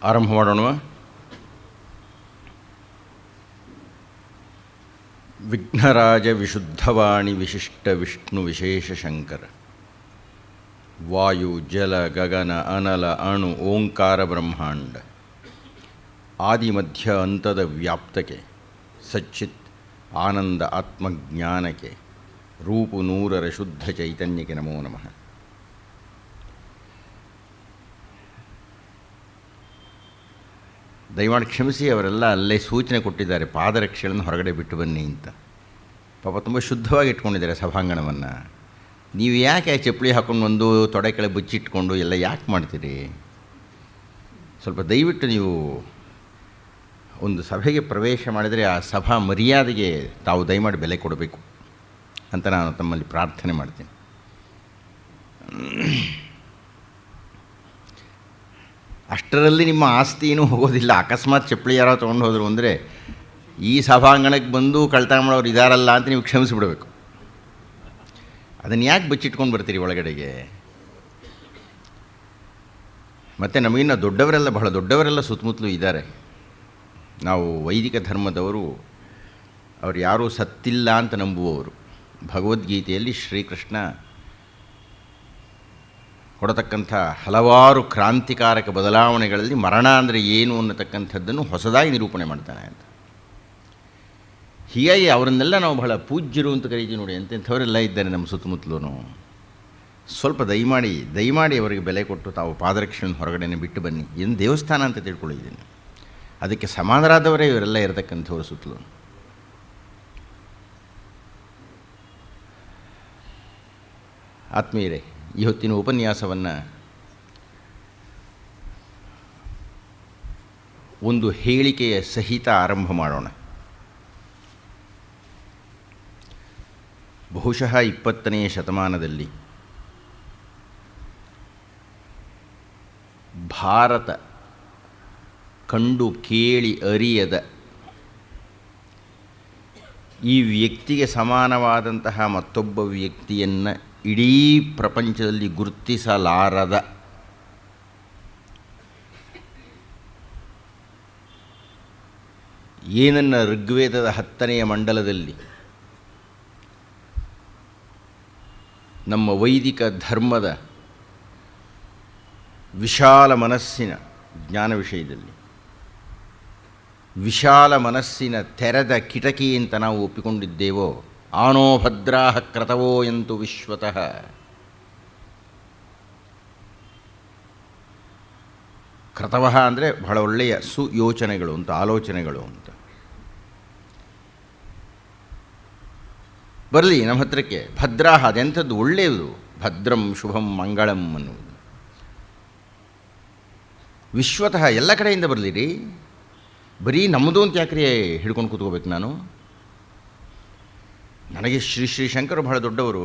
ಆರಂಭ ಮಾಡೋಣ. ವಿಘ್ನರಾಜ ವಿಶುದ್ಧವಾಣಿ ವಿಶಿಷ್ಟ ವಿಷ್ಣು ವಿಶೇಷ ಶಂಕರ ವಾಯು ಜಲ ಗಗನ ಅನಲ ಅಣು ಓಂಕಾರ ಬ್ರಹ್ಮಾಂಡ ಆದಿಮಧ್ಯ ಅಂತದ ವ್ಯಾಪ್ತಕ್ಕೆ ಸಚ್ಚಿತ್ ಆನಂದ ಆತ್ಮಜ್ಞಾನಕ್ಕೆ ರೂಪು ನೂರರ ಶುದ್ಧ ಚೈತನ್ಯಕ್ಕೆ ನಮೋ ನಮಃ. ದಯಮಾಡಿ ಕ್ಷಮಿಸಿ, ಅವರೆಲ್ಲ ಅಲ್ಲೇ ಸೂಚನೆ ಕೊಟ್ಟಿದ್ದಾರೆ, ಪಾದರಕ್ಷೆಗಳನ್ನು ಹೊರಗಡೆ ಬಿಟ್ಟು ಬನ್ನಿ ಅಂತ. ಪಾಪ ತುಂಬ ಶುದ್ಧವಾಗಿ ಇಟ್ಕೊಂಡಿದ್ದಾರೆ ಸಭಾಂಗಣವನ್ನು. ನೀವು ಯಾಕೆ ಚಪ್ಪಲಿ ಹಾಕ್ಕೊಂಡು ಒಂದು ತೊಡೆ ಕೆಳಗೆ ಬಚ್ಚಿಟ್ಕೊಂಡು ಎಲ್ಲ ಯಾಕೆ ಮಾಡ್ತೀರಿ? ಸ್ವಲ್ಪ ದಯವಿಟ್ಟು ನೀವು ಒಂದು ಸಭೆಗೆ ಪ್ರವೇಶ ಮಾಡಿದರೆ ಆ ಸಭಾ ಮರ್ಯಾದೆಗೆ ತಾವು ದಯಮಾಡಿ ಬೆಲೆ ಕೊಡಬೇಕು ಅಂತ ನಾನು ತಮ್ಮಲ್ಲಿ ಪ್ರಾರ್ಥನೆ ಮಾಡ್ತೀನಿ. ಅಷ್ಟರಲ್ಲಿ ನಿಮ್ಮ ಆಸ್ತಿ ಏನೂ ಹೋಗೋದಿಲ್ಲ. ಅಕಸ್ಮಾತ್ ಚಪ್ಪಲಿ ಯಾರೋ ತೊಗೊಂಡು ಹೋದರು ಅಂದರೆ ಈ ಸಭಾಂಗಣಕ್ಕೆ ಬಂದು ಕಳ್ತನ ಮಾಡೋರು ಇದಾರಲ್ಲ ಅಂತ ನೀವು ಕ್ಷಮಿಸಿಬಿಡಬೇಕು. ಅದನ್ನು ಯಾಕೆ ಬಚ್ಚಿಟ್ಕೊಂಡು ಬರ್ತೀರಿ ಒಳಗಡೆಗೆ? ಮತ್ತು ನಮಗಿನ್ನ ದೊಡ್ಡವರೆಲ್ಲ, ಬಹಳ ದೊಡ್ಡವರೆಲ್ಲ ಸುತ್ತಮುತ್ತಲೂ ಇದ್ದಾರೆ. ನಾವು ವೈದಿಕ ಧರ್ಮದವರು, ಅವರು ಯಾರೂ ಸತ್ತಿಲ್ಲ ಅಂತ ನಂಬುವವರು. ಭಗವದ್ಗೀತೆಯಲ್ಲಿ ಶ್ರೀಕೃಷ್ಣ ಕೊಡತಕ್ಕಂಥ ಹಲವಾರು ಕ್ರಾಂತಿಕಾರಕ ಬದಲಾವಣೆಗಳಲ್ಲಿ ಮರಣ ಅಂದರೆ ಏನು ಅನ್ನತಕ್ಕಂಥದ್ದನ್ನು ಹೊಸದಾಗಿ ನಿರೂಪಣೆ ಮಾಡ್ತಾನೆ ಅಂತ. ಹೀಗಾಗಿ ಅವರನ್ನೆಲ್ಲ ನಾವು ಬಹಳ ಪೂಜ್ಯರು ಅಂತ ಕರೀತೀವಿ ನೋಡಿ. ಎಂತೆಂಥವರೆಲ್ಲ ಇದ್ದಾರೆ ನಮ್ಮ ಸುತ್ತಮುತ್ತಲೂ. ಸ್ವಲ್ಪ ದಯಮಾಡಿ ಅವರಿಗೆ ಬೆಲೆ ಕೊಟ್ಟು ತಾವು ಪಾದರಕ್ಷೆಯನ್ನು ಹೊರಗಡೆನೇ ಬಿಟ್ಟು ಬನ್ನಿ. ಏನು ದೇವಸ್ಥಾನ ಅಂತ ತಿಳ್ಕೊಳ್ಳಿದ್ದೀನಿ, ಅದಕ್ಕೆ ಸಮಾನರಾದವರೇ ಇವರೆಲ್ಲ ಇರತಕ್ಕಂಥವ್ರು ಸುತ್ತಲೂ. ಆತ್ಮೀಯರೇ, ಈ ಹೊತ್ತಿನ ಉಪನ್ಯಾಸವನ್ನು ಒಂದು ಹೇಳಿಕೆಯ ಸಹಿತ ಆರಂಭ ಮಾಡೋಣ. ಬಹುಶಃ 20ನೇ ಶತಮಾನದಲ್ಲಿ ಭಾರತ ಕಂಡು ಕೇಳಿ ಅರಿಯದ ಈ ವ್ಯಕ್ತಿಗೆ ಸಮಾನವಾದಂತಹ ಮತ್ತೊಬ್ಬ ವ್ಯಕ್ತಿಯನ್ನು ಇಡೀ ಪ್ರಪಂಚದಲ್ಲಿ ಗುರುತಿಸಲಾರದ ಏನನ್ನು ಋಗ್ವೇದದ 10ನೆಯ ಮಂಡಲದಲ್ಲಿ ನಮ್ಮ ವೈದಿಕ ಧರ್ಮದ ವಿಶಾಲ ಮನಸ್ಸಿನ ಜ್ಞಾನ ವಿಷಯದಲ್ಲಿ ವಿಶಾಲ ಮನಸ್ಸಿನ ತೆರೆದ ಕಿಟಕಿ ಅಂತ ನಾವು ಒಪ್ಪಿಕೊಂಡಿದ್ದೇವೋ, ಆನೋ ಭದ್ರಾಃ ಕ್ರತವೋ ಎಂತು ವಿಶ್ವತಃ. ಕ್ರತವಃ ಅಂದರೆ ಬಹಳ ಒಳ್ಳೆಯ ಸುಯೋಚನೆಗಳು ಅಂತ, ಆಲೋಚನೆಗಳು ಅಂತ. ಬರಲಿ ನಮ್ಮ ಹತ್ರಕ್ಕೆ. ಭದ್ರಾಃ ಅದೆಂಥದ್ದು ಒಳ್ಳೆಯದು. ಭದ್ರಂ ಶುಭಂ ಮಂಗಳಂ ಅನ್ನುವುದು. ವಿಶ್ವತಃ ಎಲ್ಲ ಕಡೆಯಿಂದ ಬರಲಿರಿ. ಬರೀ ನಮ್ಮದು ಅಂತ ಯಾಕ್ರಿ ಹಿಡ್ಕೊಂಡು ಕೂತ್ಕೋಬೇಕು ನಾನು? ನನಗೆ ಶ್ರೀ ಶಂಕರು ಬಹಳ ದೊಡ್ಡವರು.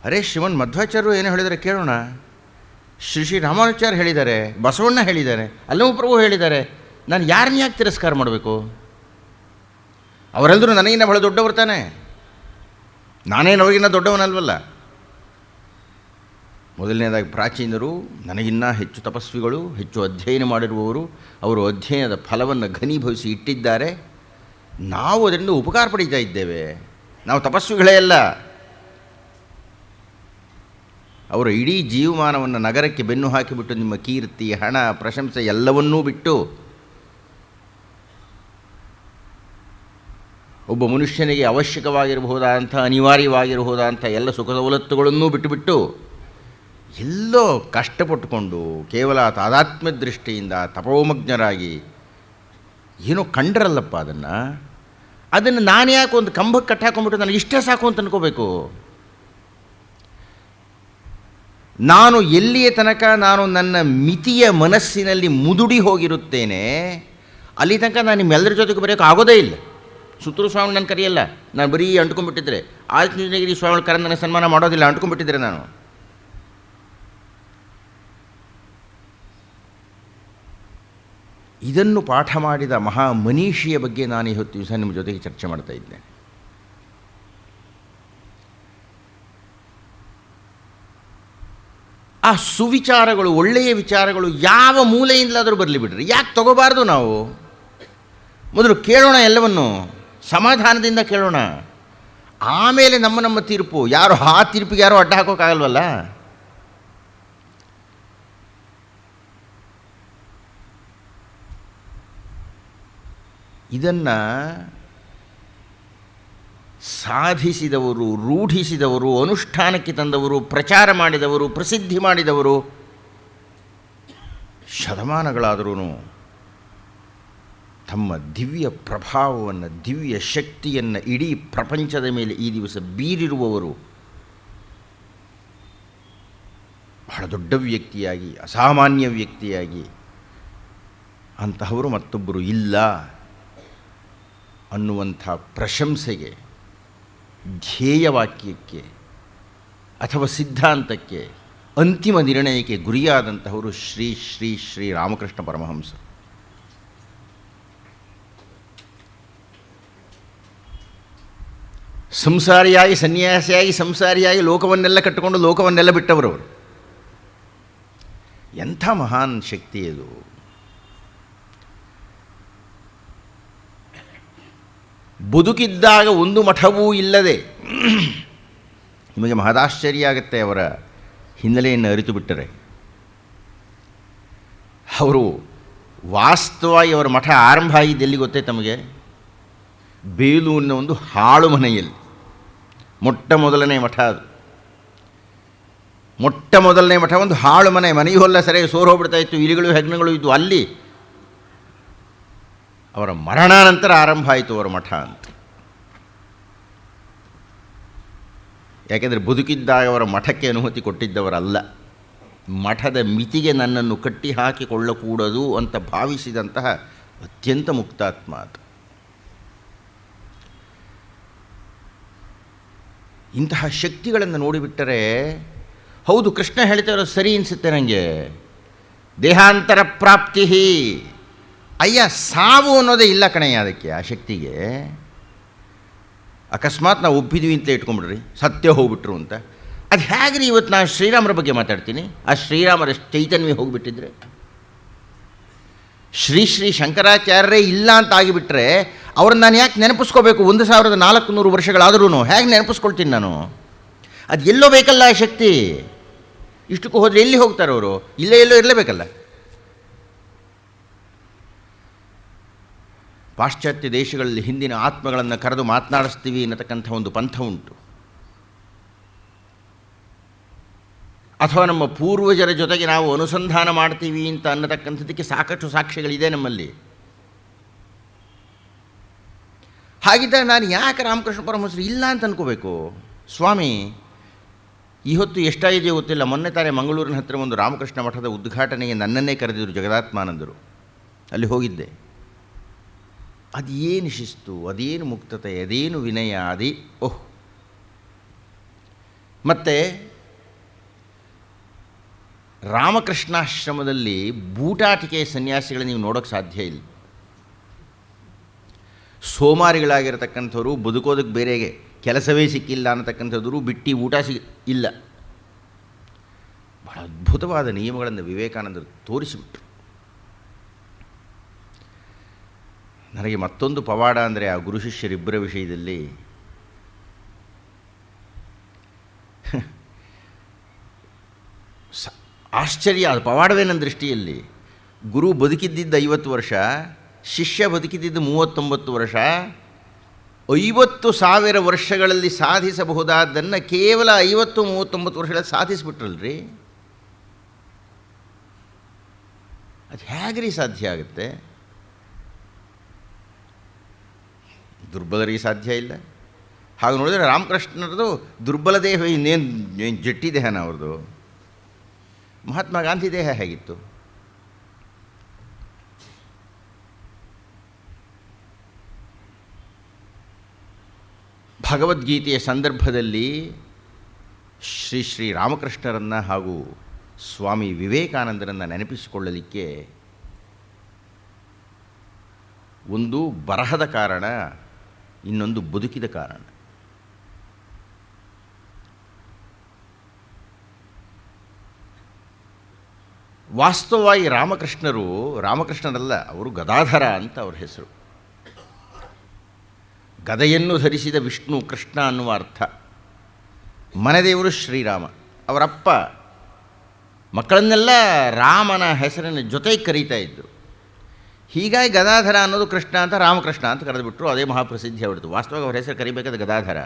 ಅರೇ, ಶ್ರೀಮನ್ ಮಧ್ವಾಚಾರ್ಯರು ಏನು ಹೇಳಿದ್ದಾರೆ ಕೇಳೋಣ. ಶ್ರೀ ರಾಮಾನುಚಾರ್ಯ ಹೇಳಿದ್ದಾರೆ, ಬಸವಣ್ಣ ಹೇಳಿದ್ದಾರೆ, ಅಲ್ಲಮ ಪ್ರಭು ಹೇಳಿದ್ದಾರೆ. ನಾನು ಯಾರನ್ನ ಯಾಕೆ ತಿರಸ್ಕಾರ ಮಾಡಬೇಕು? ಅವರೆಲ್ಲರೂ ನನಗಿನ್ನ ಬಹಳ ದೊಡ್ಡವರು ತಾನೆ. ನಾನೇನು ಅವರಿಗಿನ್ನ ದೊಡ್ಡವನಲ್ವಲ್ಲ. ಮೊದಲನೇದಾಗಿ ಪ್ರಾಚೀನರು ನನಗಿನ್ನ ಹೆಚ್ಚು ತಪಸ್ವಿಗಳು, ಹೆಚ್ಚು ಅಧ್ಯಯನ ಮಾಡಿರುವವರು. ಅವರು ಅಧ್ಯಯನದ ಫಲವನ್ನು ಘನೀಭವಿಸಿ ಇಟ್ಟಿದ್ದಾರೆ. ನಾವು ಅದರಿಂದ ಉಪಕಾರ ಪಡೀತಾ ಇದ್ದೇವೆ. ನಾವು ತಪಸ್ವಿಗಳೇ ಅಲ್ಲ. ಅವರ ಇಡೀ ಜೀವಮಾನವನ್ನು ನಗರಕ್ಕೆ ಬೆನ್ನು ಹಾಕಿಬಿಟ್ಟು ನಿಮ್ಮ ಕೀರ್ತಿ, ಹಣ, ಪ್ರಶಂಸೆ ಎಲ್ಲವನ್ನೂ ಬಿಟ್ಟು ಒಬ್ಬ ಮನುಷ್ಯನಿಗೆ ಅವಶ್ಯಕವಾಗಿರಬಹುದಾದಂಥ, ಅನಿವಾರ್ಯವಾಗಿರಬಹುದಾದಂಥ ಎಲ್ಲ ಸುಖ ಸವಲತ್ತುಗಳನ್ನೂ ಬಿಟ್ಟುಬಿಟ್ಟು ಎಲ್ಲೋ ಕಷ್ಟಪಟ್ಟುಕೊಂಡು ಕೇವಲ ತಾದಾತ್ಮ್ಯ ದೃಷ್ಟಿಯಿಂದ ತಪೋಮಗ್ನರಾಗಿ ಏನೋ ಕಂಡ್ರಲ್ಲಪ್ಪ, ಅದನ್ನು ನಾನು ಯಾಕೆ ಒಂದು ಕಂಬಕ್ಕೆ ಕಟ್ಟಾಕೊಂಡ್ಬಿಟ್ಟು ನನಗೆ ಇಷ್ಟೇ ಸಾಕು ಅಂತ ಅನ್ಕೋಬೇಕು? ನಾನು ಎಲ್ಲಿಯ ತನಕ ನಾನು ನನ್ನ ಮಿತಿಯ ಮನಸ್ಸಿನಲ್ಲಿ ಮುದುಡಿ ಹೋಗಿರುತ್ತೇನೆ, ಅಲ್ಲಿ ತನಕ ನಾನು ನಿಮ್ಮೆಲ್ಲರ ಜೊತೆಗೆ ಬರೆಯೋಕೆ ಆಗೋದೇ ಇಲ್ಲ. ಸುತ್ತೂರು ಸ್ವಾಮಿ ನಾನು ಕರೆಯಲ್ಲ, ನಾನು ಬರೀ ಅಂಟ್ಕೊಂಡ್ಬಿಟ್ಟಿದ್ರೆ. ಆದಿಚುಂಚನಗಿರಿ ಸ್ವಾಮಿ ಕರೆ ನನಗೆ ಸನ್ಮಾನ ಮಾಡೋದಿಲ್ಲ, ಅಂಟ್ಕೊಂಡ್ಬಿಟ್ಟಿದ್ರೆ ನಾನು. ಇದನ್ನು ಪಾಠ ಮಾಡಿದ ಮಹಾ ಮನೀಷಿಯ ಬಗ್ಗೆ ನಾನು ಇವತ್ತು ದಿವಸ ನಿಮ್ಮ ಜೊತೆಗೆ ಚರ್ಚೆ ಮಾಡ್ತಾ ಇದ್ದೇನೆ. ಆ ಸುವಿಚಾರಗಳು, ಒಳ್ಳೆಯ ವಿಚಾರಗಳು ಯಾವ ಮೂಲೆಯಿಂದಲಾದರೂ ಬರಲಿ ಬಿಡ್ರಿ, ಯಾಕೆ ತಗೋಬಾರ್ದು ನಾವು? ಮೊದಲು ಕೇಳೋಣ, ಎಲ್ಲವನ್ನು ಸಮಾಧಾನದಿಂದ ಕೇಳೋಣ, ಆಮೇಲೆ ನಮ್ಮ ತೀರ್ಪು. ಯಾರು ಆ ತೀರ್ಪಿಗೆ ಯಾರೋ ಅಡ್ಡ ಹಾಕೋಕ್ಕಾಗಲ್ವಲ್ಲ. ಇದನ್ನು ಸಾಧಿಸಿದವರು, ರೂಢಿಸಿದವರು, ಅನುಷ್ಠಾನಕ್ಕೆ ತಂದವರು, ಪ್ರಚಾರ ಮಾಡಿದವರು, ಪ್ರಸಿದ್ಧಿ ಮಾಡಿದವರು ಶತಮಾನಗಳಾದರೂ ತಮ್ಮ ದಿವ್ಯ ಪ್ರಭಾವವನ್ನು, ದಿವ್ಯ ಶಕ್ತಿಯನ್ನು ಇಡೀ ಪ್ರಪಂಚದ ಮೇಲೆ ಈ ದಿವಸ ಬೀರಿರುವವರು ಬಹಳ ದೊಡ್ಡ ವ್ಯಕ್ತಿಯಾಗಿ, ಅಸಾಮಾನ್ಯ ವ್ಯಕ್ತಿಯಾಗಿ ಅಂತಹವರು ಮತ್ತೊಬ್ಬರು ಇಲ್ಲ ಅನ್ನುವಂಥ ಪ್ರಶಂಸೆಗೆ, ಧ್ಯೇಯವಾಕ್ಯಕ್ಕೆ ಅಥವಾ ಸಿದ್ಧಾಂತಕ್ಕೆ, ಅಂತಿಮ ನಿರ್ಣಯಕ್ಕೆ ಗುರಿಯಾದಂತಹವರು ಶ್ರೀ ಶ್ರೀ ಶ್ರೀ ರಾಮಕೃಷ್ಣ ಪರಮಹಂಸರು. ಸಂಸಾರಿಯಾಗಿ, ಸನ್ಯಾಸಿಯಾಗಿ, ಸಂಸಾರಿಯಾಗಿ ಲೋಕವನ್ನೆಲ್ಲ ಕಟ್ಟಿಕೊಂಡು ಲೋಕವನ್ನೆಲ್ಲ ಬಿಟ್ಟವರು. ಎಂಥ ಮಹಾನ್ ಶಕ್ತಿ ಇದು! ಬದುಕಿದ್ದಾಗ ಒಂದು ಮಠವೂ ಇಲ್ಲದೆ, ನಿಮಗೆ ಮಹದಾಶ್ಚರ್ಯ ಆಗುತ್ತೆ ಅವರ ಹಿನ್ನೆಲೆಯನ್ನು ಅರಿತು ಬಿಟ್ಟರೆ. ಅವರು ವಾಸ್ತವವಾಗಿ ಅವರ ಮಠ ಆರಂಭ ಆಗಿದ್ದೆಲ್ಲಿ ಗೊತ್ತೇ ತಮಗೆ? ಬೇಲೂರಿನ ಒಂದು ಹಾಳು ಮನೆಯಲ್ಲಿ. ಮೊಟ್ಟ ಮೊದಲನೇ ಮಠ ಅದು. ಮೊಟ್ಟ ಮೊದಲನೇ ಮಠ ಒಂದು ಹಾಳು ಮನೆ, ಮನೆಯೂ ಹೊಲ್ಲ ಸರಿಯಾಗಿ ಸೋರು ಹೋಗ್ಬಿಡ್ತಾ ಇತ್ತು, ಇಲಿಗಳು ಹೆಗ್ಣಗಳು ಇದ್ದು. ಅಲ್ಲಿ ಅವರ ಮರಣಾನಂತರ ಆರಂಭ ಆಯಿತು ಅವರ ಮಠ ಅಂತ. ಯಾಕೆಂದರೆ ಬದುಕಿದ್ದಾಗ ಅವರ ಮಠಕ್ಕೆ ಅನುಮತಿ ಕೊಟ್ಟಿದ್ದವರಲ್ಲ. ಮಠದ ಮಿತಿಗೆ ನನ್ನನ್ನು ಕಟ್ಟಿ ಹಾಕಿಕೊಳ್ಳಕೂಡದು ಅಂತ ಭಾವಿಸಿದಂತಹ ಅತ್ಯಂತ ಮುಕ್ತಾತ್ಮ ಅದು. ಇಂತಹ ಶಕ್ತಿಗಳನ್ನು ನೋಡಿಬಿಟ್ಟರೆ, ಹೌದು, ಕೃಷ್ಣ ಹೇಳ್ತಾ ಇರೋದು ಸರಿ ಅನಿಸುತ್ತೆ ನನಗೆ. ದೇಹಾಂತರ ಪ್ರಾಪ್ತಿ, ಅಯ್ಯ ಸಾವು ಅನ್ನೋದೇ ಇಲ್ಲ ಕಣಯ್ಯ ಅದಕ್ಕೆ, ಆ ಶಕ್ತಿಗೆ. ಅಕಸ್ಮಾತ್ ನಾವು ಒಪ್ಪಿದ್ವಿ ಅಂತ ಇಟ್ಕೊಂಡ್ಬಿಡ್ರಿ, ಸತ್ಯ ಹೋಗ್ಬಿಟ್ರು ಅಂತ. ಅದು ಹೇಗ್ರಿ ಇವತ್ತು ನಾನು ಶ್ರೀರಾಮರ ಬಗ್ಗೆ ಮಾತಾಡ್ತೀನಿ, ಆ ಶ್ರೀರಾಮರ ಚೈತನ್ಯ ಹೋಗಿಬಿಟ್ಟಿದ್ರೆ, ಶ್ರೀ ಶ್ರೀ ಶಂಕರಾಚಾರ್ಯರೇ ಇಲ್ಲ ಅಂತ ಆಗಿಬಿಟ್ರೆ ಅವ್ರನ್ನ ನಾನು ಯಾಕೆ ನೆನಪಿಸ್ಕೋಬೇಕು? 1400 ವರ್ಷಗಳಾದ್ರೂ ಹೇಗೆ ನೆನಪಿಸ್ಕೊಳ್ತೀನಿ ನಾನು? ಅದು ಎಲ್ಲೋ ಬೇಕಲ್ಲ ಆ ಶಕ್ತಿ. ಇಷ್ಟಕ್ಕೂ ಹೋದರೆ ಎಲ್ಲಿ ಹೋಗ್ತಾರೆ ಅವರು? ಇಲ್ಲೇ ಎಲ್ಲೋ ಇರಲೇಬೇಕಲ್ಲ. ಪಾಶ್ಚಾತ್ಯ ದೇಶಗಳಲ್ಲಿ ಹಿಂದಿನ ಆತ್ಮಗಳನ್ನು ಕರೆದು ಮಾತನಾಡಿಸ್ತೀವಿ ಅನ್ನತಕ್ಕಂಥ ಒಂದು ಪಂಥ ಉಂಟು. ಅಥವಾ ನಮ್ಮ ಪೂರ್ವಜರ ಜೊತೆಗೆ ನಾವು ಅನುಸಂಧಾನ ಮಾಡ್ತೀವಿ ಅಂತ ಅನ್ನತಕ್ಕಂಥದ್ದಕ್ಕೆ ಸಾಕಷ್ಟು ಸಾಕ್ಷ್ಯಗಳಿದೆ ನಮ್ಮಲ್ಲಿ. ಹಾಗಿದ್ದಾಗ ನಾನು ಯಾಕೆ ರಾಮಕೃಷ್ಣ ಪರಮಹಂಸರು ಇಲ್ಲ ಅಂತ ಅನ್ಕೋಬೇಕು? ಸ್ವಾಮಿ, ಈ ಹೊತ್ತು ಎಷ್ಟಾಗಿದೆಯೋ ಗೊತ್ತಿಲ್ಲ, ಮೊನ್ನೆ ತಾನೇ ಮಂಗಳೂರಿನ ಹತ್ತಿರ ಒಂದು ರಾಮಕೃಷ್ಣ ಮಠದ ಉದ್ಘಾಟನೆಗೆ ನನ್ನನ್ನೇ ಕರೆದಿದ್ರು ಜಗದಾತ್ಮಾನಂದರು. ಅಲ್ಲಿ ಹೋಗಿದ್ದೆ. ಅದೇನು ಶಿಸ್ತು, ಅದೇನು ಮುಕ್ತತೆ, ಅದೇನು ವಿನಯ, ಓಹ್. ಮತ್ತು ರಾಮಕೃಷ್ಣಾಶ್ರಮದಲ್ಲಿ ಬೂಟಾಟಿಕೆ ಸನ್ಯಾಸಿಗಳು ನೀವು ನೋಡೋಕ್ಕೆ ಸಾಧ್ಯ ಇಲ್ಲ. ಸೋಮಾರಿಗಳಾಗಿರತಕ್ಕಂಥವ್ರು, ಬದುಕೋದಕ್ಕೆ ಬೇರೆಗೆ ಕೆಲಸವೇ ಸಿಕ್ಕಿಲ್ಲ ಅನ್ನತಕ್ಕಂಥದ್ರು, ಬಿಟ್ಟು ಊಟ ಇಲ್ಲ. ಬಹಳ ಅದ್ಭುತವಾದ ನಿಯಮಗಳನ್ನು ವಿವೇಕಾನಂದರು ತೋರಿಸಿಬಿಟ್ರು. ನನಗೆ ಮತ್ತೊಂದು ಪವಾಡ ಅಂದರೆ ಆ ಗುರು ಶಿಷ್ಯರಿಬ್ಬರ ವಿಷಯದಲ್ಲಿ ಆಶ್ಚರ್ಯ. ಅದು ಪವಾಡವೇ ನನ್ನ ದೃಷ್ಟಿಯಲ್ಲಿ. ಗುರು ಬದುಕಿದ್ದಿದ್ದು 50 ವರ್ಷ, ಶಿಷ್ಯ ಬದುಕಿದ್ದಿದ್ದು 39 ವರ್ಷ. 50,000 ವರ್ಷಗಳಲ್ಲಿ ಸಾಧಿಸಬಹುದಾದ್ದನ್ನು ಕೇವಲ 50-39 ವರ್ಷಗಳಲ್ಲಿ ಸಾಧಿಸಿಬಿಟ್ರಲ್ರಿ. ಅದು ಹೇಗ್ರಿ ಸಾಧ್ಯ ಆಗುತ್ತೆ? ದುರ್ಬಲರಿಗೆ ಸಾಧ್ಯ ಇಲ್ಲ. ಹಾಗೆ ನೋಡಿದರೆ ರಾಮಕೃಷ್ಣರದು ದುರ್ಬಲ ದೇಹ ಇನ್ನೇನು ಜಟ್ಟಿ ದೇಹನ ಅವ್ರದ್ದು. ಮಹಾತ್ಮ ಗಾಂಧಿ ದೇಹ ಹೇಗಿತ್ತು? ಭಗವದ್ಗೀತೆಯ ಸಂದರ್ಭದಲ್ಲಿ ಶ್ರೀ ಶ್ರೀ ರಾಮಕೃಷ್ಣರನ್ನು ಹಾಗೂ ಸ್ವಾಮಿ ವಿವೇಕಾನಂದರನ್ನು ನೆನಪಿಸಿಕೊಳ್ಳಲಿಕ್ಕೆ ಒಂದು ಬರಹದ ಕಾರಣ, ಇನ್ನೊಂದು ಬದುಕಿದ ಕಾರಣ. ವಾಸ್ತವವಾಗಿ ರಾಮಕೃಷ್ಣರಲ್ಲ, ಅವರು ಗದಾಧರ ಅಂತ ಅವ್ರ ಹೆಸರು. ಗದೆಯನ್ನು ಧರಿಸಿದ ವಿಷ್ಣು ಕೃಷ್ಣ ಅನ್ನುವ ಅರ್ಥ. ಮನೆದೇವರು ಶ್ರೀರಾಮ. ಅವರಪ್ಪ ಮಕ್ಕಳನ್ನೆಲ್ಲ ರಾಮನ ಹೆಸರಿನ ಜೊತೆಗೆ ಕರೀತಾ ಇದ್ದರು. ಹೀಗಾಗಿ ಗದಾಧರ ಅನ್ನೋದು ಕೃಷ್ಣ ಅಂತ ರಾಮಕೃಷ್ಣ ಅಂತ ಕರೆದುಬಿಟ್ರು. ಅದೇ ಮಹಾಪ್ರಸಿದ್ಧಿ ಆಗ್ಬಿಡ್ತು. ವಾಸ್ತವವಾಗಿ ಅವ್ರ ಹೆಸರು ಕರಿಬೇಕಾದ ಗದಾಧರ.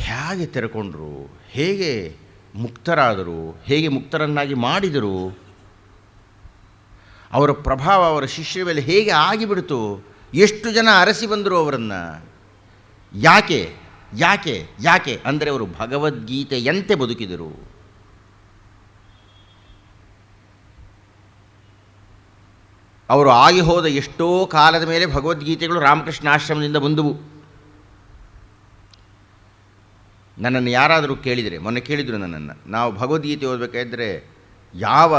ಹೇಗೆ ತೆರೆಕೊಂಡ್ರು, ಹೇಗೆ ಮುಕ್ತರಾದರು, ಹೇಗೆ ಮುಕ್ತರನ್ನಾಗಿ ಮಾಡಿದರು, ಅವರ ಪ್ರಭಾವ ಅವರ ಶಿಷ್ಯರ ಮೇಲೆ ಹೇಗೆ ಆಗಿಬಿಡ್ತು, ಎಷ್ಟು ಜನ ಅರಸಿ ಬಂದರು ಅವರನ್ನು. ಯಾಕೆ ಯಾಕೆ ಯಾಕೆ ಅಂದರೆ ಅವರು ಭಗವದ್ಗೀತೆಯಂತೆ ಬದುಕಿದರು. ಅವರು ಆಗಿ ಹೋದ ಎಷ್ಟೋ ಕಾಲದ ಮೇಲೆ ಭಗವದ್ಗೀತೆಗಳು ರಾಮಕೃಷ್ಣ ಆಶ್ರಮದಿಂದ ಬಂದವು. ನನ್ನನ್ನು ಯಾರಾದರೂ ಕೇಳಿದರೆ, ಮೊನ್ನೆ ಕೇಳಿದರು ನನ್ನನ್ನು, ನಾವು ಭಗವದ್ಗೀತೆ ಓದಬೇಕಾದ್ರೆ ಯಾವ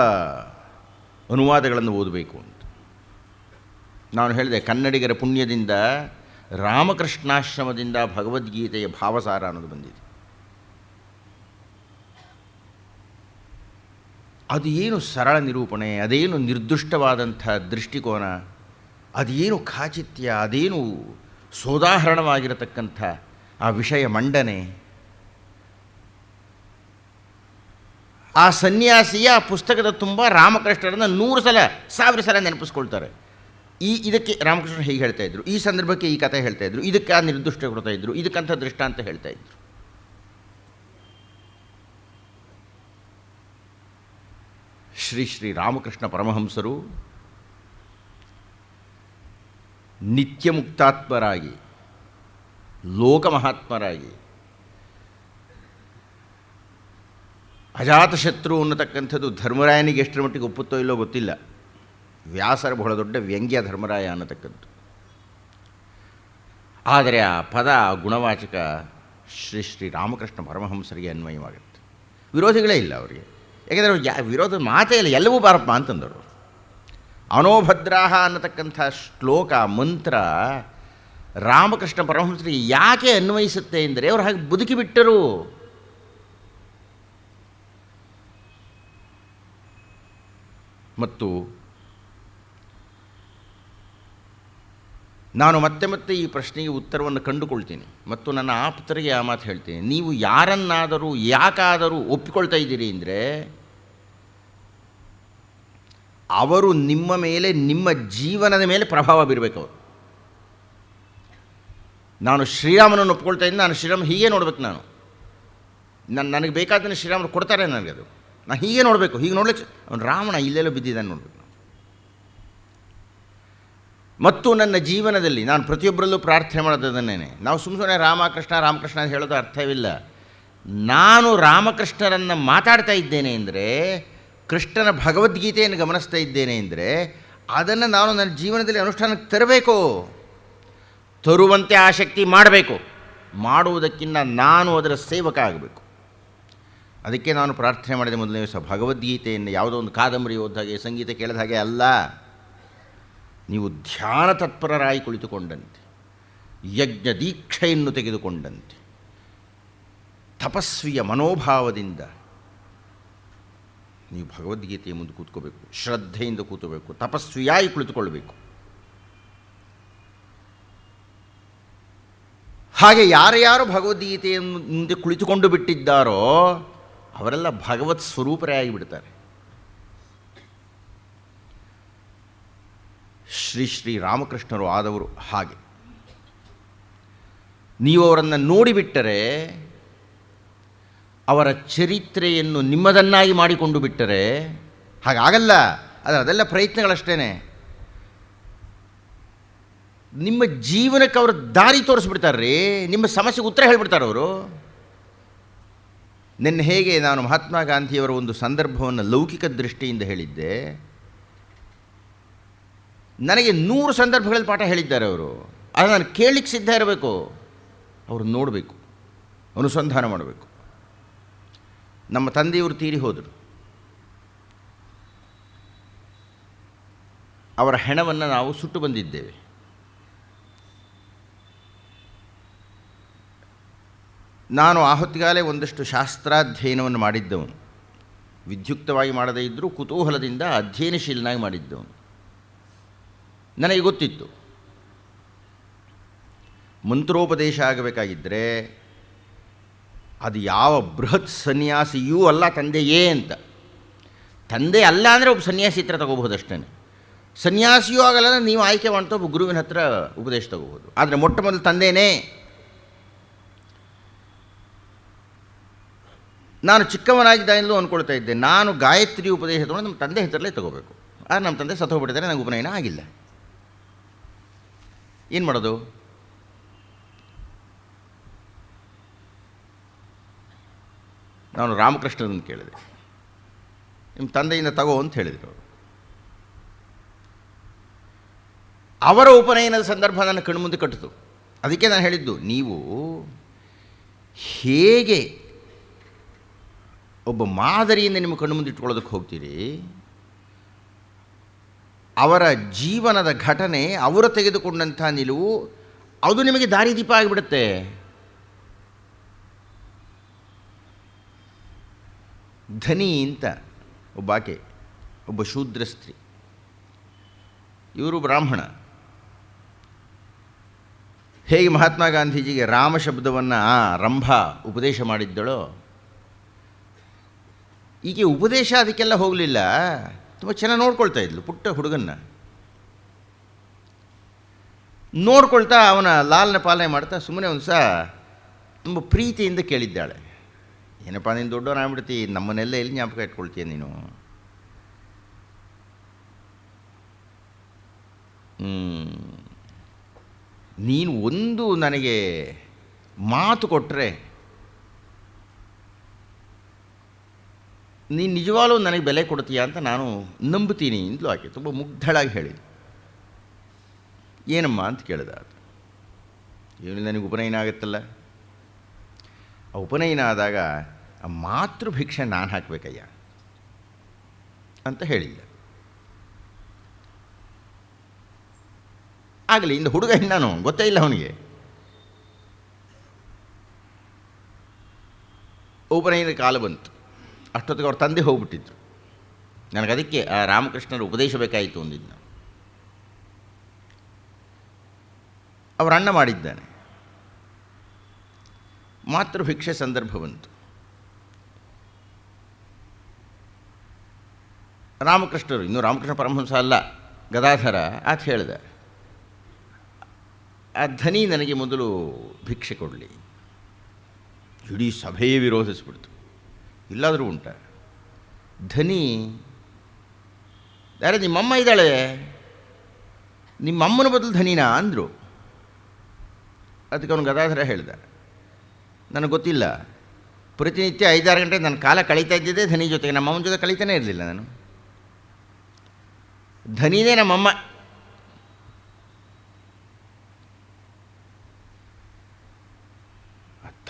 ಅನುವಾದಗಳನ್ನು ಓದಬೇಕು ಅಂತ. ನಾನು ಹೇಳಿದೆ, ಕನ್ನಡಿಗರ ಪುಣ್ಯದಿಂದ ರಾಮಕೃಷ್ಣಾಶ್ರಮದಿಂದ ಭಗವದ್ಗೀತೆಯ ಭಾವಸಾರ ಅನ್ನೋದು ಬಂದಿದೆ. ಅದು ಏನು ಸರಳ ನಿರೂಪಣೆ, ಅದೇನು ನಿರ್ದುಷ್ಟವಾದಂಥ ದೃಷ್ಟಿಕೋನ, ಅದೇನು ಖಾಚಿತ್ಯ, ಅದೇನು ಸೋದಾಹರಣವಾಗಿರತಕ್ಕಂಥ ಆ ವಿಷಯ ಮಂಡನೆ. ಆ ಸನ್ಯಾಸಿಯ ಪುಸ್ತಕದ ತುಂಬ ರಾಮಕೃಷ್ಣರನ್ನು 100 ಸಲ 1000 ಸಲ ನೆನಪಿಸ್ಕೊಳ್ತಾರೆ. ಇದಕ್ಕೆ ರಾಮಕೃಷ್ಣ ಹೀಗೆ ಹೇಳ್ತಾ ಇದ್ರು, ಈ ಸಂದರ್ಭಕ್ಕೆ ಈ ಕಥೆ ಹೇಳ್ತಾ ಇದ್ರು, ಇದಕ್ಕೆ ಆ ನಿರ್ದಿಷ್ಟ ಕೊಡ್ತಾ ಇದ್ರು, ಇದಕ್ಕಂಥ ದೃಷ್ಟಾಂತ ಹೇಳ್ತಾ ಇದ್ರು. ಶ್ರೀ ರಾಮಕೃಷ್ಣ ಪರಮಹಂಸರು ನಿತ್ಯ ಮುಕ್ತಾತ್ಮರಾಗಿ, ಲೋಕಮಹಾತ್ಮರಾಗಿ, ಅಜಾತಶತ್ರು ಅನ್ನತಕ್ಕಂಥದ್ದು ಧರ್ಮರಾಯನಿಗೆ ಎಷ್ಟರ ಮಟ್ಟಿಗೆ ಒಪ್ಪುತ್ತೋ ಇಲ್ಲೋ ಗೊತ್ತಿಲ್ಲ. ವ್ಯಾಸರ ಬಹಳ ದೊಡ್ಡ ವ್ಯಂಗ್ಯ ಧರ್ಮರಾಯ ಅನ್ನತಕ್ಕಂಥದ್ದು. ಆದರೆ ಆ ಪದ, ಗುಣವಾಚಕ ಶ್ರೀ ರಾಮಕೃಷ್ಣ ಪರಮಹಂಸರಿಗೆ ಅನ್ವಯವಾಗುತ್ತೆ. ವಿರೋಧಿಗಳೇ ಇಲ್ಲ ಅವರಿಗೆ. ಯಾಕೆಂದರೆ ವಿರೋಧ ಮಾತೇ ಇಲ್ಲ, ಎಲ್ಲವೂ ಬಾರಪ್ಪ ಅಂತಂದರು. ಅನೋಭದ್ರಾಹ ಅನ್ನತಕ್ಕಂಥ ಶ್ಲೋಕ, ಮಂತ್ರ ರಾಮಕೃಷ್ಣ ಪರಮಹಂಸರಿಗೆ ಯಾಕೆ ಅನ್ವಯಿಸುತ್ತೆ ಅಂದರೆ ಅವರು ಹಾಗೆ ಬದುಕಿಬಿಟ್ಟರು. ಮತ್ತು ನಾನು ಮತ್ತೆ ಮತ್ತೆ ಈ ಪ್ರಶ್ನೆಗೆ ಉತ್ತರವನ್ನು ಕಂಡುಕೊಳ್ತೀನಿ ಮತ್ತು ನನ್ನ ಆಪ್ತರಿಗೆ ಆ ಮಾತು ಹೇಳ್ತೀನಿ. ನೀವು ಯಾರನ್ನಾದರೂ ಯಾಕಾದರೂ ಒಪ್ಪಿಕೊಳ್ತಾ ಇದ್ದೀರಿ ಅಂದರೆ ಅವರು ನಿಮ್ಮ ಮೇಲೆ, ನಿಮ್ಮ ಜೀವನದ ಮೇಲೆ ಪ್ರಭಾವ ಬೀರಬೇಕು. ಅವರು, ನಾನು ಶ್ರೀರಾಮನನ್ನು ಒಪ್ಕೊಳ್ತಾ ಇದ್ದೀನಿ, ನಾನು ಶ್ರೀರಾಮ ಹೀಗೆ ನೋಡ್ಬೇಕು. ನನಗೆ ಬೇಕಾದನ್ನು ಶ್ರೀರಾಮರು ಕೊಡ್ತಾರೆ ನನಗದು. ನಾನು ಹೀಗೆ ನೋಡಬೇಕು. ಹೀಗೆ ನೋಡ್ಲಿಕ್ಕೆ ಅವನು ರಾವಣ ಇಲ್ಲೆಲ್ಲೋ ಬಿದ್ದಿದ್ದಾನೆ ನೋಡಬೇಕು. ಮತ್ತು ನನ್ನ ಜೀವನದಲ್ಲಿ ನಾನು ಪ್ರತಿಯೊಬ್ಬರಲ್ಲೂ ಪ್ರಾರ್ಥನೆ ಮಾಡೋದನ್ನೇ. ನಾವು ಸುಮ್ಮನೆ ರಾಮಕೃಷ್ಣ ರಾಮಕೃಷ್ಣ ಅಂತ ಹೇಳೋದು ಅರ್ಥವಿಲ್ಲ. ನಾನು ರಾಮಕೃಷ್ಣರನ್ನು ಮಾತಾಡ್ತಾ ಇದ್ದೇನೆ ಅಂದರೆ, ಕೃಷ್ಣನ ಭಗವದ್ಗೀತೆಯನ್ನು ಗಮನಿಸ್ತಾ ಇದ್ದೇನೆ ಅಂದರೆ, ಅದನ್ನು ನಾನು ನನ್ನ ಜೀವನದಲ್ಲಿ ಅನುಷ್ಠಾನಕ್ಕೆ ತರಬೇಕು. ತರುವಂತೆ ಆಸಕ್ತಿ ಮಾಡಬೇಕು. ಮಾಡುವುದಕ್ಕಿಂತ ನಾನು ಅದರ ಸೇವಕ ಆಗಬೇಕು. ಅದಕ್ಕೆ ನಾನು ಪ್ರಾರ್ಥನೆ ಮಾಡಿದೆ ಮೊದಲನೇ ದಿವಸ, ಭಗವದ್ಗೀತೆಯನ್ನು ಯಾವುದೋ ಒಂದು ಕಾದಂಬರಿ ಓದಿದ ಹಾಗೆ, ಸಂಗೀತ ಕೇಳಿದ ಹಾಗೆ ಅಲ್ಲ, ನೀವು ಧ್ಯಾನ ತತ್ಪರರಾಗಿ ಕುಳಿತುಕೊಂಡಂತೆ, ಯಜ್ಞ ದೀಕ್ಷೆಯನ್ನು ತೆಗೆದುಕೊಂಡಂತೆ, ತಪಸ್ವಿಯ ಮನೋಭಾವದಿಂದ ನೀವು ಭಗವದ್ಗೀತೆಯ ಮುಂದೆ ಕೂತ್ಕೋಬೇಕು. ಶ್ರದ್ಧೆಯಿಂದ ಕೂತಬೇಕು, ತಪಸ್ವಿಯಾಗಿ ಕುಳಿತುಕೊಳ್ಬೇಕು. ಹಾಗೆ ಯಾರ್ಯಾರು ಭಗವದ್ಗೀತೆಯ ಮುಂದೆ ಕುಳಿತುಕೊಂಡು ಬಿಟ್ಟಿದ್ದಾರೋ ಅವರೆಲ್ಲ ಭಗವತ್ ಸ್ವರೂಪರೇ ಆಗಿಬಿಡ್ತಾರೆ. ಶ್ರೀ ರಾಮಕೃಷ್ಣರು ಆದವರು ಹಾಗೆ. ನೀವು ಅವರನ್ನು ನೋಡಿಬಿಟ್ಟರೆ, ಅವರ ಚರಿತ್ರೆಯನ್ನು ನಿಮ್ಮದನ್ನಾಗಿ ಮಾಡಿಕೊಂಡು ಬಿಟ್ಟರೆ, ಹಾಗಾಗಲ್ಲ. ಆದರೆ ಅದೆಲ್ಲ ಪ್ರಯತ್ನಗಳಷ್ಟೇ. ನಿಮ್ಮ ಜೀವನಕ್ಕೆ ಅವರು ದಾರಿ ತೋರಿಸ್ಬಿಡ್ತಾರೆ ರೀ. ನಿಮ್ಮ ಸಮಸ್ಯೆಗೆ ಉತ್ತರ ಹೇಳಿಬಿಡ್ತಾರೆ ಅವರು. ನಿನ್ನೆ ಹೇಗೆ ನಾನು ಮಹಾತ್ಮ ಗಾಂಧಿಯವರ ಒಂದು ಸಂದರ್ಭವನ್ನು ಲೌಕಿಕ ದೃಷ್ಟಿಯಿಂದ ಹೇಳಿದ್ದೆ, ನನಗೆ 100 ಸಂದರ್ಭಗಳಲ್ಲಿ ಪಾಠ ಹೇಳಿದ್ದಾರೆ ಅವರು. ಅದು ನಾನು ಕೇಳಲಿಕ್ಕೆ ಸಿದ್ಧ ಇರಬೇಕು. ಅವರು ನೋಡಬೇಕು, ಅನುಸಂಧಾನ ಮಾಡಬೇಕು. ನಮ್ಮ ತಂದೆಯವರು ತೀರಿ ಹೋದರು. ಅವರ ಹೆಣವನ್ನು ನಾವು ಸುಟ್ಟು ಬಂದಿದ್ದೇವೆ. ನಾನು ಆ ಹೊತ್ತಿಗಾಲೇ ಒಂದಷ್ಟು ಶಾಸ್ತ್ರಾಧ್ಯಯನವನ್ನು ಮಾಡಿದ್ದವನು, ವಿದ್ಯುಕ್ತವಾಗಿ ಮಾಡದೇ ಇದ್ದರೂ ಕುತೂಹಲದಿಂದ ಅಧ್ಯಯನಶೀಲನಾಗಿ ಮಾಡಿದ್ದವನು. ನನಗೆ ಗೊತ್ತಿತ್ತು, ಮಂತ್ರೋಪದೇಶ ಆಗಬೇಕಾಗಿದ್ದರೆ ಅದು ಯಾವ ಬೃಹತ್ ಸನ್ಯಾಸಿಯೂ ಅಲ್ಲ, ತಂದೆಯೇ ಅಂತ. ತಂದೆ ಅಲ್ಲ ಅಂದರೆ ಒಬ್ಬ ಸನ್ಯಾಸಿ ಹತ್ರ ತಗೋಬಹುದು ಅಷ್ಟೇ. ಸನ್ಯಾಸಿಯೂ ಆಗಲ್ಲ, ನೀವು ಆಯ್ಕೆ ಮಾಡ್ತಾ ಒಬ್ಬ ಗುರುವಿನ ಹತ್ರ ಉಪದೇಶ ತಗೋಬೋದು. ಆದರೆ ಮೊಟ್ಟ ಮೊದಲು ತಂದೆಯೇ. ನಾನು ಚಿಕ್ಕವನಾಗಿದ್ದಾಗಲೂ ಅಂದ್ಕೊಳ್ತಾ ಇದ್ದೆ, ನಾನು ಗಾಯತ್ರಿ ಉಪದೇಶ ತಗೊಂಡು ನಮ್ಮ ತಂದೆ ಹೆಸರಲ್ಲೇ ತಗೋಬೇಕು. ಆದರೆ ನಮ್ಮ ತಂದೆ ಸತ್ತೋಗ್ಬಿಟ್ಟಿದ್ದಾರೆ, ನನಗೆ ಉಪನಯನ ಆಗಿಲ್ಲ. ಏನು ಮಾಡೋದು? ನಾನು ರಾಮಕೃಷ್ಣರನ್ನು ಕೇಳಿದೆ, ನಿಮ್ಮ ತಂದೆಯಿಂದ ತಗೋ ಅಂತ ಹೇಳಿದರು ಅವರು. ಅವರ ಉಪನಯನದ ಸಂದರ್ಭ ನನ್ನ ಕಣ್ಮುಂದೆ ಕಟ್ಟಿತು. ಅದಕ್ಕೆ ನಾನು ಹೇಳಿದ್ದು, ನೀವು ಹೇಗೆ ಒಬ್ಬ ಮಾದರಿಯಿಂದ ನಿಮ್ಮ ಕಣ್ಣು ಮುಂದೆ ಇಟ್ಕೊಳ್ಳೋದಕ್ಕೆ ಹೋಗ್ತೀರಿ, ಅವರ ಜೀವನದ ಘಟನೆ, ಅವರು ತೆಗೆದುಕೊಂಡಂಥ ನಿಲುವು, ಅದು ನಿಮಗೆ ದಾರಿದೀಪ ಆಗಿಬಿಡುತ್ತೆ. ಧನಿ ಅಂತ ಒಬ್ಬಾಕೆ, ಒಬ್ಬ ಶೂದ್ರ ಸ್ತ್ರೀ, ಇವರು ಬ್ರಾಹ್ಮಣ. ಹೇಗೆ ಮಹಾತ್ಮ ಗಾಂಧೀಜಿಗೆ ರಾಮ ಶಬ್ದವನ್ನು ರಂಭ ಉಪದೇಶ ಮಾಡಿದ್ದಳೋ, ಈಕೆ ಉಪದೇಶ ಅದಕ್ಕೆಲ್ಲ ಹೋಗಲಿಲ್ಲ, ತುಂಬ ಚೆನ್ನಾಗಿ ನೋಡ್ಕೊಳ್ತಾ ಇದ್ಲು ಪುಟ್ಟ ಹುಡುಗನ್ನ. ನೋಡ್ಕೊಳ್ತಾ ಅವನ ಲಾಲನೆ ಪಾಲನೆ ಮಾಡ್ತಾ ಸುಮ್ಮನೆ ಒಂದು ಸಹ ತುಂಬ ಪ್ರೀತಿಯಿಂದ ಕೇಳಿದ್ದಾಳೆ, ಏನಪ್ಪ ನೀನು ದೊಡ್ಡವನಾಗ್ಬಿಡ್ತಿ, ನಮ್ಮನ್ನೆಲ್ಲ ಎಲ್ಲಿ ಜ್ಞಾಪಕ ಇಟ್ಕೊಳ್ತೀಯ ನೀನು? ನೀನು ಒಂದು ನನಗೆ ಮಾತು ಕೊಟ್ಟರೆ, ನೀನು ನಿಜವಾಗ್ಲೂ ನನಗೆ ಬೆಲೆ ಕೊಡ್ತೀಯ ಅಂತ ನಾನು ನಂಬುತ್ತೀನಿ ಅಂತಲೂ ಆಕೆ ತುಂಬ ಮುಗ್ಧಳಾಗಿ ಹೇಳಿದೆ. ಏನಮ್ಮ ಅಂತ ಕೇಳಿದ. ಅದು ಏನಿಲ್ಲ, ನನಗೆ ಉಪನಯನ ಆಗುತ್ತಲ್ಲ, ಆ ಉಪನಯನ ಆದಾಗ ಆ ಮಾತೃಭಿಕ್ಷೆ ನಾನು ಹಾಕಬೇಕಯ್ಯ ಅಂತ ಹೇಳಿಲ್ಲ. ಆಗಲಿ, ಇಂದ ಹುಡುಗ ನಾನು ಗೊತ್ತೇ ಇಲ್ಲ ಅವನಿಗೆ. ಉಪನಯನ ಕಾಲ ಬಂತು. ಅಷ್ಟೊತ್ತಿಗೆ ಅವ್ರ ತಂದೆ ಹೋಗ್ಬಿಟ್ಟಿದ್ರು. ನನಗದಕ್ಕೆ ಆ ರಾಮಕೃಷ್ಣರ ಉಪದೇಶ ಬೇಕಾಯಿತು ಅಂದಿದ್ದು. ಅವರ ಅಣ್ಣ ಮಾಡಿದ್ದಾನೆ. ಮಾತೃಭಿಕ್ಷೆ ಸಂದರ್ಭ ಬಂತು. ರಾಮಕೃಷ್ಣರು, ಇನ್ನೂ ರಾಮಕೃಷ್ಣ ಪರಮಹಂಸ ಅಲ್ಲ, ಗದಾಧರ ಆತ ಹೇಳಿದ, ಆ ಧನಿ ನನಗೆ ಮೊದಲು ಭಿಕ್ಷೆ ಕೊಡಲಿ. ಇಡೀ ಸಭೆಯೇ ವಿರೋಧಿಸ್ಬಿಡ್ತು. ಇಲ್ಲಾದರೂ ಉಂಟ ಧನಿ, ಯಾರೇ ನಿಮ್ಮಮ್ಮ ಇದ್ದಾಳೆ, ನಿಮ್ಮಮ್ಮನ ಬದಲು ಧನಿನಾ ಅಂದರು. ಅದಕ್ಕೆ ಅವನು ಗದಾಧರ ಹೇಳ್ದ, ನನಗೆ ಗೊತ್ತಿಲ್ಲ, ಪ್ರತಿನಿತ್ಯ 5-6 ಗಂಟೆ ನನ್ನ ಕಾಲ ಕಳೀತಾ ಇದ್ದಿದ್ದೆ ಧನಿ ಜೊತೆಗೆ, ನಮ್ಮಮ್ಮನ ಜೊತೆ ಕಳೀತಾನೇ ಇರಲಿಲ್ಲ ನಾನು. ಧನಿನೇ ನಮ್ಮಮ್ಮ.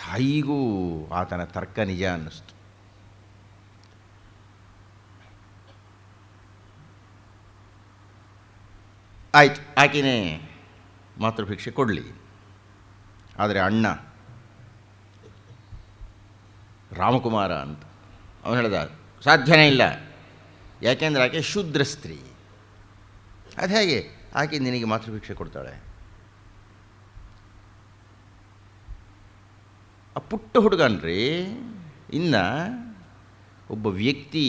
ತಾಯಿಗೂ ಆತನ ತರ್ಕ ನಿಜ ಅನ್ನಿಸ್ತು. ಆಯ್ತು, ಆಕೆನೇ ಮಾತೃಭಿಕ್ಷೆ ಕೊಡಲಿ. ಆದರೆ ಅಣ್ಣ ರಾಮಕುಮಾರ ಅಂತ ಅವನು ಹೇಳ್ದ, ಸಾಧ್ಯನೇ ಇಲ್ಲ, ಯಾಕೆಂದರೆ ಆಕೆ ಶೂದ್ರ ಸ್ತ್ರೀ. ಅದು ಹೇಗೆ ಆಕೆ ನಿನಗೆ ಮಾತೃಭಿಕ್ಷೆ ಕೊಡ್ತಾಳೆ? ಆ ಪುಟ್ಟ ಹುಡುಗನ್ರಿ, ಇನ್ನು ಒಬ್ಬ ವ್ಯಕ್ತಿ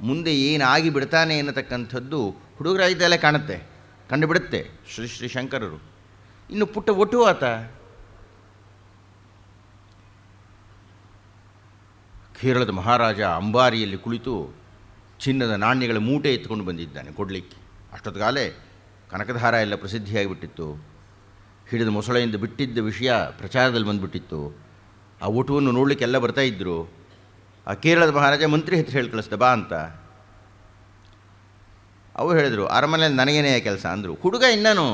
ಮುಂದೆ ಏನಾಗಿ ಬಿಡ್ತಾನೆ ಅನ್ನತಕ್ಕಂಥದ್ದು ಹುಡುಗರಾಗಿದ್ದಲ್ಲೇ ಕಾಣುತ್ತೆ, ಕಂಡುಬಿಡುತ್ತೆ ಶ್ರೀ ಶ್ರೀ ಶಂಕರರು. ಇನ್ನು ಪುಟ್ಟ ಒಟ್ಟು ಆತ. ಕೇರಳದ ಮಹಾರಾಜ ಅಂಬಾರಿಯಲ್ಲಿ ಕುಳಿತು ಚಿನ್ನದ ನಾಣ್ಯಗಳ ಮೂಟೆ ಎತ್ಕೊಂಡು ಬಂದಿದ್ದಾನೆ ಕೊಡಲಿಕ್ಕೆ. ಅಷ್ಟೊತ್ತಿಗಾಲೇ ಕನಕಧಾರ ಎಲ್ಲ ಪ್ರಸಿದ್ಧಿಯಾಗಿಬಿಟ್ಟಿತ್ತು. ಹಿಡಿದ ಮೊಸಳೆಯಿಂದ ಬಿಟ್ಟಿದ್ದ ವಿಷಯ ಪ್ರಚಾರದಲ್ಲಿ ಬಂದುಬಿಟ್ಟಿತ್ತು. ಆ ಒಟುವನ್ನು ನೋಡಲಿಕ್ಕೆ ಎಲ್ಲ ಬರ್ತಾಯಿದ್ರು. ಆ ಕೇರಳದ ಮಹಾರಾಜ ಮಂತ್ರಿ ಹತ್ರ ಹೇಳಿ ಕಳಿಸ್ದ, ಬಾ ಅಂತ. ಅವರು ಹೇಳಿದರು, ಅರಮನೆಯಲ್ಲಿ ನನಗೇನೇ ಕೆಲಸ ಅಂದರು. ಹುಡುಗ ಇನ್ನೂ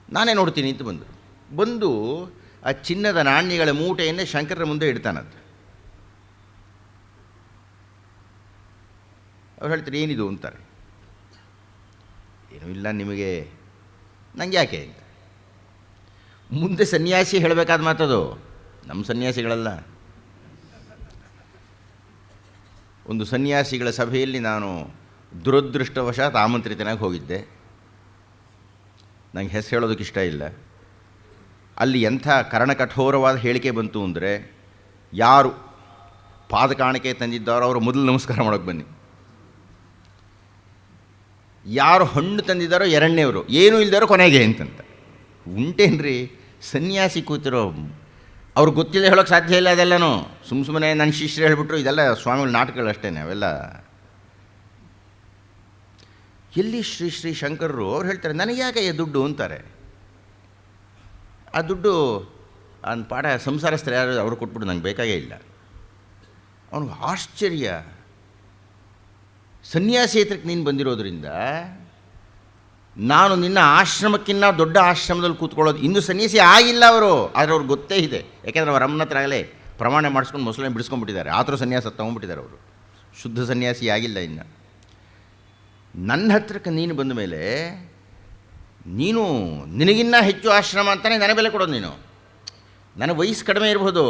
ನಾನೇ ನೋಡ್ತೀನಿ ಅಂತ ಬಂದರು. ಬಂದು ಆ ಚಿನ್ನದ ನಾಣ್ಯಗಳ ಮೂಟೆಯನ್ನೇ ಶಂಕರರ ಮುಂದೆ ಇಡ್ತಾನಂತೆ. ಅವ್ರು ಹೇಳ್ತಾರೆ, ಏನಿದು ಅಂತಾರೆ. ಏನೂ ಇಲ್ಲ ನಿಮಗೆ, ನನಗೆ ಯಾಕೆ ಅಂತ. ಮುಂದೆ ಸನ್ಯಾಸಿ ಹೇಳಬೇಕಾದ ಮಾತದು, ನಮ್ಮ ಸನ್ಯಾಸಿಗಳಲ್ಲ. ಒಂದು ಸನ್ಯಾಸಿಗಳ ಸಭೆಯಲ್ಲಿ ನಾನು ದುರದೃಷ್ಟವಶಾತ್ ಆಮಂತ್ರಿತನಾಗಿ ಹೋಗಿದ್ದೆ. ನನಗೆ ಹೆಸರು ಹೇಳೋದಕ್ಕೆ ಇಷ್ಟ ಇಲ್ಲ. ಅಲ್ಲಿ ಎಂಥ ಕರ್ಣಕಠೋರವಾದ ಹೇಳಿಕೆ ಬಂತು ಅಂದರೆ, ಯಾರು ಪಾದ ಕಾಣಿಕೆ ತಂದಿದ್ದಾರೋ ಅವರು ಮೊದಲು ನಮಸ್ಕಾರ ಮಾಡೋಕ್ಕೆ ಬನ್ನಿ, ಯಾರು ಹಣ್ಣು ತಂದಿದ್ದಾರೋ ಎರಡನೇವರು, ಏನೂ ಇಲ್ದಾರೋ ಕೊನೆಗೆ ಅಂತಂತ. ಉಂಟೇನ್ರಿ ಸನ್ಯಾಸಿ ಕೂತಿರೋ ಅವ್ರಿಗೆ ಗೊತ್ತಿದೆ ಹೇಳೋಕ್ಕೆ ಸಾಧ್ಯ ಇಲ್ಲ. ಅದೆಲ್ಲನೂ ಸುಮ್ಮನೆ ನನ್ನ ಶಿಷ್ಯರು ಹೇಳಿಬಿಟ್ರು, ಇದೆಲ್ಲ ಸ್ವಾಮಿಗಳ ನಾಟಕಗಳು ಅಷ್ಟೇ. ಅವೆಲ್ಲ ಎಲ್ಲಿ ಶ್ರೀ ಶ್ರೀ ಶಂಕರರು ಅವ್ರು ಹೇಳ್ತಾರೆ, ನನಗೆ ಯಾಕೆ ದುಡ್ಡು ಅಂತಾರೆ. ಆ ದುಡ್ಡು ಅವ್ನ ಪಾಠ ಸಂಸಾರಸ್ಥರು ಯಾರು ಅವ್ರು ಕೊಟ್ಬಿಟ್ಟು ನಂಗೆ ಬೇಕಾಗೇ ಇಲ್ಲ. ಅವನಿಗೆ ಆಶ್ಚರ್ಯ, ಸನ್ಯಾಸೇತರಕ್ಕೆ ನೀನು ಬಂದಿರೋದ್ರಿಂದ ನಾನು ನಿನ್ನ ಆಶ್ರಮಕ್ಕಿಂತ ದೊಡ್ಡ ಆಶ್ರಮದಲ್ಲಿ ಕೂತ್ಕೊಳ್ಳೋದು. ಇನ್ನೂ ಸನ್ಯಾಸಿ ಆಗಿಲ್ಲ ಅವರು, ಆದರೆ ಅವ್ರಿಗೆ ಗೊತ್ತೇ ಇದೆ. ಯಾಕೆಂದರೆ ಅವ್ರ ಅಮ್ಮನ ಹತ್ರ ಆಗಲೇ ಪ್ರಮಾಣ ಮಾಡಿಸ್ಕೊಂಡು ಮೊಸಳೆ ಬಿಡಿಸ್ಕೊಂಡ್ಬಿಟ್ಟಿದ್ದಾರೆ. ಆ ಥರ ಸನ್ಯಾಸ ತೊಗೊಂಡ್ಬಿಟ್ಟಿದ್ದಾರೆ ಅವರು. ಶುದ್ಧ ಸನ್ಯಾಸಿ ಆಗಿಲ್ಲ ಇನ್ನು. ನನ್ನ ಹತ್ರಕ್ಕೆ ನೀನು ಬಂದ ಮೇಲೆ ನೀನು ನಿನಗಿನ್ನ ಹೆಚ್ಚು ಆಶ್ರಮ ಅಂತಲೇ ನನಗೆ ಬೆಲೆ ಕೊಡೋದು. ನೀನು ನನಗೆ ವಯಸ್ಸು ಕಡಿಮೆ ಇರ್ಬೋದು,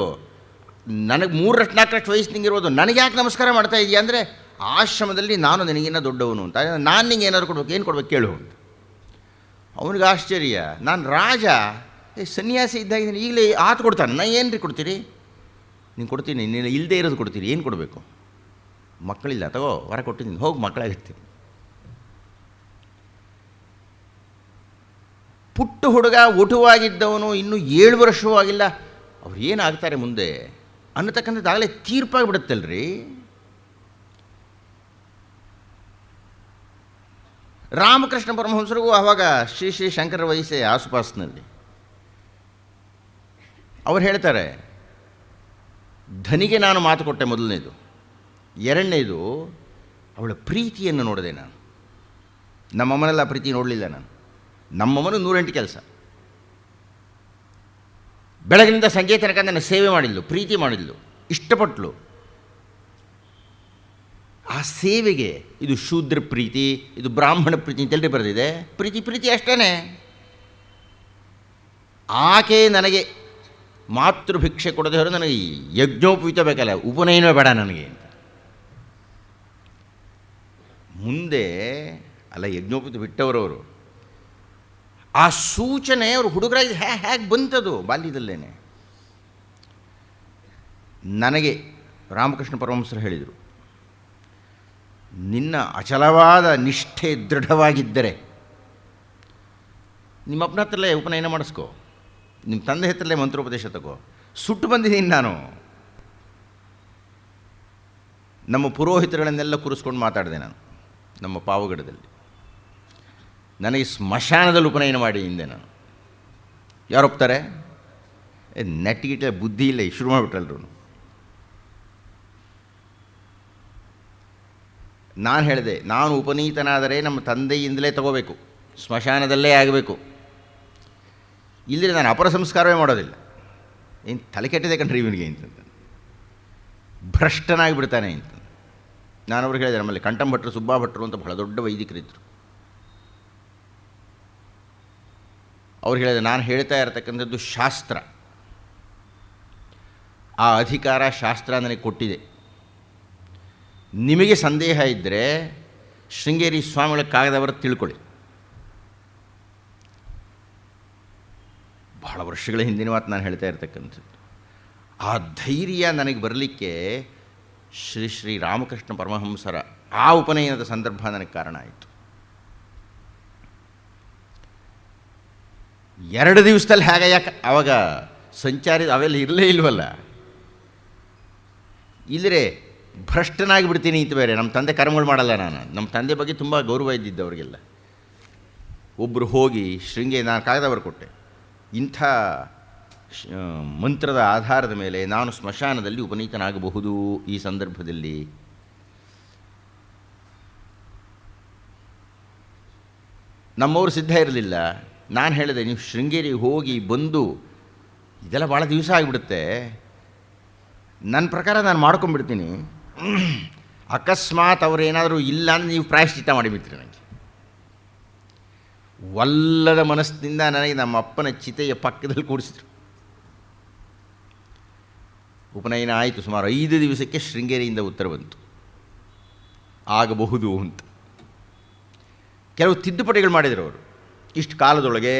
ನನಗೆ 3-4 ವಯಸ್ಸು ನಿಂಗಿರ್ಬೋದು, ನನಗೆ ಯಾಕೆ ನಮಸ್ಕಾರ ಮಾಡ್ತಾ ಇದೆಯಾ ಅಂದರೆ ಆಶ್ರಮದಲ್ಲಿ ನಾನು ನಿನಗಿನ್ನ ದೊಡ್ಡವನು ಅಂತ. ನಾನು ನಿಂಗೆ ಏನಾದ್ರು ಕೊಡ್ಬೇಕು, ಏನು ಕೊಡ್ಬೇಕು ಕೇಳು ಅಂತ. ಅವನಿಗೆ ಆಶ್ಚರ್ಯ, ನಾನು ರಾಜ, ಸನ್ಯಾಸಿ ಇದ್ದಾಗಿದ್ದೀನಿ, ಈಗಲೇ ಆತು ಕೊಡ್ತಾನೆ, ನಾನು ಏನು ರೀ ಕೊಡ್ತೀರಿ? ನೀನು ಕೊಡ್ತೀನಿ, ನೀನು ಇಲ್ಲದೇ ಇರೋದು ಕೊಡ್ತೀರಿ, ಏನು ಕೊಡಬೇಕು? ಮಕ್ಕಳಿಲ್ಲ, ತಗೋ ಹೊರ ಕೊಟ್ಟಿದ್ದೀನಿ, ಹೋಗಿ ಮಕ್ಕಳಾಗಿರ್ತೀನಿ. ಪುಟ್ಟ ಹುಡುಗ ಒಟುವಾಗಿದ್ದವನು ಇನ್ನೂ 7 ವರ್ಷವೂ ಆಗಿಲ್ಲ, ಅವ್ರು ಏನಾಗ್ತಾರೆ ಮುಂದೆ ಅನ್ನತಕ್ಕಂಥದ್ದಾಗಲೇ ತೀರ್ಪಾಗಿಬಿಡುತ್ತಲ್ರಿ. ರಾಮಕೃಷ್ಣ ಪರಮಹಂಸರಿಗೂ ಆವಾಗ ಶ್ರೀ ಶ್ರೀ ಶಂಕರ ವಯಸ್ಸೆ ಆಸುಪಾಸಿನಲ್ಲಿ. ಅವ್ರು ಹೇಳ್ತಾರೆ, ಧನಿಗೆ ನಾನು ಮಾತು ಕೊಟ್ಟೆ ಮೊದಲನೇದು. ಎರಡನೇದು, ಅವಳ ಪ್ರೀತಿಯನ್ನು ನೋಡಿದೆ ನಾನು. ನಮ್ಮಮ್ಮನೆಲ್ಲ ಪ್ರೀತಿ ನೋಡಲಿಲ್ಲ ನಾನು. ನಮ್ಮಮ್ಮನು 108 ಕೆಲಸ. ಬೆಳಗಿನಿಂದ ಸಂಜೆ ತನಕ ನನ್ನ ಸೇವೆ ಮಾಡಿದ್ಲು, ಪ್ರೀತಿ ಮಾಡಿದ್ಲು, ಇಷ್ಟಪಟ್ಲು. ಆ ಸೇವೆಗೆ ಇದು ಶೂದ್ರ ಪ್ರೀತಿ, ಇದು ಬ್ರಾಹ್ಮಣ ಪ್ರೀತಿ ಅಂತೆಲ್ಲರಿ ಬರೆದಿದೆ. ಪ್ರೀತಿ ಅಷ್ಟೇ. ಆಕೆ ನನಗೆ ಮಾತೃಭಿಕ್ಷೆ ಕೊಡದೆ ಹೊರ ನನಗೆ ಯಜ್ಞೋಪವೀತ ಬೇಕಲ್ಲ, ಉಪನಯನವೇ ಬೇಡ ನನಗೆ ಅಂತ. ಮುಂದೆ ಅಲ್ಲ, ಯಜ್ಞೋಪವೀತ ಬಿಟ್ಟವರವರು. ಆ ಸೂಚನೆ ಅವರು ಹುಡುಗರಾಗಿ ಹೇಗೆ ಬಂತದು ಬಾಲ್ಯದಲ್ಲೇ. ನನಗೆ ರಾಮಕೃಷ್ಣ ಪರಮಹಂಸರು ಹೇಳಿದರು, ನಿನ್ನ ಅಚಲವಾದ ನಿಷ್ಠೆ ದೃಢವಾಗಿದ್ದರೆ ನಿಮ್ಮ ಅಪ್ಪನ ಹತ್ರಲ್ಲೇ ಉಪನಯನ ಮಾಡಿಸ್ಕೋ, ನಿಮ್ಮ ತಂದೆ ಹತ್ರಲ್ಲೇ ಮಂತ್ರೋಪದೇಶ ತಗೋ. ಸುಟ್ಟು ಬಂದಿದ್ದೀನಿ ನಾನು. ನಮ್ಮ ಪುರೋಹಿತರುಗಳನ್ನೆಲ್ಲ ಕೂರಿಸ್ಕೊಂಡು ಮಾತಾಡಿದೆ ನಾನು ನಮ್ಮ ಪಾವಗಡದಲ್ಲಿ. ನನಗೆ ಸ್ಮಶಾನದಲ್ಲಿ ಉಪನಯನ ಮಾಡಿ ಹಿಂದೆ ನಾನು. ಯಾರು ಒಪ್ತಾರೆ? ನೆಟ್ಟಿಗಿಟ್ಟ ಬುದ್ಧಿ ಇಲ್ಲ, ಶುರು ಮಾಡಿಬಿಟ್ರಲ್ರು. ನಾನು ಹೇಳಿದೆ, ನಾನು ಉಪನೀತನಾದರೆ ನಮ್ಮ ತಂದೆಯಿಂದಲೇ ತಗೋಬೇಕು, ಸ್ಮಶಾನದಲ್ಲೇ ಆಗಬೇಕು, ಇಲ್ಲದೆ ನಾನು ಅಪರ ಸಂಸ್ಕಾರವೇ ಮಾಡೋದಿಲ್ಲ. ಏನು ತಲೆ ಕೆಟ್ಟಿದೆ ಕಣ್ರಿ ಇವನಿಗೆ ಅಂತಂದ, ಭ್ರಷ್ಟನಾಗಿ ಬಿಡ್ತಾನೆ ಅಂತ. ನಾನು ಅವ್ರಿಗೆ ಹೇಳಿದೆ, ನಮ್ಮಲ್ಲಿ ಕಂಠಂಭಟ್ರು ಸುಬ್ಬಾ ಭಟ್ರು ಅಂತ ಬಹಳ ದೊಡ್ಡ ವೈದಿಕರಿದ್ದರು. ಅವ್ರು ಹೇಳಿದೆ, ನಾನು ಹೇಳ್ತಾ ಇರತಕ್ಕಂಥದ್ದು ಶಾಸ್ತ್ರ, ಆ ಅಧಿಕಾರ ಶಾಸ್ತ್ರ ನನಗೆ ಕೊಟ್ಟಿದೆ. ನಿಮಗೆ ಸಂದೇಹ ಇದ್ದರೆ ಶೃಂಗೇರಿ ಸ್ವಾಮಿಗಳ ಕಾಗದ ಬರೆದು ತಿಳ್ಕೊಳ್ಳಿ. ಬಹಳ ವರ್ಷಗಳ ಹಿಂದಿನ ಮಾತು ನಾನು ಹೇಳ್ತಾ ಇರ್ತಕ್ಕಂಥದ್ದು. ಆ ಧೈರ್ಯ ನನಗೆ ಬರಲಿಕ್ಕೆ ಶ್ರೀ ಶ್ರೀ ರಾಮಕೃಷ್ಣ ಪರಮಹಂಸರ ಆ ಉಪನಯನದ ಸಂದರ್ಭ ನನಗೆ ಕಾರಣ ಆಯಿತು. 2 ದಿವಸದಲ್ಲಿ ಹೇಗೆ, ಯಾಕೆ ಆವಾಗ ಸಂಚಾರಿ ಅವೆಲ್ಲ ಇರಲೇ ಇಲ್ವಲ್ಲ. ಇಲ್ಲರೆ ಭ್ರಷ್ಟನಾಗಿ ಬಿಡ್ತೀನಿ ಅಂತ ಬೇರೆ. ನಮ್ಮ ತಂದೆ ಕರ್ಮಗಳು ಮಾಡಲ್ಲ. ನಮ್ಮ ತಂದೆ ಬಗ್ಗೆ ತುಂಬ ಗೌರವ ಇದ್ದಿದ್ದು ಅವರಿಗೆಲ್ಲ. ಒಬ್ಬರು ಹೋಗಿ ಶೃಂಗೇರಿ, ನಾನು ಕಾಗದ ಬರೆಕೊಟ್ಟೆ, ಇಂಥ ಮಂತ್ರದ ಆಧಾರದ ಮೇಲೆ ನಾನು ಸ್ಮಶಾನದಲ್ಲಿ ಉಪನೀತನಾಗಬಹುದು ಈ ಸಂದರ್ಭದಲ್ಲಿ. ನಮ್ಮವರು ಸಿದ್ಧ ಇರಲಿಲ್ಲ. ನಾನು ಹೇಳಿದೆ, ನೀವು ಶೃಂಗೇರಿಗೆ ಹೋಗಿ ಬಂದು ಇದೆಲ್ಲ ಭಾಳ ದಿವಸ ಆಗಿಬಿಡುತ್ತೆ, ನನ್ನ ಪ್ರಕಾರ ನಾನು ಮಾಡ್ಕೊಂಡ್ಬಿಡ್ತೀನಿ. ಅಕಸ್ಮಾತ್ ಅವರೇನಾದರೂ ಇಲ್ಲ ಅಂದರೆ ನೀವು ಪ್ರಾಯಶ್ಚಿತ್ತ ಮಾಡಿಬಿಡ್ತೀರಿ ನನಗೆ. ಒಲ್ಲದ ಮನಸ್ಸಿನಿಂದ ನನಗೆ ನಮ್ಮ ಅಪ್ಪನ ಚಿತೆಯ ಪಕ್ಕದಲ್ಲಿ ಕೂಡಿಸಿದ್ರು. ಉಪನಯನ ಆಯಿತು. ಸುಮಾರು 5 ದಿವಸಕ್ಕೆ ಶೃಂಗೇರಿಯಿಂದ ಉತ್ತರ ಬಂತು, ಆಗಬಹುದು ಅಂತ. ಕೆಲವು ತಿದ್ದುಪಡಿಗಳು ಮಾಡಿದರು ಅವರು. ಇಷ್ಟು ಕಾಲದೊಳಗೆ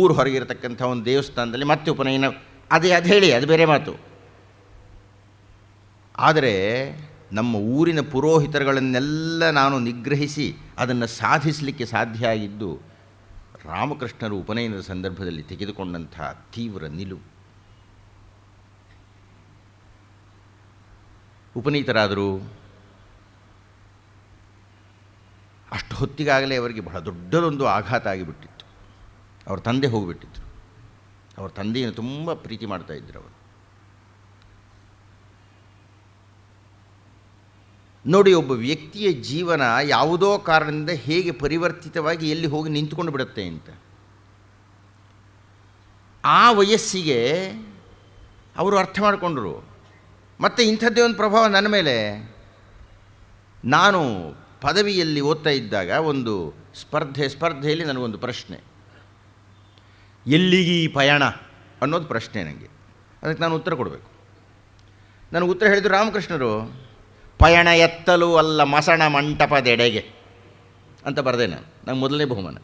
ಊರು ಹೊರಗಿರತಕ್ಕಂಥ ಒಂದು ದೇವಸ್ಥಾನದಲ್ಲಿ ಮತ್ತೆ ಉಪನಯನ, ಅದು ಹೇಳಿ, ಅದು ಬೇರೆ ಮಾತು. ಆದರೆ ನಮ್ಮ ಊರಿನ ಪುರೋಹಿತರುಗಳನ್ನೆಲ್ಲ ನಾನು ನಿಗ್ರಹಿಸಿ ಅದನ್ನು ಸಾಧಿಸಲಿಕ್ಕೆ ಸಾಧ್ಯ ಆಗಿದ್ದು ರಾಮಕೃಷ್ಣರು ಉಪನಯನದ ಸಂದರ್ಭದಲ್ಲಿ ತೆಗೆದುಕೊಂಡಂಥ ತೀವ್ರ ನಿಲುವು. ಉಪನೀತರಾದರು. ಅಷ್ಟು ಹೊತ್ತಿಗಾಗಲೇ ಅವರಿಗೆ ಬಹಳ ದೊಡ್ಡದೊಂದು ಆಘಾತ ಆಗಿಬಿಟ್ಟಿತ್ತು. ಅವ್ರ ತಂದೆ ಹೋಗಿಬಿಟ್ಟಿದ್ರು. ಅವ್ರ ತಂದೆಯನ್ನು ತುಂಬ ಪ್ರೀತಿ ಮಾಡ್ತಾಯಿದ್ರು ಅವರು. ನೋಡಿ, ಒಬ್ಬ ವ್ಯಕ್ತಿಯ ಜೀವನ ಯಾವುದೋ ಕಾರಣದಿಂದ ಹೇಗೆ ಪರಿವರ್ತಿತವಾಗಿ ಎಲ್ಲಿ ಹೋಗಿ ನಿಂತುಕೊಂಡು ಬಿಡುತ್ತೆ ಅಂತ. ಆ ವಯಸ್ಸಿಗೆ ಅವರು ಅರ್ಥ ಮಾಡಿಕೊಂಡರು. ಮತ್ತು ಇಂಥದ್ದೇ ಒಂದು ಪ್ರಭಾವ ನನ್ನ ಮೇಲೆ. ನಾನು ಪದವಿಯಲ್ಲಿ ಓದ್ತಾ ಇದ್ದಾಗ ಒಂದು ಸ್ಪರ್ಧೆಯಲ್ಲಿ ನನಗೊಂದು ಪ್ರಶ್ನೆ, ಎಲ್ಲಿಗೆ ಈ ಪಯಣ ಅನ್ನೋದು ಪ್ರಶ್ನೆ ನನಗೆ. ಅದಕ್ಕೆ ನಾನು ಉತ್ತರ ಕೊಡಬೇಕು. ನನಗೆ ಉತ್ತರ ಹೇಳಿದರು ರಾಮಕೃಷ್ಣರು, ಪಯಣ ಎತ್ತಲು ಅಲ್ಲ ಮಸಣ ಮಂಟಪದೆಡೆಗೆ ಅಂತ ಬರೆದೆ ನಾನು. ನಂಗೆ ಮೊದಲನೇ ಬಹುಮಾನ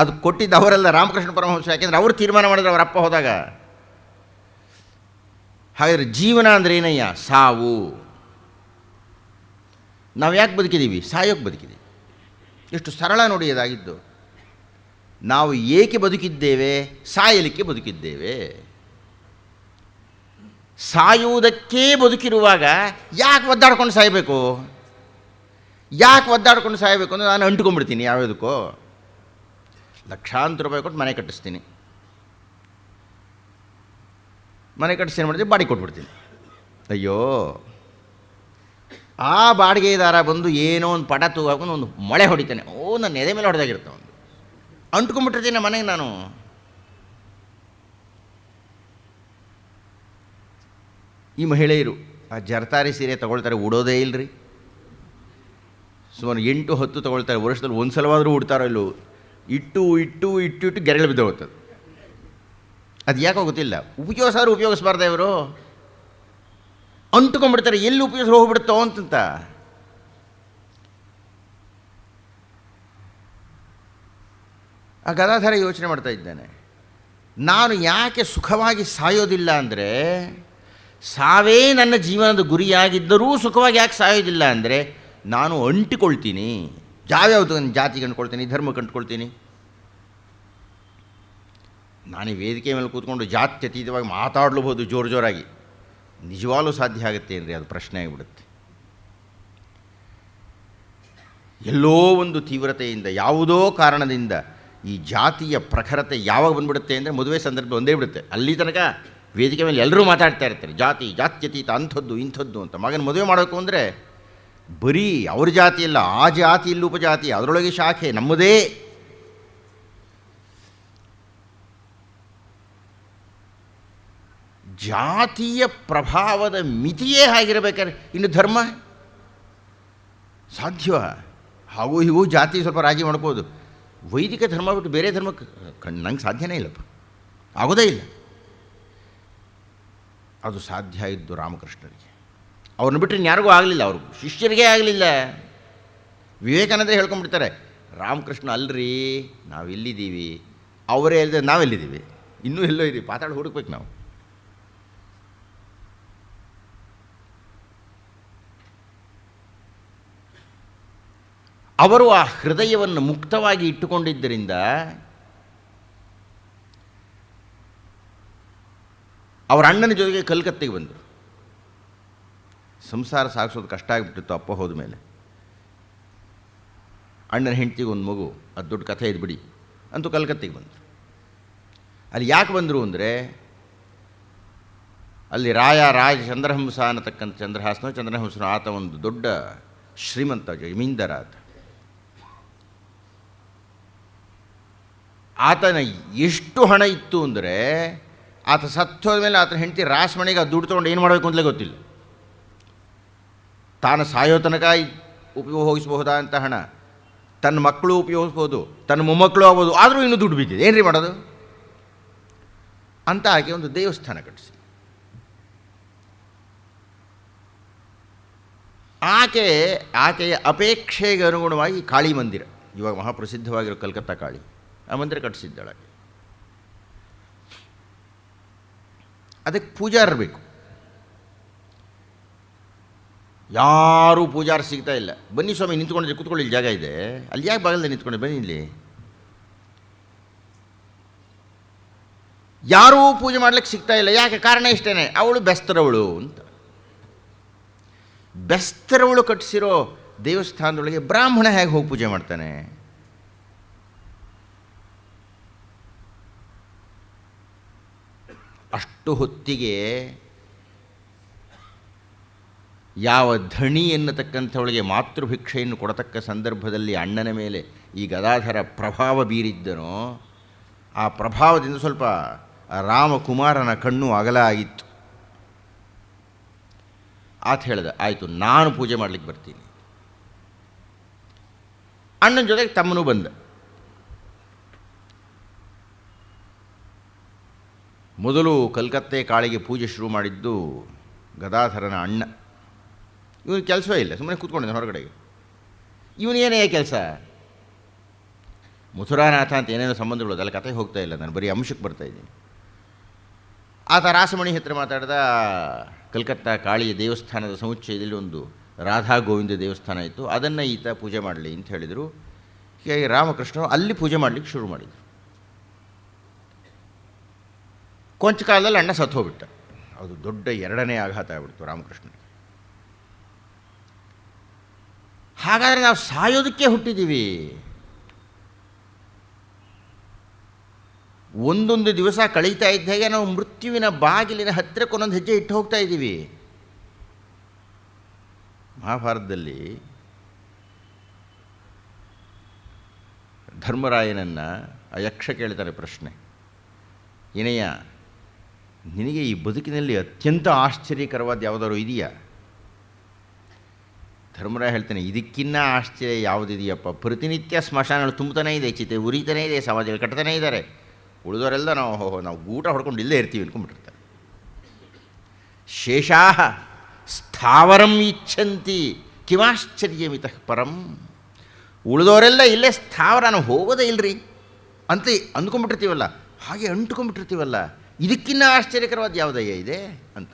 ಅದು ಕೊಟ್ಟಿದ್ದು ಅವರೆಲ್ಲ, ರಾಮಕೃಷ್ಣ ಪರಮಹಂಸ. ಯಾಕೆಂದರೆ ಅವರು ತೀರ್ಮಾನ ಮಾಡಿದ್ರು ಅವರ ಅಪ್ಪ ಹೋದಾಗ. ಹಾಗಾದರೆ ಜೀವನ ಅಂದರೆ ಏನಯ್ಯ? ಸಾವು. ನಾವು ಯಾಕೆ ಬದುಕಿದ್ದೀವಿ? ಸಾಯೋಕ್ಕೆ ಬದುಕಿದ್ದೀವಿ. ಎಷ್ಟು ಸರಳ ನೋಡಿ ಅದಾಗಿದ್ದು. ನಾವು ಏಕೆ ಬದುಕಿದ್ದೇವೆ? ಸಾಯಲಿಕ್ಕೆ ಬದುಕಿದ್ದೇವೆ. ಸಾಯುವುದಕ್ಕೇ ಬದುಕಿರುವಾಗ ಯಾಕೆ ಒದ್ದಾಡ್ಕೊಂಡು ಸಾಯಬೇಕು? ಯಾಕೆ ಒದ್ದಾಡ್ಕೊಂಡು ಸಾಯಬೇಕು ಅಂದರೆ ನಾನು ಅಂಟ್ಕೊಂಡ್ಬಿಡ್ತೀನಿ ಯಾವುದಕ್ಕೋ. ಲಕ್ಷಾಂತರ ರೂಪಾಯಿ ಕೊಟ್ಟು ಮನೆ ಕಟ್ಟಿಸ್ತೀನಿ. ಮನೆ ಕಟ್ಟಿಸಿ ಏನು ಮಾಡ್ತೀನಿ? ಬಾಡಿಗೆ ಕೊಟ್ಬಿಡ್ತೀನಿ. ಅಯ್ಯೋ, ಆ ಬಾಡಿಗೆದಾರ ಬಂದು ಏನೋ ಒಂದು ಪಟ ತೂಗಾಕೊಂಡು ಒಂದು ಮಳೆ ಹೊಡಿತಾನೆ. ನನ್ನ ಎದೆ ಮೇಲೆ ಹೊಡೆದಾಗಿರುತ್ತೆ. ಒಂದು ಅಂಟ್ಕೊಂಡ್ಬಿಟ್ಟಿರ್ತೀನಿ ಮನೆಗೆ ನಾನು. ಈ ಮಹಿಳೆಯರು ಆ ಜರ್ತಾರಿ ಸೀರೆ ತೊಗೊಳ್ತಾರೆ, ಉಡೋದೇ ಇಲ್ಲರಿ. ಸುಮಾರು 8-10 ತೊಗೊಳ್ತಾರೆ. ವರ್ಷದಲ್ಲಿ ಒಂದು ಸಲವಾದರೂ ಉಡ್ತಾರೋ ಇಲ್ಲೋ. ಇಟ್ಟು ಗೆರೆಗಳು ಬಿದ್ದು ಹೋಗ್ತದೆ. ಅದು ಯಾಕೋ ಗೊತ್ತಿಲ್ಲ. ಉಪಯೋಗಿಸಾದ್ರೂ ಉಪಯೋಗಿಸ್ಬಾರ್ದೆ ಇವರು. ಅಂಟ್ಕೊಂಡ್ಬಿಡ್ತಾರೆ. ಎಲ್ಲಿ ಉಪಯೋಗಿಸಿ ಹೋಗ್ಬಿಡುತ್ತೋ ಅಂತಂತ. ಆ ಗದಾಧರ ಯೋಚನೆ ಮಾಡ್ತಾ ಇದ್ದಾನೆ. ನಾನು ಯಾಕೆ ಸುಖವಾಗಿ ಸಾಯೋದಿಲ್ಲ ಅಂದರೆ, ಸಾವೇ ನನ್ನ ಜೀವನದ ಗುರಿಯಾಗಿದ್ದರೂ ಸುಖವಾಗಿ ಯಾಕೆ ಸಾಯೋದಿಲ್ಲ ಅಂದರೆ, ನಾನು ಅಂಟಿಕೊಳ್ತೀನಿ. ಯಾವ್ಯಾವುದು ನನ್ನ ಜಾತಿಗೆ ಅಂಟ್ಕೊಳ್ತೀನಿ, ಧರ್ಮಕ್ಕೆ ಅಂಟ್ಕೊಳ್ತೀನಿ. ನಾನು ಈ ವೇದಿಕೆ ಮೇಲೆ ಕೂತ್ಕೊಂಡು ಜಾತ್ಯತೀತವಾಗಿ ಮಾತಾಡಲೂಬಹುದು ಜೋರಾಗಿ. ನಿಜವಾಗ್ಲೂ ಸಾಧ್ಯ ಆಗುತ್ತೆ ಅಂದರೆ ಅದು ಪ್ರಶ್ನೆ ಆಗಿಬಿಡುತ್ತೆ. ಎಲ್ಲೋ ಒಂದು ತೀವ್ರತೆಯಿಂದ, ಯಾವುದೋ ಕಾರಣದಿಂದ ಈ ಜಾತಿಯ ಪ್ರಖರತೆ ಯಾವಾಗ ಬಂದುಬಿಡುತ್ತೆ ಅಂದರೆ ಮದುವೆ ಸಂದರ್ಭ ಒಂದೇ ಬಿಡುತ್ತೆ. ಅಲ್ಲಿ ತನಕ ವೇದಿಕೆ ಮೇಲೆ ಎಲ್ಲರೂ ಮಾತಾಡ್ತಾ ಇರ್ತಾರೆ, ಜಾತ್ಯತೀತ ಅಂಥದ್ದು ಇಂಥದ್ದು ಅಂತ. ಮಗನ ಮದುವೆ ಮಾಡಬೇಕು ಅಂದರೆ ಬರೀ ಅವ್ರ ಜಾತಿ ಇಲ್ಲ, ಆ ಜಾತಿ ಇಲ್ಲಿ ಉಪಜಾತಿ, ಅದರೊಳಗೆ ಶಾಖೆ ನಮ್ಮದೇ. ಜಾತಿಯ ಪ್ರಭಾವದ ಮಿತಿಯೇ ಆಗಿರಬೇಕಾದ್ರೆ ಇನ್ನು ಧರ್ಮ ಸಾಧ್ಯ? ಹಾಗೂ ಹೀಗೂ ಜಾತಿ ಸ್ವಲ್ಪ ರಾಜಿ ಮಾಡ್ಬೋದು. ವೈದಿಕ ಧರ್ಮ ಬಿಟ್ಟು ಬೇರೆ ಧರ್ಮಕ್ಕೆ ನಂಗೆ ಸಾಧ್ಯನೇ ಇಲ್ಲಪ್ಪ, ಆಗೋದೇ ಇಲ್ಲ. ಅದು ಸಾಧ್ಯ ಇದ್ದು ರಾಮಕೃಷ್ಣರಿಗೆ. ಅವ್ರನ್ನ ಬಿಟ್ಟರೆ ಯಾರಿಗೂ ಆಗಲಿಲ್ಲ, ಅವ್ರಿಗೂ ಶಿಷ್ಯರಿಗೇ ಆಗಲಿಲ್ಲ. ವಿವೇಕಾನಂದ ಹೇಳ್ಕೊಂಡ್ಬಿಡ್ತಾರೆ, ರಾಮಕೃಷ್ಣ ಅಲ್ರಿ ನಾವೆಲ್ಲಿದ್ದೀವಿ, ಅವರೇ ಹೇಳಿದ್ರೆ ನಾವೆಲ್ಲಿದ್ದೀವಿ, ಇನ್ನೂ ಎಲ್ಲೋ ಇದ್ದೀವಿ, ಪಾತಾಳ ಹುಡುಕ್ಬೇಕು ನಾವು. ಅವರು ಆ ಹೃದಯವನ್ನು ಮುಕ್ತವಾಗಿ ಇಟ್ಟುಕೊಂಡಿದ್ದರಿಂದ ಅವರ ಅಣ್ಣನ ಜೊತೆಗೆ ಕಲ್ಕತ್ತೆಗೆ ಬಂದರು. ಸಂಸಾರ ಸಾಗಿಸೋದು ಕಷ್ಟ ಆಗಿಬಿಟ್ಟಿತ್ತು ಅಪ್ಪ ಹೋದ ಮೇಲೆ. ಅಣ್ಣನ ಹೆಂಡತಿಗೆ ಒಂದು ಮಗು, ಅದು ದೊಡ್ಡ ಕಥೆ ಇದು ಬಿಡಿ. ಅಂತೂ ಕಲ್ಕತ್ತೆಗೆ ಬಂದರು. ಅಲ್ಲಿ ಯಾಕೆ ಬಂದರು ಅಂದರೆ, ಅಲ್ಲಿ ರಾಜ ಚಂದ್ರಹಂಸ ಅನ್ನತಕ್ಕಂಥ ಚಂದ್ರಹಂಸನೋ ಆತ ಒಂದು ದೊಡ್ಡ ಶ್ರೀಮಂತ ಜಮೀನ್ದಾರ. ಆತನ ಎಷ್ಟು ಹಣ ಇತ್ತು ಅಂದರೆ, ಆತ ಸತ್ತೋದ ಮೇಲೆ ಆತನ ಹೆಂಡತಿ ರಾಸಮಣಿಗೆ ಆ ದುಡ್ಡು ತೊಗೊಂಡು ಏನು ಮಾಡಬೇಕು ಅಂತಲೇ ಗೊತ್ತಿಲ್ಲ. ತಾನು ಸಾಯೋ ತನಕ ಉಪಯೋಗಿಸಬಹುದಾ ಅಂತ ಹಣ, ತನ್ನ ಮಕ್ಕಳು ಉಪಯೋಗಿಸ್ಬೋದು, ತನ್ನ ಮೊಮ್ಮಕ್ಕಳು ಆಗ್ಬೋದು, ಆದರೂ ಇನ್ನೂ ದುಡ್ಡು ಬಿದ್ದಿದೆ, ಏನು ರೀ ಮಾಡೋದು ಅಂತ ಆಕೆ ಒಂದು ದೇವಸ್ಥಾನ ಕಟ್ಟಿಸಿ ಆಕೆಯ ಅಪೇಕ್ಷೆಗೆ ಅನುಗುಣವಾಗಿ ಕಾಳಿ ಮಂದಿರ, ಇವಾಗ ಮಹಾಪ್ರಸಿದ್ಧವಾಗಿರೋ ಕಲ್ಕತ್ತಾ ಕಾಳಿ, ಆ ಮಂದಿರ ಕಟ್ಟಿಸಿದ್ದಾಳೆ. ಅದಕ್ಕೆ ಪೂಜಾರರು ಬೇಕು. ಯಾರೂ ಪೂಜಾರ ಸಿಗ್ತಾ ಇಲ್ಲ. ಬನ್ನಿ ಸ್ವಾಮಿ ನಿಂತ್ಕೊಂಡಿದ್ರೆ ಕೂತ್ಕೊಳ್ಳಿ, ಜಾಗ ಇದೆ, ಅಲ್ಲಿ ಯಾಕೆ ಬಾಗಲ್ದೆ ನಿಂತ್ಕೊಂಡೆ, ಬನ್ನಿ ಇಲ್ಲಿ. ಯಾರೂ ಪೂಜೆ ಮಾಡ್ಲಿಕ್ಕೆ ಸಿಗ್ತಾ ಇಲ್ಲ. ಯಾಕೆ? ಕಾರಣ ಇಷ್ಟೇ, ಅವಳು ಬೆಸ್ತರವಳು ಅಂತ. ಬೆಸ್ತರವಳು ಕಟ್ಟಿಸಿರೋ ದೇವಸ್ಥಾನದೊಳಗೆ ಬ್ರಾಹ್ಮಣ ಹೇಗೆ ಹೋಗಿ ಪೂಜೆ ಮಾಡ್ತಾನೆ? ಅಷ್ಟು ಹೊತ್ತಿಗೆ ಯಾವ ಧಣಿ ಎನ್ನತಕ್ಕಂಥವಳಿಗೆ ಮಾತೃಭಿಕ್ಷೆಯನ್ನು ಕೊಡತಕ್ಕ ಸಂದರ್ಭದಲ್ಲಿ ಅಣ್ಣನ ಮೇಲೆ ಈ ಗದಾಧರ ಪ್ರಭಾವ ಬೀರಿದ್ದನೋ, ಆ ಪ್ರಭಾವದಿಂದ ಸ್ವಲ್ಪ ರಾಮಕುಮಾರನ ಕಣ್ಣು ಅಗಲ ಆಗಿತ್ತು. ಆತ ಹೇಳ್ದ, ಆಯಿತು ನಾನು ಪೂಜೆ ಮಾಡಲಿಕ್ಕೆ ಬರ್ತೀನಿ. ಅಣ್ಣನ ಜೊತೆಗೆ ತಮ್ಮನೂ ಬಂದ. ಮೊದಲು ಕಲ್ಕತ್ತೆ ಕಾಳಿಗೆ ಪೂಜೆ ಶುರು ಮಾಡಿದ್ದು ಗದಾಧರನ ಅಣ್ಣ. ಇವನು ಕೆಲಸವೇ ಇಲ್ಲ, ಸುಮ್ಮನೆ ಕೂತ್ಕೊಂಡಿದ್ದ ಹೊರಗಡೆಗೆ. ಇವನೇನೇ ಕೆಲಸ? ಮಥುರಾನಾಥ ಅಂತ ಏನೇನೋ ಸಂಬಂಧಗಳು, ಅದೆಲ್ಲ ಕತೆ ಹೋಗ್ತಾ ಇಲ್ಲ, ನಾನು ಬರೀ ಅಂಶಕ್ಕೆ ಬರ್ತಾಯಿದ್ದೀನಿ. ಆತ ರಾಸಮಣಿ ಹತ್ರ ಮಾತಾಡ್ದ. ಕಲ್ಕತ್ತಾ ಕಾಳಿಯ ದೇವಸ್ಥಾನದ ಸಮುಚ್ಚಯದಲ್ಲಿ ಒಂದು ರಾಧಾ ಗೋವಿಂದ ದೇವಸ್ಥಾನ ಇತ್ತು, ಅದನ್ನು ಈತ ಪೂಜೆ ಮಾಡಲಿ ಅಂತ ಹೇಳಿದರು. ಹೀಗಾಗಿ ರಾಮಕೃಷ್ಣರು ಅಲ್ಲಿ ಪೂಜೆ ಮಾಡಲಿಕ್ಕೆ ಶುರು ಮಾಡಿದರು. ಕೊಂಚ ಕಾಲದಲ್ಲಿ ಅಣ್ಣ ಸತ್ತು ಹೋಗ್ಬಿಟ್ಟ. ಅದು ದೊಡ್ಡ ಎರಡನೇ ಆಘಾತ ಆಗ್ಬಿಡ್ತು ರಾಮಕೃಷ್ಣನಿಗೆ. ಹಾಗಾದರೆ ನಾವು ಸಾಯೋದಕ್ಕೆ ಹುಟ್ಟಿದ್ದೀವಿ. ಒಂದೊಂದು ದಿವಸ ಕಳೀತಾ ಇದ್ದ ಹಾಗೆ ನಾವು ಮೃತ್ಯುವಿನ ಬಾಗಿಲಿನ ಹತ್ತಿರಕ್ಕೆ ಒಂದೊಂದು ಹೆಜ್ಜೆ ಇಟ್ಟು ಹೋಗ್ತಾ ಇದ್ದೀವಿ. ಮಹಾಭಾರತದಲ್ಲಿ ಧರ್ಮರಾಯನನ್ನು ಆ ಯಕ್ಷ ಕೇಳ್ತಾರೆ ಪ್ರಶ್ನೆ, ಏನಯ್ಯ ನಿನಗೆ ಈ ಬದುಕಿನಲ್ಲಿ ಅತ್ಯಂತ ಆಶ್ಚರ್ಯಕರವಾದ ಯಾವುದಾದ್ರು ಇದೆಯಾ? ಧರ್ಮರಾಯ ಹೇಳ್ತಾನೆ, ಇದಕ್ಕಿನ್ನ ಆಶ್ಚರ್ಯ ಯಾವುದಿದೆಯಪ್ಪ, ಪ್ರತಿನಿತ್ಯ ಸ್ಮಶಾನಗಳು ತುಂಬತಾನೇ ಇದೆ, ಚಿತೆ ಉರಿತಾನೇ ಇದೆ, ಸಮಾಜಗಳು ಕಟ್ತಾನೇ ಇದ್ದಾರೆ, ಉಳಿದವರೆಲ್ಲ ನಾವು ಊಟ ಹೊಡ್ಕೊಂಡು ಇಲ್ಲೇ ಇರ್ತೀವಿ ಅನ್ಕೊಂಡ್ಬಿಟ್ಟಿರ್ತಾರೆ. ಶೇಷಾಹ ಸ್ಥಾವರಂ ಇಚ್ಛಂತಿ ಕಿಮಾಶ್ಚರ್ಯಮಿತಃ ಪರಂ. ಉಳಿದವರೆಲ್ಲ ಇಲ್ಲೇ ಸ್ಥಾವರ, ನಾವು ಹೋಗೋದೇ ಇಲ್ಲರಿ ಅಂತ ಅಂದ್ಕೊಂಡ್ಬಿಟ್ಟಿರ್ತೀವಲ್ಲ, ಹಾಗೆ ಅಂಟ್ಕೊಂಡ್ಬಿಟ್ಟಿರ್ತೀವಲ್ಲ, ಇದಕ್ಕಿನ್ನ ಆಶ್ಚರ್ಯಕರವಾದ ಯಾವುದಯ್ಯ ಇದೆ ಅಂತ.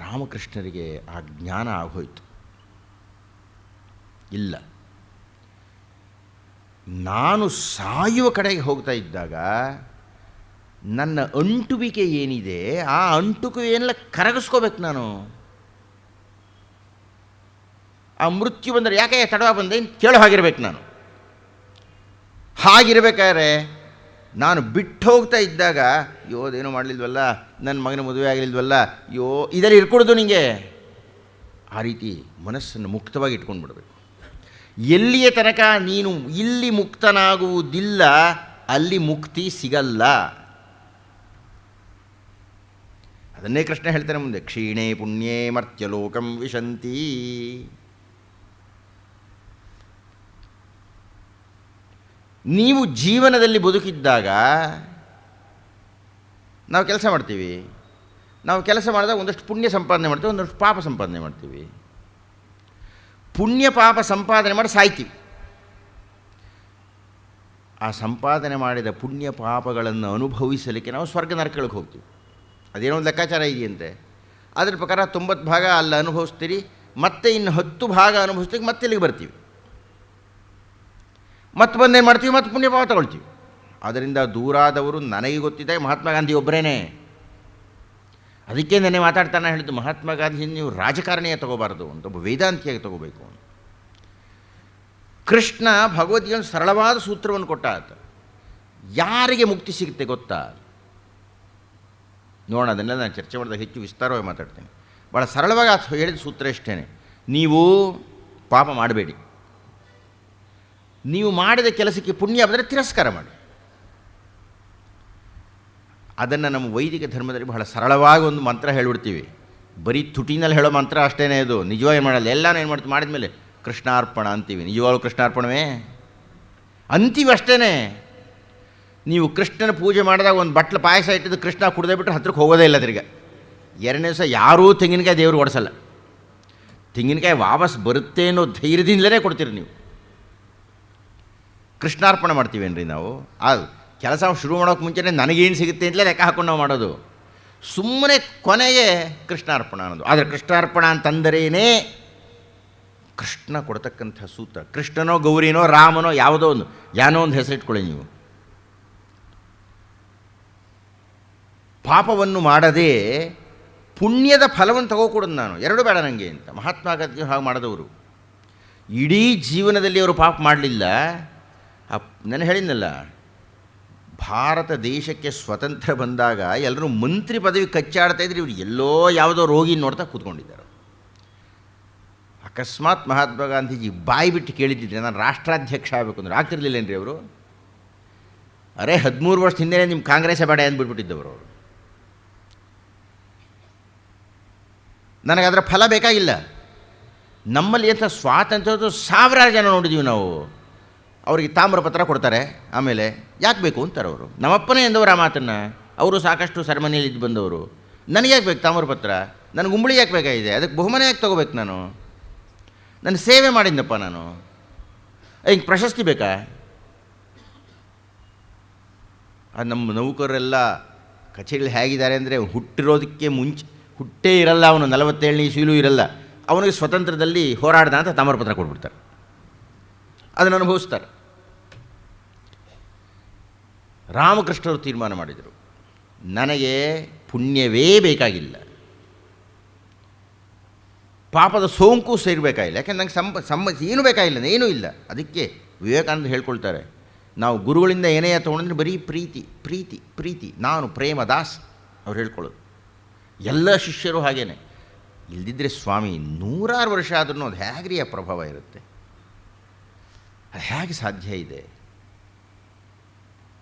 ರಾಮಕೃಷ್ಣರಿಗೆ ಆ ಜ್ಞಾನ ಆಗೋಯ್ತು. ಇಲ್ಲ, ನಾನು ಸಾಯುವ ಕಡೆಗೆ ಹೋಗ್ತಾ ಇದ್ದಾಗ ನನ್ನ ಅಂಟುವಿಕೆ ಏನಿದೆ, ಆ ಅಂಟುವಿಕೆಯನ್ನೆಲ್ಲ ಕರಗಿಸ್ಕೋಬೇಕು ನಾನು. ಆ ಮೃತ್ಯು ಬಂದರೆ ಯಾಕೆ ತಡವ ಬಂದೆ ಕೇಳೋ ಹಾಗಿರ್ಬೇಕು ನಾನು. ಹಾಗಿರ್ಬೇಕಾದ್ರೆ ನಾನು ಬಿಟ್ಟು ಹೋಗ್ತಾ ಇದ್ದಾಗ, ಅಯ್ಯೋ ಅದೇನೋ ಮಾಡಲಿಲ್ವಲ್ಲ, ನನ್ನ ಮಗನ ಮದುವೆ ಆಗಲಿಲ್ವಲ್ಲ, ಅಯ್ಯೋ ಇದರಲ್ಲಿ ಇರ್ಕೊಡೋದು ನಿಮಗೆ. ಆ ರೀತಿ ಮನಸ್ಸನ್ನು ಮುಕ್ತವಾಗಿ ಇಟ್ಕೊಂಡು ಬಿಡಬೇಕು. ಎಲ್ಲಿಯ ತನಕ ನೀನು ಇಲ್ಲಿ ಮುಕ್ತನಾಗುವುದಿಲ್ಲ, ಅಲ್ಲಿ ಮುಕ್ತಿ ಸಿಗಲ್ಲ. ಅದನ್ನೇ ಕೃಷ್ಣ ಹೇಳ್ತಾನೆ ಮುಂದೆ, ಕ್ಷೀಣೇ ಪುಣ್ಯೇ ಮರ್ತ್ಯಲೋಕಂ ವಿಶಂತಿ. ನೀವು ಜೀವನದಲ್ಲಿ ಬದುಕಿದ್ದಾಗ ನಾವು ಕೆಲಸ ಮಾಡ್ತೀವಿ. ನಾವು ಕೆಲಸ ಮಾಡಿದಾಗ ಒಂದಷ್ಟು ಪುಣ್ಯ ಸಂಪಾದನೆ ಮಾಡ್ತೀವಿ, ಒಂದಷ್ಟು ಪಾಪ ಸಂಪಾದನೆ ಮಾಡ್ತೀವಿ. ಪುಣ್ಯ ಪಾಪ ಸಂಪಾದನೆ ಮಾಡಿ ಸಾಯ್ತೀವಿ. ಆ ಸಂಪಾದನೆ ಮಾಡಿದ ಪುಣ್ಯ ಪಾಪಗಳನ್ನು ಅನುಭವಿಸಲಿಕ್ಕೆ ನಾವು ಸ್ವರ್ಗ ನರಕಗಳಿಗೆ ಹೋಗ್ತೀವಿ. ಅದೇನೋ ಒಂದು ಲೆಕ್ಕಾಚಾರ ಇದೆಯಂತೆ. ಅದರ ಪ್ರಕಾರ 90 ಭಾಗ ಅಲ್ಲಿ ಅನುಭವಿಸ್ತೀರಿ, ಮತ್ತೆ ಇನ್ನು 10 ಭಾಗ ಅನುಭವಿಸ್ತೀವಿ, ಮತ್ತೆ ಇಲ್ಲಿಗೆ ಬರ್ತೀವಿ. ಮತ್ತೆ ಬಂದೇನು ಮಾಡ್ತೀವಿ, ಮತ್ತೆ ಪುಣ್ಯ ಪಾಪ ತಗೊಳ್ತೀವಿ. ಅದರಿಂದ ದೂರಾದವರು ನನಗೆ ಗೊತ್ತಿದೆ ಮಹಾತ್ಮ ಗಾಂಧಿ ಒಬ್ಬರೇನೆ. ಅದಕ್ಕೆ ನೆನ್ನೆ ಮಾತಾಡ್ತಾನೆ ಹೇಳಿದ್ದು, ಮಹಾತ್ಮ ಗಾಂಧಿ ನೀವು ರಾಜಕಾರಣಿಯ ತಗೋಬಾರ್ದು ಅಂತ, ಒಬ್ಬ ವೇದಾಂತಿಯಾಗಿ ತಗೋಬೇಕು. ಕೃಷ್ಣ ಭಗವದ್ಗೀತೆ ಸರಳವಾದ ಸೂತ್ರವನ್ನು ಕೊಟ್ಟ. ಆತ ಯಾರಿಗೆ ಮುಕ್ತಿ ಸಿಗುತ್ತೆ ಗೊತ್ತಾ? ನೋಡೋಣ, ಅದನ್ನೆಲ್ಲ ನಾನು ಚರ್ಚೆ ಮಾಡಿದಾಗ ಹೆಚ್ಚು ವಿಸ್ತಾರವಾಗಿ ಮಾತಾಡ್ತೇನೆ. ಭಾಳ ಸರಳವಾಗಿ ಆತ ಹೇಳಿದ ಸೂತ್ರ ಇಷ್ಟೇ, ನೀವು ಪಾಪ ಮಾಡಬೇಡಿ, ನೀವು ಮಾಡಿದ ಕೆಲಸಕ್ಕೆ ಪುಣ್ಯ ಬಂದರೆ ತಿರಸ್ಕಾರ ಮಾಡಿ. ಅದನ್ನು ನಮ್ಮ ವೈದಿಕ ಧರ್ಮದಲ್ಲಿ ಬಹಳ ಸರಳವಾಗಿ ಒಂದು ಮಂತ್ರ ಹೇಳಿಬಿಡ್ತೀವಿ, ಬರೀ ತುಟಿನಲ್ಲಿ ಹೇಳೋ ಮಂತ್ರ ಅಷ್ಟೇ ಇದು, ನಿಜವಾಗಿ ಮಾಡಲ್ಲ. ಎಲ್ಲನೂ ಏನು ಮಾಡ್ತೀವಿ, ಮಾಡಿದ್ಮೇಲೆ ಕೃಷ್ಣಾರ್ಪಣ ಅಂತೀವಿ. ನಿಜವಾಗ್ಲೂ ಕೃಷ್ಣಾರ್ಪಣವೇ ಅಂತೀವಿ ಅಷ್ಟೇ. ನೀವು ಕೃಷ್ಣನ ಪೂಜೆ ಮಾಡಿದಾಗ ಒಂದು ಬಟ್ಲು ಪಾಯಸ ಇಟ್ಟಿದ್ದು ಕೃಷ್ಣ ಕುಡ್ದೇ ಬಿಟ್ಟರೆ ಹತ್ರಕ್ಕೆ ಹೋಗೋದೇ ಇಲ್ಲ ತಿರ್ಗ. ಎರಡನೇ ದಿವಸ ಯಾರೂ ತೆಂಗಿನಕಾಯಿ ದೇವ್ರಿಗೆ ಓಡಿಸಲ್ಲ. ತೆಂಗಿನಕಾಯಿ ವಾಪಸ್ ಬರುತ್ತೆ ಅನ್ನೋ ಧೈರ್ಯದಿಂದಲೇ ಕೊಡ್ತೀರಿ ನೀವು. ಕೃಷ್ಣಾರ್ಪಣೆ ಮಾಡ್ತೀವೇನ್ರಿ ನಾವು? ಅದು ಕೆಲಸ ಶುರು ಮಾಡೋಕ್ಕೆ ಮುಂಚೆನೇ ನನಗೇನು ಸಿಗುತ್ತೆ ಅಂತಲೇ ಲೆಕ್ಕ ಹಾಕೊಂಡು ನಾವು ಮಾಡೋದು. ಸುಮ್ಮನೆ ಕೊನೆಗೆ ಕೃಷ್ಣಾರ್ಪಣ ಅನ್ನೋದು. ಆದರೆ ಕೃಷ್ಣಾರ್ಪಣ ಅಂತಂದರೇನೇ ಕೃಷ್ಣ ಕೊಡ್ತಕ್ಕಂಥ ಸೂತ್ರ. ಕೃಷ್ಣನೋ ಗೌರಿನೋ ರಾಮನೋ ಯಾವುದೋ ಒಂದು ಯಾನೋ ಒಂದು ಹೆಸರಿಟ್ಕೊಳ್ಳಿ ನೀವು. ಪಾಪವನ್ನು ಮಾಡದೆ ಪುಣ್ಯದ ಫಲವನ್ನು ತಗೋಕೊಡೋದು ನಾನು, ಎರಡು ಬೇಡ ನನಗೆ ಅಂತ ಮಹಾತ್ಮ ಗಾಂಧಿ ಹಾಗೆ ಮಾಡಿದವರು. ಇಡೀ ಜೀವನದಲ್ಲಿ ಅವರು ಪಾಪ ಮಾಡಲಿಲ್ಲ. ನಾನು ಹೇಳಿದ್ನಲ್ಲ, ಭಾರತ ದೇಶಕ್ಕೆ ಸ್ವತಂತ್ರ ಬಂದಾಗ ಎಲ್ಲರೂ ಮಂತ್ರಿ ಪದವಿ ಕಚ್ಚಾಡ್ತಾ ಇದ್ರು, ಇವರು ಎಲ್ಲೋ ಯಾವುದೋ ರೋಗಿ ನೋಡ್ತಾ ಕೂತ್ಕೊಂಡಿದ್ದಾರೆ. ಅಕಸ್ಮಾತ್ ಮಹಾತ್ಮ ಗಾಂಧೀಜಿ ಬಾಯಿ ಬಿಟ್ಟು ಕೇಳಿದ್ದಿದ್ರೆ ನಾನು ರಾಷ್ಟ್ರಾಧ್ಯಕ್ಷ ಆಗಬೇಕು ಅಂದ್ರೆ ಆಗ್ತಿರ್ಲಿಲ್ಲೇನ್ರಿ ಅವರು? ಅರೆ 13 ವರ್ಷದ ಹಿಂದೆ ನಿಮ್ಮ ಕಾಂಗ್ರೆಸ್ಸೇ ಬೇಡ ಅಂದ್ಬಿಟ್ಬಿಟ್ಟಿದ್ದವರು ಅವರು. ನನಗದರ ಫಲ ಬೇಕಾಗಿಲ್ಲ. ನಮ್ಮಲ್ಲಿ ಎಂಥ ಸ್ವಾತಂತ್ರ್ಯದ ಸಾವಿರಾರು ಜನ ನೋಡಿದ್ದೀವಿ ನಾವು. ಅವರಿಗೆ ತಾಮ್ರಪತ್ರ ಕೊಡ್ತಾರೆ, ಆಮೇಲೆ ಯಾಕೆ ಬೇಕು ಅಂತಾರೆ ಅವರು. ನಮ್ಮಪ್ಪನೇ ಎಂದವರು ಆ ಮಾತನ್ನು. ಅವರು ಸಾಕಷ್ಟು ಸೆರೆಮನಿಯಲ್ಲಿ ಇದ್ದು ಬಂದವರು. ನನಗೆ ಯಾಕೆ ಬೇಕು ತಾಮ್ರಪತ್ರ? ನನಗೆ ಉಂಬಳಿ ಯಾಕೆ ಬೇಕಾಗಿದೆ? ಅದಕ್ಕೆ ಬಹುಮಾನ ಯಾಕೆ ತೊಗೋಬೇಕು ನಾನು? ನನ್ನ ಸೇವೆ ಮಾಡಿದ್ದಪ್ಪ ನಾನು, ಹಿಂಗೆ ಪ್ರಶಸ್ತಿ ಬೇಕಾ? ಅದು ನಮ್ಮ ನೌಕರರೆಲ್ಲ ಕಚೇರಿಯಲ್ಲಿ ಹೇಗಿದ್ದಾರೆ ಅಂದರೆ, ಹುಟ್ಟಿರೋದಕ್ಕೆ ಮುಂಚೆ ಹುಟ್ಟೇ ಇರಲ್ಲ ಅವನು, 47ನೇ ಇಸವಿಲೂ ಇರಲ್ಲ, ಅವನಿಗೆ ಸ್ವತಂತ್ರದಲ್ಲಿ ಹೋರಾಡ್ದ ಅಂತ ತಾಮ್ರಪತ್ರ ಕೊಟ್ಬಿಡ್ತಾರೆ. ಅದನ್ನು ಅನುಭವಿಸ್ತಾರೆ. ರಾಮಕೃಷ್ಣರು ತೀರ್ಮಾನ ಮಾಡಿದರು, ನನಗೆ ಪುಣ್ಯವೇ ಬೇಕಾಗಿಲ್ಲ, ಪಾಪದ ಸೋಂಕು ಸೇರಬೇಕಾಗಿಲ್ಲ. ಯಾಕೆಂದ್ರೆ ನನಗೆ ಏನೂ ಬೇಕಾಗಿಲ್ಲ, ಏನೂ ಇಲ್ಲ. ಅದಕ್ಕೆ ವಿವೇಕಾನಂದ ಹೇಳ್ಕೊಳ್ತಾರೆ, ನಾವು ಗುರುಗಳಿಂದ ಏನೇ ತೊಗೊಂಡ್ರೆ ಬರೀ ಪ್ರೀತಿ ಪ್ರೀತಿ ಪ್ರೀತಿ, ನಾನು ಪ್ರೇಮದಾಸ್ ಅವ್ರು ಹೇಳ್ಕೊಳ್ಳೋದು. ಎಲ್ಲ ಶಿಷ್ಯರು ಹಾಗೇನೆ. ಇಲ್ದಿದ್ದರೆ ಸ್ವಾಮಿ 100 ವರ್ಷ ಆದ್ರೂ ಅದು ಹೇಗ್ರಿ ಆ ಪ್ರಭಾವ ಇರುತ್ತೆ? ಅದು ಹೇಗೆ ಸಾಧ್ಯ ಇದೆ?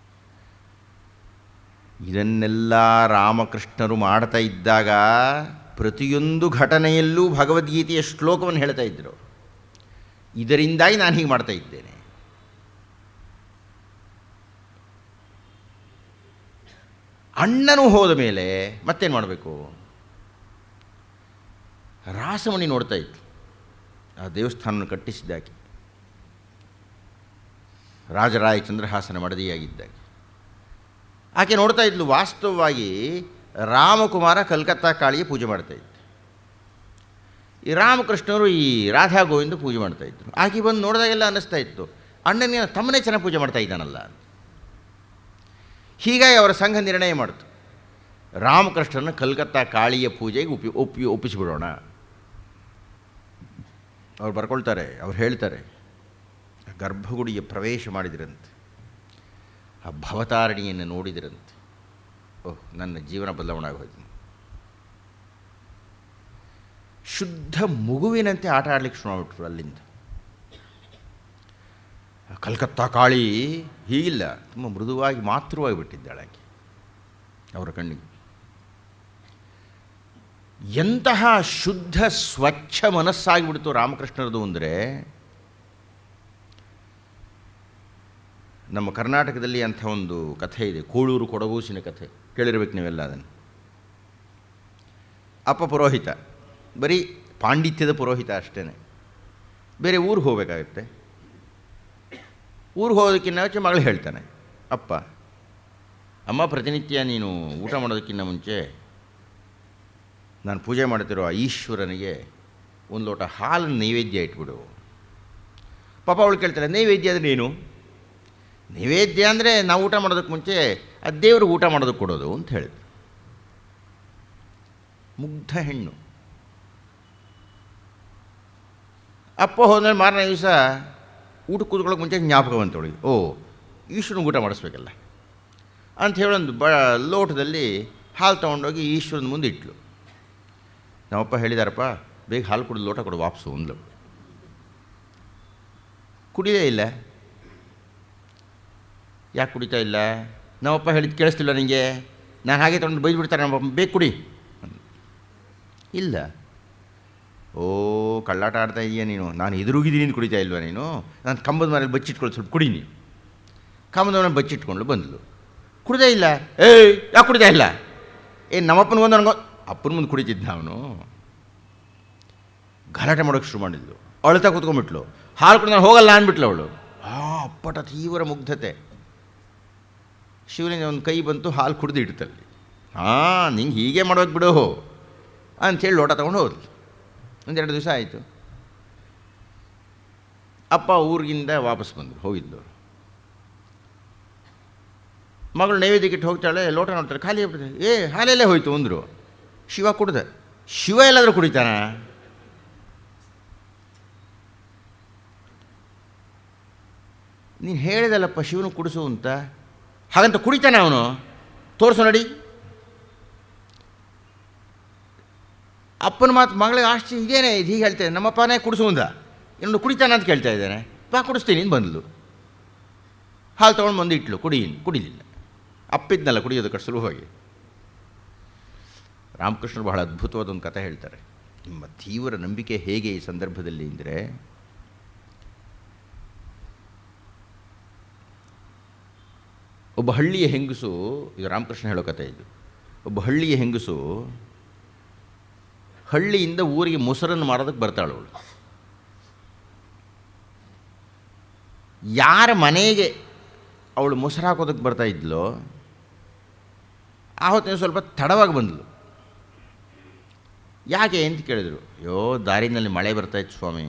ಇದನ್ನೆಲ್ಲ ರಾಮಕೃಷ್ಣರು ಮಾಡ್ತಾ ಇದ್ದಾಗ ಪ್ರತಿಯೊಂದು ಘಟನೆಯಲ್ಲೂ ಭಗವದ್ಗೀತೆಯ ಶ್ಲೋಕವನ್ನು ಹೇಳ್ತಾ ಇದ್ದರು. ಇದರಿಂದಾಗಿ ನಾನು ಹೀಗೆ ಮಾಡ್ತಾ ಇದ್ದೇನೆ. ಅಣ್ಣನೂ ಹೋದ ಮೇಲೆ ಮತ್ತೇನು ಮಾಡಬೇಕು? ರಾಸಮಣಿ ನೋಡ್ತಾ ಇತ್ತು, ಆ ದೇವಸ್ಥಾನವನ್ನು ಕಟ್ಟಿಸಿದ್ದಾಕೆ, ರಾಜರಾಯ ಚಂದ್ರಹಾಸನ ಮಡದಿಯಾಗಿದ್ದಾಗೆ ಆಕೆ ನೋಡ್ತಾ ಇದ್ಲು. ವಾಸ್ತವವಾಗಿ ರಾಮಕುಮಾರ ಕಲ್ಕತ್ತಾ ಕಾಳಿಗೆ ಪೂಜೆ ಮಾಡ್ತಾಯಿತ್ತು. ಈ ರಾಮಕೃಷ್ಣರು ಈ ರಾಧಾ ಗೋವಿಂದ ಪೂಜೆ ಮಾಡ್ತಾಯಿದ್ರು. ಆಕೆ ಬಂದು ನೋಡಿದಾಗೆಲ್ಲ ಅನ್ನಿಸ್ತಾ ಇತ್ತು, ಅಣ್ಣನಿಗೆ ತಮ್ಮನೇ ಚೆನ್ನಾಗಿ ಪೂಜೆ ಮಾಡ್ತಾ ಇದ್ದಾನಲ್ಲ ಅಂತ. ಹೀಗಾಗಿ ಅವರ ಸಂಘ ನಿರ್ಣಯ ಮಾಡಿತು, ರಾಮಕೃಷ್ಣನ ಕಲ್ಕತ್ತಾ ಕಾಳಿಯ ಪೂಜೆಗೆ ಒಪ್ಪಿಸಿಬಿಡೋಣ. ಅವ್ರು ಬರ್ಕೊಳ್ತಾರೆ, ಅವ್ರು ಹೇಳ್ತಾರೆ, ಗರ್ಭಗುಡಿಗೆ ಪ್ರವೇಶ ಮಾಡಿದಿರಂತೆ, ಆ ಭವತಾರಣಿಯನ್ನು ನೋಡಿದಿರಂತೆ. ಓಹ್, ನನ್ನ ಜೀವನ ಬದಲಾವಣೆ ಆಗೋಯ್ತು. ಶುದ್ಧ ಮಗುವಿನಂತೆ ಆಟ ಆಡಲಿಕ್ಕೆ ಶುರು ಮಾಡಿಬಿಟ್ರು. ಅಲ್ಲಿಂದ ಕಲ್ಕತ್ತಾ ಕಾಳಿ ಹೀಗಿಲ್ಲ, ತುಂಬ ಮೃದುವಾಗಿ ಮಾತೃವಾಗಿ ಬಿಟ್ಟಿದ್ದಾಳೆ ಆಕೆ ಅವರ ಕಣ್ಣಿಗೆ. ಎಂತಹ ಶುದ್ಧ ಸ್ವಚ್ಛ ಮನಸ್ಸಾಗಿಬಿಡ್ತು ರಾಮಕೃಷ್ಣರದು ಅಂದರೆ, ನಮ್ಮ ಕರ್ನಾಟಕದಲ್ಲಿ ಅಂಥ ಒಂದು ಕಥೆ ಇದೆ, ಕೋಳೂರು ಕೊಡಗೂಸಿನ ಕಥೆ. ಕೇಳಿರ್ಬೇಕು ನೀವೆಲ್ಲ ಅದನ್ನು. ಅಪ್ಪ ಪುರೋಹಿತ, ಬರೀ ಪಾಂಡಿತ್ಯದ ಪುರೋಹಿತ ಅಷ್ಟೇ. ಬೇರೆ ಊರಿಗೆ ಹೋಗಬೇಕಾಗತ್ತೆ. ಊರಿಗೆ ಹೋಗೋದಕ್ಕಿಂತ ಮುಂಚೆ ಮಗಳು ಹೇಳ್ತಾನೆ, ಅಪ್ಪ ಅಮ್ಮ, ಪ್ರತಿನಿತ್ಯ ನೀನು ಊಟ ಮಾಡೋದಕ್ಕಿಂತ ಮುಂಚೆ ನಾನು ಪೂಜೆ ಮಾಡ್ತಿರೋ ಆ ಈಶ್ವರನಿಗೆ ಒಂದು ಲೋಟ ಹಾಲನ್ನು ನೈವೇದ್ಯ ಇಟ್ಬಿಡು. ಪಾಪ ಅವಳು ಕೇಳ್ತಾಳೆ, ನೈವೇದ್ಯ ಅಂದರೆ ಏನು? ನೈವೇದ್ಯ ಅಂದರೆ ನಾವು ಊಟ ಮಾಡೋದಕ್ಕೆ ಮುಂಚೆ ಅದು ದೇವ್ರಿಗೆ ಊಟ ಮಾಡೋದಕ್ಕೆ ಕೊಡೋದು ಅಂತ ಹೇಳಿದ್ರು. ಮುಗ್ಧ ಹೆಣ್ಣು. ಅಪ್ಪ ಹೋದ್ಮೇಲೆ ಮಾರನೇ ದಿವಸ ಊಟಕ್ಕೆ ಕೂತ್ಕೊಳ್ಳೋಕೆ ಮುಂಚೆ ಜ್ಞಾಪಕ ಬಂತವಳಿಗೆ, ಓ ಈಶ್ವರನಿಗೆ ಊಟ ಮಾಡಿಸ್ಬೇಕಲ್ಲ ಅಂತ ಹೇಳೊಂದು ಲೋಟದಲ್ಲಿ ಹಾಲು ತೊಗೊಂಡೋಗಿ ಈಶ್ವರನ ಮುಂದೆ ಇಟ್ಲು. ನಮ್ಮಪ್ಪ ಹೇಳಿದಾರಪ್ಪ, ಬೇಗ ಹಾಲು ಕುಡಿದು ಲೋಟ ಕೊಡು ವಾಪಸ್ಸು ಅಂದ್ಲು. ಕುಡಿಯೇ ಇಲ್ಲ. ಯಾಕೆ ಕುಡಿತಾ ಇಲ್ಲ? ನಮ್ಮಪ್ಪ ಹೇಳಿದ್ದು ಕೇಳಿಸ್ತಿಲ್ಲ ನಿನಗೆ, ನಾನು ಹಾಗೆ ತೊಗೊಂಡು ಬೈದು ಬಿಡ್ತಾರೆ ನಮ್ಮಪ್ಪ, ಬೇಗ ಕುಡಿ. ಇಲ್ಲ. ಓ, ಕಳ್ಳಾಟ ಆಡ್ತಾ ಇದೆಯಾ ನೀನು? ನಾನು ಎದುರುಗಿದ್ದೀನಿ ಅಂತ ಕುಡಿತಾ ಇಲ್ವಾ ನೀನು? ನಾನು ಕಂಬದ ಮನೇಲಿ ಬಚ್ಚಿಟ್ಕೊಳ್ಳಿ, ಸ್ವಲ್ಪ ಕುಡಿ ನೀನು. ಕಂಬದ ಮನೇಲಿ ಬಚ್ಚಿಟ್ಕೊಂಡು ಬಂದಳು, ಕುಡ್ದೇ ಇಲ್ಲ. ಏಯ್, ಯಾಕೆ ಕುಡಿತಾ ಇಲ್ಲ? ನಮ್ಮಪ್ಪನ ಒಂದು ನನಗೆ ಅಪ್ಪನ ಮುಂದೆ ಕುಡಿತಿದ್ದ ಅವನು. ಗಲಾಟೆ ಮಾಡೋಕ್ಕೆ ಶುರು ಮಾಡಿದ್ಲು, ಅಳ್ತಾ ಕೂತ್ಕೊಂಡ್ಬಿಟ್ಲು. ಹಾಲು ಕುಡಿದು ನಾನು ಹೋಗಲ್ಲ ಅಂದ್ಬಿಟ್ಲು ಅವಳು. ಅಪ್ಪಟ ತೀವ್ರ ಮುಗ್ಧತೆ. ಶಿವನಿಗೆ ಒಂದು ಕೈ ಬಂತು, ಹಾಲು ಕುಡಿದು ಇಡ್ತಲ್ಲಿ. ನಿಂಗೆ ಹೀಗೆ ಮಾಡೋದು ಬಿಡು ಅಂಥೇಳಿ ಲೋಟ ತೊಗೊಂಡು ಹೋದ್ಲು. ಒಂದೆರಡು ದಿವಸ ಆಯಿತು. ಅಪ್ಪ ಊರಿಗಿಂದ ವಾಪಸ್ ಬಂದರು, ಹೋಗಿದ್ಲು. ಮಗಳು ನೈವೇದ್ಯಕ್ಕಿಟ್ಟು ಹೋಗ್ತಾಳೆ, ಲೋಟ ನೋಡ್ತಾಳೆ, ಖಾಲಿ ಆಗ್ಬಿಡ್ತಾರೆ. ಹಾಲೆಲ್ಲೇ ಹೋಯ್ತು ಅಂದರು. ಶಿವ ಕುಡ್ದೆ. ಶಿವ ಎಲ್ಲಾದರೂ ಕುಡಿತಾನ? ನೀನು ಹೇಳಿದಲ್ಲಪ್ಪ ಶಿವನು ಕುಡಿಸು ಅಂತ, ಹಾಗಂತ ಕುಡಿತಾನೆ ಅವನು? ತೋರಿಸು ನಡಿ. ಅಪ್ಪನ ಮಾತು ಮಗಳಿಗೆ ಆಶ್ಚರ್ಯ, ಇದೇನೇ ಇದು ಹೀಗೆ ಹೇಳ್ತೇನೆ, ನಮ್ಮಪ್ಪನೇ ಕುಡಿಸು ಅಂದ, ಇನ್ನೊಂದು ಕುಡಿತಾನೆ ಅಂತ ಕೇಳ್ತಾ ಇದ್ದಾನೆ. ಕುಡಿಸ್ತೀನಿ ಅಂತ ಬಂದಳು. ಹಾಲು ತೊಗೊಂಡು ಬಂದು ಇಟ್ಲು, ಕುಡಿಲಿಲ್ಲ. ಅಪ್ಪಿದ್ನಲ್ಲ ಕುಡಿಯೋದಕ್ಕೆ ಸುಲಭವಾಗಿ. ರಾಮಕೃಷ್ಣರು ಬಹಳ ಅದ್ಭುತವಾದ ಒಂದು ಕಥೆ ಹೇಳ್ತಾರೆ. ನಿಮ್ಮ ತೀವ್ರ ನಂಬಿಕೆ ಹೇಗೆ ಈ ಸಂದರ್ಭದಲ್ಲಿ ಅಂದರೆ, ಒಬ್ಬ ಹಳ್ಳಿಯ ಹೆಂಗಸು, ಇದು ರಾಮಕೃಷ್ಣ ಹೇಳೋ ಕಥೆ ಇದು. ಒಬ್ಬ ಹಳ್ಳಿಯ ಹೆಂಗಸು ಹಳ್ಳಿಯಿಂದ ಊರಿಗೆ ಮೊಸರನ್ನು ಮಾರೋದಕ್ಕೆ ಬರ್ತಾಳು. ಅವಳು ಯಾರ ಮನೆಗೆ ಅವಳು ಮೊಸರು ಹಾಕೋದಕ್ಕೆ ಬರ್ತಾ ಇದ್ಲೋ ಆವತ್ತಿನ ಸ್ವಲ್ಪ ತಡವಾಗಿ ಬಂದಳು. ಯಾಕೆ ಅಂತ ಕೇಳಿದರು. ದಾರಿನಲ್ಲಿ ಮಳೆ ಬರ್ತಾಯಿತ್ತು ಸ್ವಾಮಿ,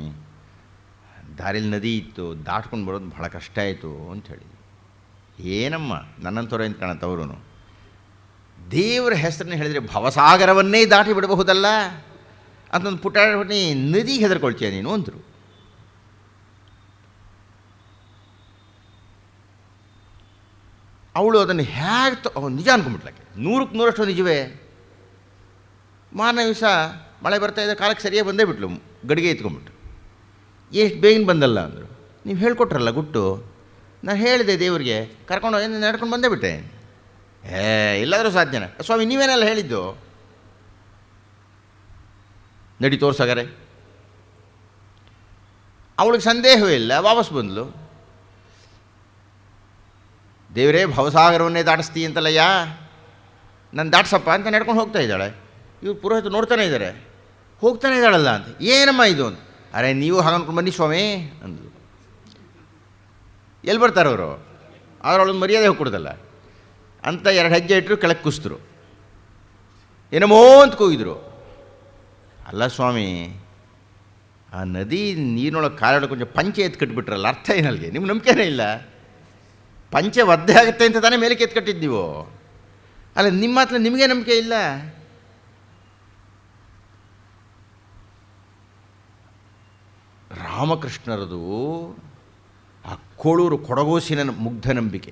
ದಾರಿಲಿ ನದಿ ಇತ್ತು, ದಾಟ್ಕೊಂಡು ಬರೋದು ಭಾಳ ಕಷ್ಟ ಆಯಿತು ಅಂತ ಹೇಳಿದ್ರು. ಏನಮ್ಮ ನನ್ನಂಥವ್ರು ಅಂತ ಕಾಣತ್ತವರು, ದೇವರ ಹೆಸರನ್ನ ಹೇಳಿದರೆ ಭವಸಾಗರವನ್ನೇ ದಾಟಿ ಬಿಡಬಹುದಲ್ಲ ಅಂತಂದು ಪುಟಾಣಿ ನದಿಗೆ ಹೆದರ್ಕೊಳ್ತೀಯ ನೀನು ಅಂದರು. ಅವಳು ಅದನ್ನು ಹೇಗೆ ನಿಜ ಅಂದ್ಕೊಂಡ್ಬಿಟ್ಲಕ್ಕೆ. 100ಕ್ಕೆ 100ರಷ್ಟು ನಿಜವೇ. ಮಾರನೇ ದಿವಸ ಮಳೆ ಬರ್ತಾಯಿದ್ದ ಕಾಲಕ್ಕೆ ಸರಿಯಾಗಿ ಬಂದೇ ಬಿಟ್ಲು, ಗಡಿಗೆ ಎತ್ಕೊಂಡ್ಬಿಟ್ಟು. ಎಷ್ಟು ಬೇಗನೆ ಬಂದಲ್ಲ ಅಂದರು. ನೀವು ಹೇಳ್ಕೊಟ್ರಲ್ಲ ಗುಟ್ಟು, ನಾನು ಹೇಳಿದೆ ದೇವರಿಗೆ ಕರ್ಕೊಂಡು ನಡ್ಕೊಂಡು ಬಂದೇ ಬಿಟ್ಟೆ. ಎಲ್ಲಾದರೂ ಸಾಧ್ಯನಾ ಸ್ವಾಮಿ? ನೀವೇನೆಲ್ಲ ಹೇಳಿದ್ದು? ನಡಿ ತೋರ್ಸಾಗರೆ. ಅವಳಿಗೆ ಸಂದೇಹವೇ ಇಲ್ಲ, ವಾಪಸ್ ಬಂದಳು. ದೇವರೇ ಭವಸಾಗರವನ್ನೇ ದಾಟಿಸ್ತೀಯ ಅಂತಲ್ಲಯ್ಯ, ನಾನು ದಾಟ್ಸಪ್ಪ ಅಂತ ನಡ್ಕೊಂಡು ಹೋಗ್ತಾ ಇದ್ದಾಳೆ. ಇವ್ರು ಪುರೋಹಿತ ನೋಡ್ತಾನೆ ಇದ್ದಾರೆ, ಹೋಗ್ತಾನೆ ಇದ್ದಾಳಲ್ಲ ಅಂತ. ಏನಮ್ಮ ಇದು ಅಂತ. ಅರೆ ನೀವು ಹಾಗೆ ಅನ್ಕೊಂಡು ಬನ್ನಿ ಸ್ವಾಮಿ ಅಂದರು. ಎಲ್ಲಿ ಬರ್ತಾರವರು? ಆದ್ರೆ ಅವಳೊಂದು ಮರ್ಯಾದೆ ಹೋಗ್ಕೊಡ್ದಲ್ಲ ಅಂತ 2 ಹೆಜ್ಜೆ ಇಟ್ಟರು, ಕೆಳಗೆ ಕುಸಿದ್ರು. ಏನಮೋ ಅಂತ ಕೂಗಿದ್ರು. ಅಲ್ಲ ಸ್ವಾಮಿ, ಆ ನದಿ ನೀರಿನೊಳಗೆ ಕಾಲಾಡೋ ಕೊಂಚ ಪಂಚೆ ಎತ್ತು ಕಟ್ಟಿಬಿಟ್ರಲ್ಲ, ಅರ್ಥ ಏನಲ್ಲಿಗೆ? ನಿಮ್ಗೆ ನಂಬಿಕೆನೇ ಇಲ್ಲ. ಪಂಚೆ ಒದ್ದೆ ಆಗುತ್ತೆ ಅಂತ ತಾನೇ ಮೇಲಕ್ಕೆ ಎತ್ತು ಕಟ್ಟಿದ್ದೀವೋ. ಅಲ್ಲ, ನಿಮ್ಮ ಮಾತ್ರ ನಿಮಗೆ ನಂಬಿಕೆ ಇಲ್ಲ. ರಾಮಕೃಷ್ಣರದು ಆ ಕೋಳೂರು ಕೊಡಗೋಸಿನ ಮುಗ್ಧ ನಂಬಿಕೆ.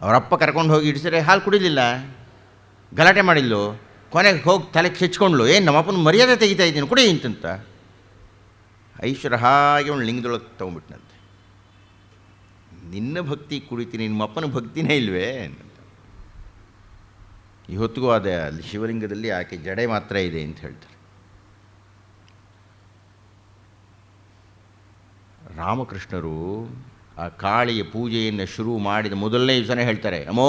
ಅವರಪ್ಪ ಕರ್ಕೊಂಡು ಹೋಗಿ ಇಡಿಸಿದ್ರೆ ಹಾಲು ಕುಡಿಲಿಲ್ಲ, ಗಲಾಟೆ ಮಾಡಿಲ್ಲು, ಕೊನೆಗೆ ಹೋಗಿ ತಲೆಗೆ ಹೆಚ್ಕೊಂಡ್ಲು. ನಮ್ಮಪ್ಪನ ಮರ್ಯಾದೆ ತೆಗಿತಾ ಇದ್ದೀನಿ ಕುಡಿ ಅಂತಂತ. ಐಶ್ವರ್ಯ ಹಾಗೆ ಒಂದು ಲಿಂಗದೊಳಗೆ ತೊಗೊಂಡ್ಬಿಟ್ನಂತೆ. ನಿನ್ನ ಭಕ್ತಿ ಕುಡಿತೀನಿ, ನಿಮ್ಮಪ್ಪನ ಭಕ್ತಿನೇ ಇಲ್ವೇ ಅಂತ. ಇವತ್ತಿಗೂ ಅದೇ ಅಲ್ಲಿ ಶಿವಲಿಂಗದಲ್ಲಿ ಆಕೆ ಜಡೆ ಮಾತ್ರ ಇದೆ ಅಂತ ಹೇಳ್ತಾರೆ. ರಾಮಕೃಷ್ಣರು ಆ ಕಾಳಿಯ ಪೂಜೆಯನ್ನು ಶುರು ಮಾಡಿದ ಮೊದಲನೇ ದಿವಸನೇ ಹೇಳ್ತಾರೆ, ಅಮ್ಮೋ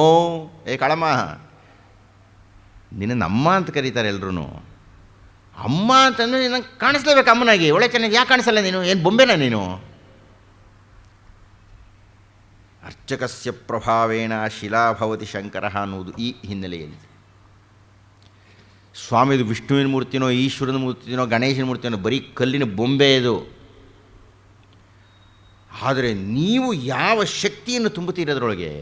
ಕಾಳಮ್ಮ, ನಿನ್ನ ಅಮ್ಮ ಅಂತ ಕರೀತಾರೆ ಎಲ್ಲರೂ. ಅಮ್ಮ ಅಂತಂದರೆ ನಿನ್ನ ಕಾಣಿಸ್ಲೇಬೇಕು ಅಮ್ಮನಾಗಿ. ಒಳ್ಳೆ ಚೆನ್ನಾಗಿ ಯಾಕೆ ಕಾಣಿಸಲ್ಲ ನೀನು? ಏನು ಬೊಂಬೆನಾ ನೀನು? ಅರ್ಚಕಸ್ಯ ಪ್ರಭಾವೇಣ ಶಿಲಾಭವತಿ ಶಂಕರ ಅನ್ನುವುದು ಈ ಹಿನ್ನೆಲೆಯಲ್ಲಿ. ಸ್ವಾಮಿದು ವಿಷ್ಣುವಿನ ಮೂರ್ತಿನೋ, ಈಶ್ವರನ ಮೂರ್ತಿನೋ, ಗಣೇಶನ ಮೂರ್ತಿನೋ ಬರೀ ಕಲ್ಲಿನ ಬೊಂಬೆ ಇದು. ಆದರೆ ನೀವು ಯಾವ ಶಕ್ತಿಯನ್ನು ತುಂಬುತ್ತೀರದ್ರೊಳಗೆ,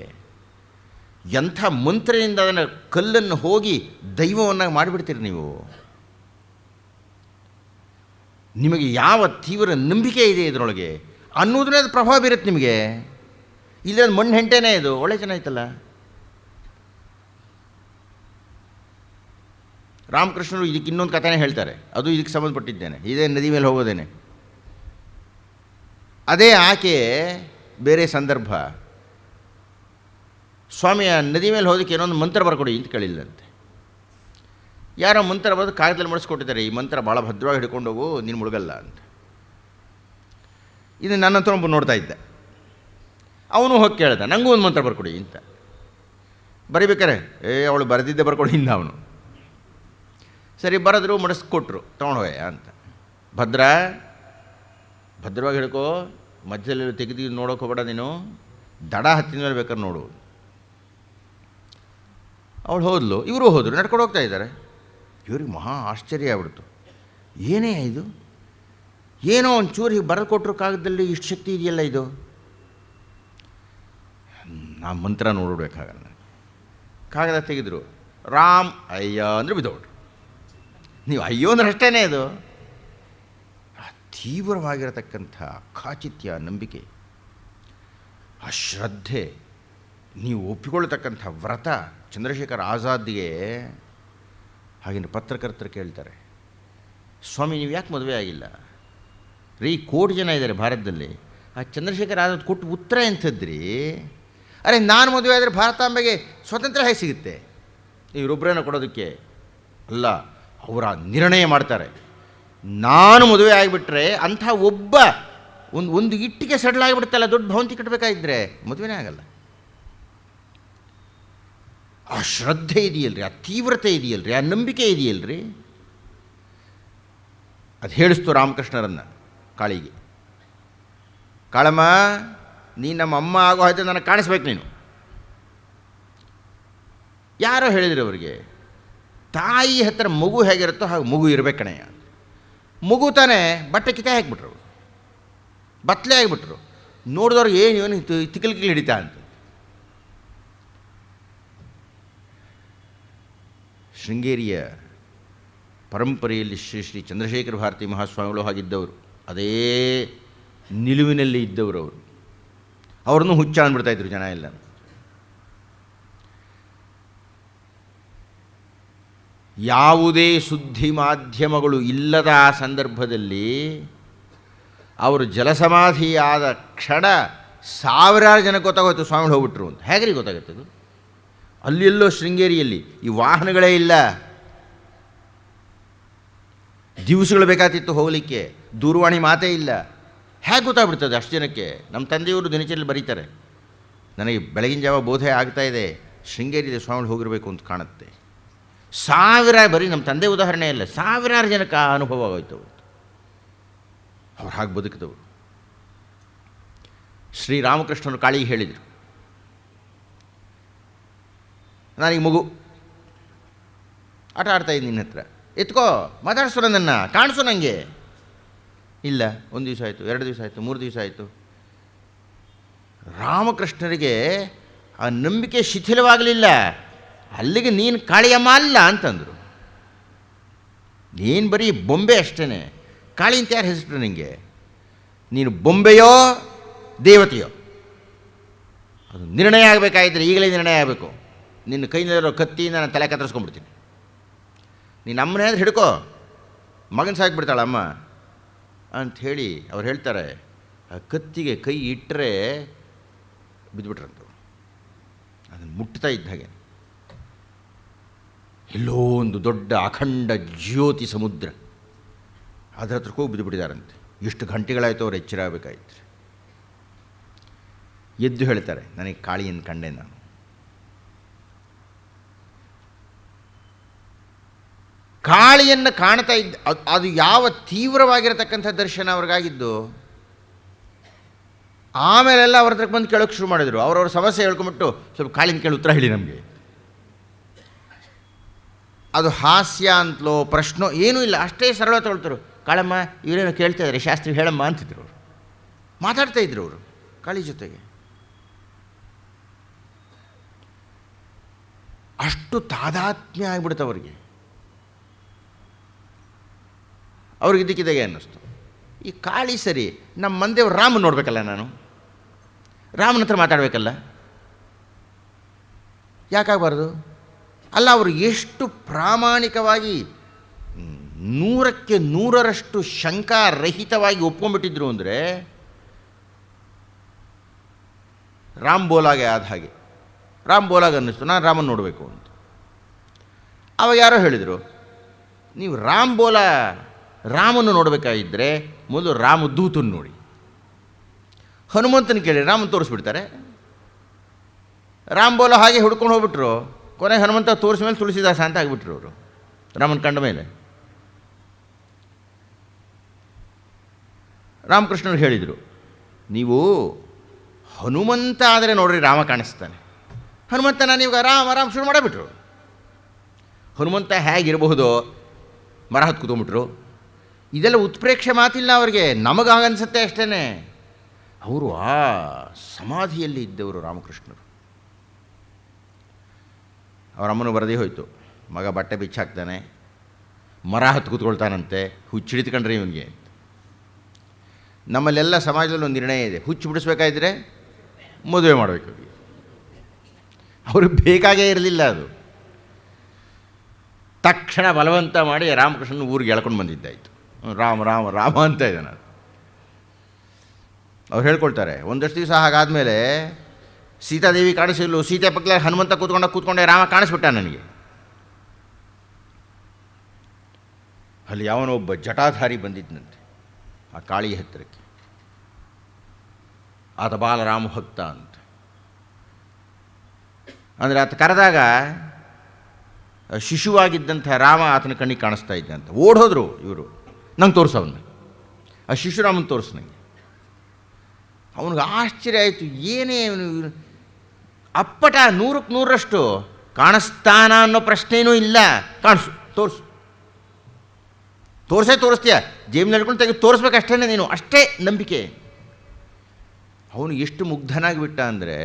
ಎಂಥ ಮಂತ್ರದಿಂದ ಅದನ್ನು ಕಲ್ಲನ್ನು ಹೋಗಿ ದೈವವನ್ನಾಗಿ ಮಾಡಿಬಿಡ್ತೀರಿ ನೀವು. ನಿಮಗೆ ಯಾವ ತೀವ್ರ ನಂಬಿಕೆ ಇದೆ ಇದರೊಳಗೆ ಅನ್ನೋದನ್ನೇ ಅದು ಪ್ರಭಾವ ಬೀರುತ್ತೆ ನಿಮಗೆ. ಇಲ್ಲಿ ಅದು ಮಣ್ಣು ಹೆಂಟೆನೇ ಇದು. ಒಳ್ಳೆ ಚೆನ್ನಾಯ್ತಲ್ಲ. ರಾಮಕೃಷ್ಣರು ಇದಕ್ಕೆ ಇನ್ನೊಂದು ಕಥೆನೇ ಹೇಳ್ತಾರೆ, ಅದು ಇದಕ್ಕೆ ಸಂಬಂಧಪಟ್ಟಿದ್ದೇನೆ. ಇದೇ ನದಿ ಮೇಲೆ ಹೋಗೋದೇನೆ. ಅದೇ ಆಕೆ ಬೇರೆ ಸಂದರ್ಭ. ಸ್ವಾಮಿಯ ನದಿ ಮೇಲೆ ಹೋದಕ್ಕೆ ಏನೊಂದು ಮಂತ್ರ ಬರ್ಕೊಡಿ ಅಂತ ಕೇಳಿಲ್ಲಂತೆ. ಯಾರೋ ಮಂತ್ರ ಬರೆದು ಕಾಗದಲ್ಲಿ ಮಾಡಿಸ್ಕೊಟ್ಟಿದ್ದಾರೆ, ಈ ಮಂತ್ರ ಭಾಳ ಭದ್ರವಾಗಿ ಹಿಡ್ಕೊಂಡು ಹೋಗು, ನೀನು ಮುಳುಗಲ್ಲ ಅಂತ. ಇದು ನನ್ನ ಹತ್ರ ಒಬ್ಬ ನೋಡ್ತಾ ಇದ್ದೆ. ಅವನು ಹೋಗಿ ಕೇಳ್ದ, ನನಗೂ ಒಂದು ಮಂತ್ರ ಬರ್ಕೊಡಿ ಅಂತ. ಬರಿಬೇಕಾರೆ ಅವಳು ಬರೆದಿದ್ದೆ ಬರ್ಕೊಡಿ ಇಂದ ಅವನು. ಸರಿ ಬರೆದ್ರು, ಮಡಿಸ್ಕೊಟ್ರು, ತೊಗೊಂಡೋಯ ಅಂತ. ಭದ್ರವಾಗಿ ಹಿಡ್ಕೋ, ಮಧ್ಯದಲ್ಲಿ ತೆಗೆದು ನೋಡೋಕೆ ಹೋಗಬೇಡ ನೀನು, ದಡ ಹತ್ತಿದ ಮೇಲೆ ಬೇಕಾದ್ರೆ ನೋಡು. ಅವಳು ಹೋದ್ಲು, ಇವರು ಹೋದರು, ನಡ್ಕೊಂಡು ಹೋಗ್ತಾ ಇದ್ದಾರೆ. ಇವ್ರಿಗೆ ಮಹಾ ಆಶ್ಚರ್ಯ ಆಗ್ಬಿಡ್ತು. ಏನೇ ಇದು, ಏನೋ ಒಂಚೂರು ಹೀಗೆ ಬರೆದು ಕೊಟ್ಟರು ಕಾಗದಲ್ಲಿ, ಇಷ್ಟು ಶಕ್ತಿ ಇದೆಯಲ್ಲ ಇದು. ನಾ ಮಂತ್ರ ನೋಡ್ಬೇಕಾಗಲ್ಲ. ಕಾಗದ ತೆಗೆದ್ರು, ರಾಮ್ ಅಯ್ಯ ಅಂದರೆ ಬಿದ್ದೋಡ್ರು. ನೀವು ಅಯ್ಯೋ ಅಂದ್ರೆ ಅಷ್ಟೇ ಅದು. ಆ ತೀವ್ರವಾಗಿರತಕ್ಕಂಥ ಖಾಚಿತ್ಯ, ನಂಬಿಕೆ, ಆ ಶ್ರದ್ಧೆ, ನೀವು ಒಪ್ಪಿಕೊಳ್ಳತಕ್ಕಂಥ ವ್ರತ. ಚಂದ್ರಶೇಖರ್ ಆಜಾದ್ಗೆ ಹಾಗಿನ ಪತ್ರಕರ್ತರು ಕೇಳ್ತಾರೆ, ಸ್ವಾಮಿ ನೀವು ಯಾಕೆ ಮದುವೆ ಆಗಿಲ್ಲ ರೀ? ಕೋಟಿ ಜನ ಇದ್ದಾರೆ ಭಾರತದಲ್ಲಿ. ಆ ಚಂದ್ರಶೇಖರ್ ಆಜಾದ್ ಕೊಟ್ಟು ಉತ್ತರ ಎಂಥದ್ರಿ? ಅರೆ ನಾನು ಮದುವೆ ಆದರೆ ಭಾರತಾಂಬೆಗೆ ಸ್ವಾತಂತ್ರ್ಯ ಹೇಗೆ ಸಿಗುತ್ತೆ? ಇವರೊಬ್ಬರೇನೋ ಕೊಡೋದಕ್ಕೆ ಅಲ್ಲ, ಅವರ ನಿರ್ಣಯ ಮಾಡ್ತಾರೆ. ನಾನು ಮದುವೆ ಆಗಿಬಿಟ್ರೆ ಅಂಥ ಒಬ್ಬ ಒಂದು ಇಟ್ಟಿಗೆ ಸೆಟ್ಲ್ ಆಗಿಬಿಡುತ್ತಲ್ಲ, ದೊಡ್ಡ ಭವಂತಿ ಕಟ್ಟಬೇಕಾಗಿದ್ದರೆ ಮದುವೆನೇ ಆಗಲ್ಲ. ಆ ಶ್ರದ್ಧೆ ಇದೆಯಲ್ರಿ, ಆ ತೀವ್ರತೆ ಇದೆಯಲ್ರಿ, ಆ ನಂಬಿಕೆ ಇದೆಯಲ್ರಿ, ಅದು ಹೇಳಿಸ್ತು ರಾಮಕೃಷ್ಣರನ್ನು ಕಾಳಿಗೆ. ಕಾಳಮ್ಮ, ನೀನು ನಮ್ಮ ಅಮ್ಮ ಆಗೋ ಹಾಗೆ ನನಗೆ ಕಾಣಿಸ್ಬೇಕು ನೀನು. ಯಾರೋ ಹೇಳಿದ್ರು ಅವರಿಗೆ, ತಾಯಿ ಹತ್ತಿರ ಮಗು ಹೇಗಿರುತ್ತೋ ಹಾಗೆ ಮಗು ಇರಬೇಕು ಕಣೆಯ. ಮಗು ತಾನೇ, ಬಟ್ಟೆ ಕಿತ್ತೆ ಹಾಕಿಬಿಟ್ರು, ಬತ್ತಲೆ ಆಗಿಬಿಟ್ರು. ನೋಡಿದವ್ರಿಗೆ ಏನು ತಿಕ್ಕಲಿಕ್ಕೆ ಹಿಡಿತಾ ಅಂತ. ಶೃಂಗೇರಿಯ ಪರಂಪರೆಯಲ್ಲಿ ಶ್ರೀ ಚಂದ್ರಶೇಖರ ಭಾರತಿ ಮಹಾಸ್ವಾಮಿಗಳು ಹಾಗಿದ್ದವರು, ಅದೇ ನಿಲುವಿನಲ್ಲಿ ಇದ್ದವರು ಅವರು. ಅವ್ರನ್ನೂ ಹುಚ್ಚ ಅಂದ್ಬಿಡ್ತಾಯಿದ್ರು ಜನ ಎಲ್ಲ. ಯಾವುದೇ ಸುದ್ದಿ ಮಾಧ್ಯಮಗಳು ಇಲ್ಲದ ಆ ಸಂದರ್ಭದಲ್ಲಿ ಅವರು ಜಲಸಮಾಧಿಯಾದ ಕ್ಷಣ ಸಾವಿರಾರು ಜನಕ್ಕೆ ಗೊತ್ತಾಗೋಯ್ತು ಸ್ವಾಮಿಗಳು ಹೋಗ್ಬಿಟ್ರು ಅಂತ. ಹೇಗ್ರಿ ಗೊತ್ತಾಗುತ್ತದು? ಅಲ್ಲಿ ಎಲ್ಲೋ ಶೃಂಗೇರಿಯಲ್ಲಿ ಈ ವಾಹನಗಳೇ ಇಲ್ಲ, ದಿವಸಗಳು ಬೇಕಾಗ್ತಿತ್ತು ಹೋಗಲಿಕ್ಕೆ, ದೂರವಾಣಿ ಮಾತೇ ಇಲ್ಲ. ಹೇಗೆ ಗೊತ್ತಾಗ್ಬಿಡ್ತದೆ ಅಷ್ಟು ಜನಕ್ಕೆ? ನಮ್ಮ ತಂದೆಯವರು ದಿನಚರಿಯಲ್ಲಿ ಬರೀತಾರೆ, ನನಗೆ ಬೆಳಗಿನ ಜಾವ ಬೋಧೆ ಆಗ್ತಾಯಿದೆ, ಶೃಂಗೇರಿಯಲ್ಲಿ ಸ್ವಾಮಿಗಳು ಹೋಗಿರಬೇಕು ಅಂತ ಕಾಣುತ್ತೆ. ಸಾವಿರಾರು, ಬರೀ ನಮ್ಮ ತಂದೆ ಉದಾಹರಣೆ ಇಲ್ಲ, ಸಾವಿರಾರು ಜನಕ್ಕೆ ಆ ಅನುಭವ ಆಗೋಯ್ತು. ಅವ್ರು ಹಾಗೆ ಬದುಕಿದವರು. ಶ್ರೀರಾಮಕೃಷ್ಣರು ಕಾಳಿಗೆ ಹೇಳಿದರು, ನಾನೀಗ ಮಗು ಆಟ ಆಡ್ತಾಯಿದ್ದೀನಿ ನಿನ್ನ ಹತ್ರ, ಎತ್ಕೋ, ಮಾತಾಡಿಸೋ, ನನ್ನನ್ನು ಕಾಣಿಸು ನನಗೆ. ಇಲ್ಲ, ಒಂದು ದಿವಸ ಆಯಿತು, 2 ದಿವಸ ಆಯಿತು, 3 ದಿವಸ ಆಯಿತು. ರಾಮಕೃಷ್ಣರಿಗೆ ಆ ನಂಬಿಕೆ ಶಿಥಿಲವಾಗಲಿಲ್ಲ. ಅಲ್ಲಿಗೆ ನೀನು ಕಾಳಿಯಮ್ಮ ಅಲ್ಲ ಅಂತಂದರು. ನೀನು ಬರೀ ಬೊಂಬೆ ಅಷ್ಟೇ, ಕಾಳಿ ಅಂತ ಯಾರು ಹೆಸರು ನಿನಗೆ? ನೀನು ಬೊಂಬೆಯೋ ದೇವತೆಯೋ? ಅದು ನಿರ್ಣಯ ಆಗಬೇಕಾಗಿದ್ದರೆ ಈಗಲೇ ನಿರ್ಣಯ ಆಗಬೇಕು. ನಿನ್ನ ಕೈನಲ್ಲಿರೋ ಕತ್ತಿಯಿಂದ ನಾನು ತಲೆ ಕತ್ತರಿಸ್ಕೊಂಡ್ಬಿಡ್ತೀನಿ. ನೀನು ಅಮ್ಮನೇ ಅಂದರೆ ಹಿಡ್ಕೋ, ಮಗನ ಸಾಕಿಬಿಡ್ತಾಳಮ್ಮ ಅಂಥೇಳಿ ಅವ್ರು ಹೇಳ್ತಾರೆ. ಆ ಕತ್ತಿಗೆ ಕೈ ಇಟ್ಟರೆ ಬಿದ್ದುಬಿಟ್ರಂತ. ಅದನ್ನು ಮುಟ್ತಾ ಇದ್ದ ಹಾಗೆ ಎಲ್ಲೋ ಒಂದು ದೊಡ್ಡ ಅಖಂಡ ಜ್ಯೋತಿ ಸಮುದ್ರ, ಅದರ ಹತ್ರಕ್ಕೆ ಹೋಗಿ ಬಿದ್ದುಬಿಟ್ಟಿದ್ದಾರಂತೆ. ಎಷ್ಟು ಗಂಟೆಗಳಾಯಿತು ಅವ್ರು ಎಚ್ಚರ ಆಗಬೇಕಾಯ್ತು. ಎದ್ದು ಹೇಳ್ತಾರೆ, ನನಗೆ ಕಾಳಿಯನ್ನು ಕಂಡೆ ನಾನು. ಕಾಳಿಯನ್ನು ಕಾಣ್ತಾ ಇದ್ದ, ಅದು ಯಾವ ತೀವ್ರವಾಗಿರತಕ್ಕಂಥ ದರ್ಶನ ಅವ್ರಿಗಾಗಿದ್ದು. ಆಮೇಲೆಲ್ಲ ಅವ್ರ ಹತ್ರಕ್ಕೆ ಬಂದು ಕೇಳೋಕ್ಕೆ ಶುರು ಮಾಡಿದರು. ಅವ್ರವ್ರ ಸಮಸ್ಯೆ ಹೇಳ್ಕೊಂಬಿಟ್ಟು, ಸ್ವಲ್ಪ ಕಾಳಿನ ಕೇಳಿ ಉತ್ತರ ಹೇಳಿ ನಮಗೆ. ಅದು ಹಾಸ್ಯ ಅಂತಲೋ ಪ್ರಶ್ನೋ ಏನೂ ಇಲ್ಲ, ಅಷ್ಟೇ ಸರಳ ತೊಳ್ತರು. ಕಾಳಮ್ಮ ಇವರೇನೋ ಕೇಳ್ತಾ ಇದ್ದಾರೆ, ಶಾಸ್ತ್ರಿ ಹೇಳಮ್ಮ ಅಂತಿದ್ರು. ಅವರು ಮಾತಾಡ್ತಾಯಿದ್ರು ಅವರು ಕಾಳಿ ಜೊತೆಗೆ. ಅಷ್ಟು ತಾದಾತ್ಮ್ಯ ಆಗಿಬಿಡುತ್ತೆ ಅವರಿಗೆ. ಅವ್ರಿಗೆ ಇದ್ದಕ್ಕಿದ್ದಾಗೆ ಅನ್ನಿಸ್ತು, ಈ ಕಾಳಿ ಸರಿ, ನಮ್ಮ ಮಂದೇವ್ರು ರಾಮನ ನೋಡಬೇಕಲ್ಲ, ನಾನು ರಾಮನ ಹತ್ರ ಮಾತಾಡಬೇಕಲ್ಲ, ಯಾಕಾಗಬಾರ್ದು? ಅಲ್ಲ, ಅವರು ಎಷ್ಟು ಪ್ರಾಮಾಣಿಕವಾಗಿ 100ಕ್ಕೆ 100ರಷ್ಟು ಶಂಕಾರಹಿತವಾಗಿ ಒಪ್ಕೊಂಡ್ಬಿಟ್ಟಿದ್ರು ಅಂದರೆ, ರಾಮ್ ಬೋಲಾಗೆ ಆದ ಹಾಗೆ. ರಾಮ್ ಬೋಲಾಗ ಅನ್ನಿಸ್ತು, ನಾನು ರಾಮನ ನೋಡಬೇಕು ಅಂತ. ಅವಾಗ ಯಾರೋ ಹೇಳಿದರು, ನೀವು ರಾಮನ್ನು ನೋಡಬೇಕಾಗಿದ್ದರೆ ಮೊದಲು ರಾಮದೂತನ್ನು ನೋಡಿ. ಹನುಮಂತನ ಕೇಳಿ ರಾಮನ ತೋರಿಸ್ಬಿಡ್ತಾರೆ. ರಾಮಬೋಲ ಹಾಗೆ ಹುಡ್ಕೊಂಡು ಹೋಗ್ಬಿಟ್ರು. ಕೊನೆಗೆ ಹನುಮಂತ ತೋರಿಸ ಮೇಲೆ ತುಳಸಿದಾಸ ಅಂತ ಆಗಿಬಿಟ್ರು ಅವರು ರಾಮನ ಕಂಡ ಮೇಲೆ. ರಾಮಕೃಷ್ಣರು ಹೇಳಿದರು, ನೀವು ಹನುಮಂತ ಆದರೆ ನೋಡ್ರಿ ರಾಮ ಕಾಣಿಸ್ತಾನೆ. ಹನುಮಂತ ನಾನೀಗ ರಾಮ ಶುರು ಮಾಡಿಬಿಟ್ರು. ಹನುಮಂತ ಹೇಗಿರಬಹುದೋ ಮರ ಹತ್ತು ಕೂತ್ಕೊಂಡ್ಬಿಟ್ರು. ಇದೆಲ್ಲ ಉತ್ಪ್ರೇಕ್ಷೆ ಮಾತಿಲ್ಲ ಅವರಿಗೆ, ನಮಗಾಗನ್ಸುತ್ತೆ ಅಷ್ಟೇ. ಅವರು ಆ ಸಮಾಧಿಯಲ್ಲಿ ಇದ್ದವರು ರಾಮಕೃಷ್ಣರು. ಅವರ ಅಮ್ಮನೂ ಬರದೇ ಹೋಯಿತು. ಮಗ ಬಟ್ಟೆ ಬಿಚ್ಚಾಕ್ತಾನೆ, ಮರ ಹತ್ತು ಕೂತ್ಕೊಳ್ತಾನಂತೆ. ಹುಚ್ಚಿಡಿತ್ಕೊಂಡ್ರೆ ಇವನಿಗೆ. ನಮ್ಮಲ್ಲೆಲ್ಲ ಸಮಾಜದಲ್ಲಿ ಒಂದು ನಿರ್ಣಯ ಇದೆ, ಹುಚ್ಚು ಬಿಡಿಸ್ಬೇಕಾದ್ರೆ ಮದುವೆ ಮಾಡಬೇಕು. ಅವ್ರಿಗೆ ಬೇಕಾಗೇ ಇರಲಿಲ್ಲ ಅದು. ತಕ್ಷಣ ಬಲವಂತ ಮಾಡಿ ರಾಮಕೃಷ್ಣನ ಊರಿಗೆ ಎಳ್ಕೊಂಡು ಬಂದಿದ್ದಾಯಿತು. ರಾಮ ರಾಮ ರಾಮ ಅಂತ ಇದ್ದಾನೆ. ಅವ್ರು ಹೇಳ್ಕೊಳ್ತಾರೆ, ಒಂದಷ್ಟು ದಿವಸ ಹಾಗಾದಮೇಲೆ ಸೀತಾದೇವಿ ಕಾಣಿಸಿಲ್ಲ. ಸೀತೆ ಪಕ್ಕದಲ್ಲಿ ಹನುಮಂತ ಕೂತ್ಕೊಂಡೆ ರಾಮ ಕಾಣಿಸ್ಬಿಟ್ಟ ನನಗೆ. ಅಲ್ಲಿ ಯಾವನೊಬ್ಬ ಜಟಾಧಾರಿ ಬಂದಿದ್ದಂತೆ ಆ ಕಾಳಿ ಹತ್ತಿರಕ್ಕೆ. ಆತ ಬಾಲರಾಮ ಭಕ್ತ ಅಂತ. ಅಂದರೆ ಆತ ಕರೆದಾಗ ಶಿಶುವಾಗಿದ್ದಂಥ ರಾಮ ಆತನ ಕಣ್ಣಿಗೆ ಕಾಣಿಸ್ತಾ ಇದ್ದಂತೆ. ಓಡೋದ್ರು ಇವರು, ನಂಗೆ ತೋರಿಸವನ್ನ, ಆ ಶಿಶುರಾಮನ ತೋರಿಸು ನನಗೆ. ಅವನಿಗೆ ಆಶ್ಚರ್ಯ ಆಯಿತು. ಏನೇ ಅಪ್ಪಟ 100ಕ್ಕೆ 100ರಷ್ಟು ಕಾಣಿಸ್ತಾನ ಅನ್ನೋ ಪ್ರಶ್ನೆಯೂ ಇಲ್ಲ. ಕಾಣಿಸು, ತೋರಿಸ್ತೀಯ, ಜೇಬಿನ ನಡ್ಕೊಂಡು ತೆಗೆದು ತೋರಿಸ್ಬೇಕಷ್ಟೇ ನೀನು, ಅಷ್ಟೇ ನಂಬಿಕೆ. ಅವನು ಎಷ್ಟು ಮುಗ್ಧನಾಗಿಬಿಟ್ಟ ಅಂದರೆ,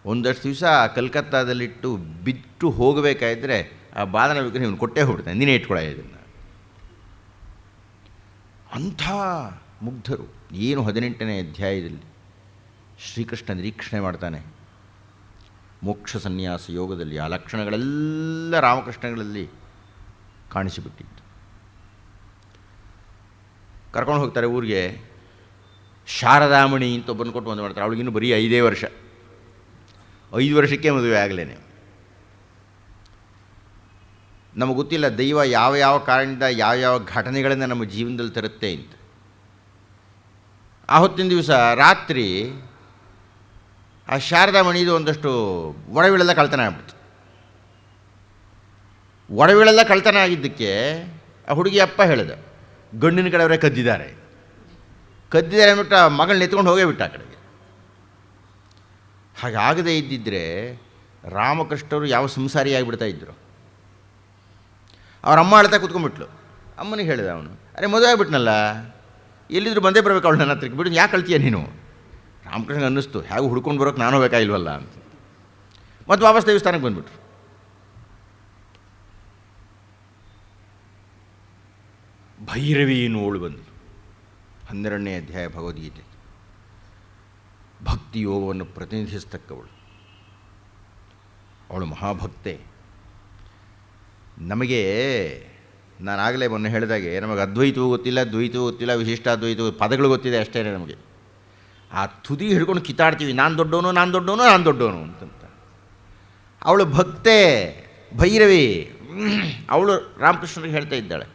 ಒಂದಷ್ಟು ದಿವಸ ಕಲ್ಕತ್ತಾದಲ್ಲಿಟ್ಟು ಬಿಟ್ಟು ಹೋಗಬೇಕಾದ್ರೆ ಆ ಬಾದನ ವಿಗ್ರಹ ಇವನು ಕೊಟ್ಟೇ ಹೋಗ್ಬಿಡ್ತಾನೆ, ನೀನೇ ಇಟ್ಕೊಳ್ಳ ಇದನ್ನು. ಅಂಥ ಮುಗ್ಧರು. ಏನು 18ನೇ ಅಧ್ಯಾಯದಲ್ಲಿ ಶ್ರೀಕೃಷ್ಣ ನಿರೀಕ್ಷಣೆ ಮಾಡ್ತಾನೆ. ಮೋಕ್ಷ ಸನ್ಯಾಸ ಯೋಗದಲ್ಲಿ ಆ ಲಕ್ಷಣಗಳೆಲ್ಲ ರಾಮಕೃಷ್ಣಗಳಲ್ಲಿ ಕಾಣಿಸಿಬಿಟ್ಟಿತ್ತು. ಕರ್ಕೊಂಡು ಹೋಗ್ತಾರೆ ಊರಿಗೆ. ಶಾರದಾಮಣಿ ಅಂತ ಒಬ್ಬನ ಕೊಟ್ಟು ಮದುವೆ ಮಾಡ್ತಾರೆ. ಅವಳಿಗಿನ್ನೂ ಬರೀ 5 ವರ್ಷ. 5 ವರ್ಷಕ್ಕೆ ಮದುವೆ ಆಗಲೇನೆ. ನಮಗೆ ಗೊತ್ತಿಲ್ಲ ದೈವ ಯಾವ ಕಾರಣದಿಂದ ಯಾವ ಘಟನೆಗಳನ್ನು ನಮ್ಮ ಜೀವನದಲ್ಲಿ ತರುತ್ತೆ ಅಂತ. ಆ ಹೊತ್ತಿನ ದಿವಸ ರಾತ್ರಿ ಆ ಶಾರದಾಮಣಿದು ಒಂದಷ್ಟು ಒಡವೆಗಳೆಲ್ಲ ಕಳ್ತನ ಆಗ್ಬಿಡ್ತು. ಒಡವೆಗಳೆಲ್ಲ ಕಳ್ತನ ಆಗಿದ್ದಕ್ಕೆ ಆ ಹುಡುಗಿ ಅಪ್ಪ ಹೇಳಿದ, ಗಂಡಿನ ಕಡೆಯವರೇ ಕದ್ದಿದ್ದಾರೆ ಅಂದ್ಬಿಟ್ಟು ಆ ಮಗಳನ್ನ ಎತ್ಕೊಂಡು ಹೋಗೇ ಬಿಟ್ಟ ಆ ಕಡೆಗೆ. ಹಾಗಾಗದೇ ಇದ್ದಿದ್ದರೆ ರಾಮಕೃಷ್ಣರು ಯಾವ ಸಂಸಾರಿಯಾಗಿಬಿಡ್ತಾ ಇದ್ದರು. ಅವ್ರ ಅಮ್ಮ ಅಳ್ತಾ ಕೂತ್ಕೊಂಡ್ಬಿಟ್ಲು. ಅಮ್ಮನಿಗೆ ಹೇಳಿದ ಅವನು, ಅರೆ ಮದುವೆ ಆಗಿಬಿಟ್ನಲ್ಲ, ಎಲ್ಲಿದ್ರು ಬಂದೇ ಬರಬೇಕು ಅವಳು ನನ್ನ ಹತ್ರಕ್ಕೆ, ಬಿಡು ಯಾಕೆ ಕಳ್ತೀಯ ನೀನು. ರಾಮಕೃಷ್ಣಗೆ ಅನ್ನಿಸ್ತು, ಹೇಗೂ ಹುಡ್ಕೊಂಡು ಬರೋಕ್ಕೆ ನಾನು ಬೇಕಾಗಿಲ್ವಲ್ಲ ಅಂತ. ಮತ್ತು ವಾಪಸ್ ದೇವಸ್ಥಾನಕ್ಕೆ ಬಂದುಬಿಟ್ರು. ಭೈರವಿ ಎನ್ನುವಳು ಬಂದು 12ನೇ ಅಧ್ಯಾಯ ಭಗವದ್ಗೀತೆ. ಭಕ್ತಿ ಯೋಗವನ್ನು ಪ್ರತಿನಿಧಿಸ್ತಕ್ಕವಳು ಅವಳು, ಮಹಾಭಕ್ತೆ. ನಮಗೆ ನಾನಾಗಲೇ ಮೊನ್ನೆ ಹೇಳಿದಾಗೆ ನಮಗೆ ಅದ್ವೈತವೂ ಗೊತ್ತಿಲ್ಲ, ದ್ವೈತವೂ ಗೊತ್ತಿಲ್ಲ, ವಿಶಿಷ್ಟಾದ್ವೈತವೂ ಪದಗಳು ಗೊತ್ತಿದೆ ಅಷ್ಟೇ ನಮಗೆ. ಆ ತುದಿ ಹಿಡ್ಕೊಂಡು ಕಿತ್ತಾಡ್ತೀವಿ, ನಾನು ದೊಡ್ಡವನು ಅಂತಂತ. ಅವಳು ಭಕ್ತೆ ಭೈರವಿ. ಅವಳು ರಾಮಕೃಷ್ಣರಿಗೆ ಹೇಳ್ತಾ ಇದ್ದಾಳೆ,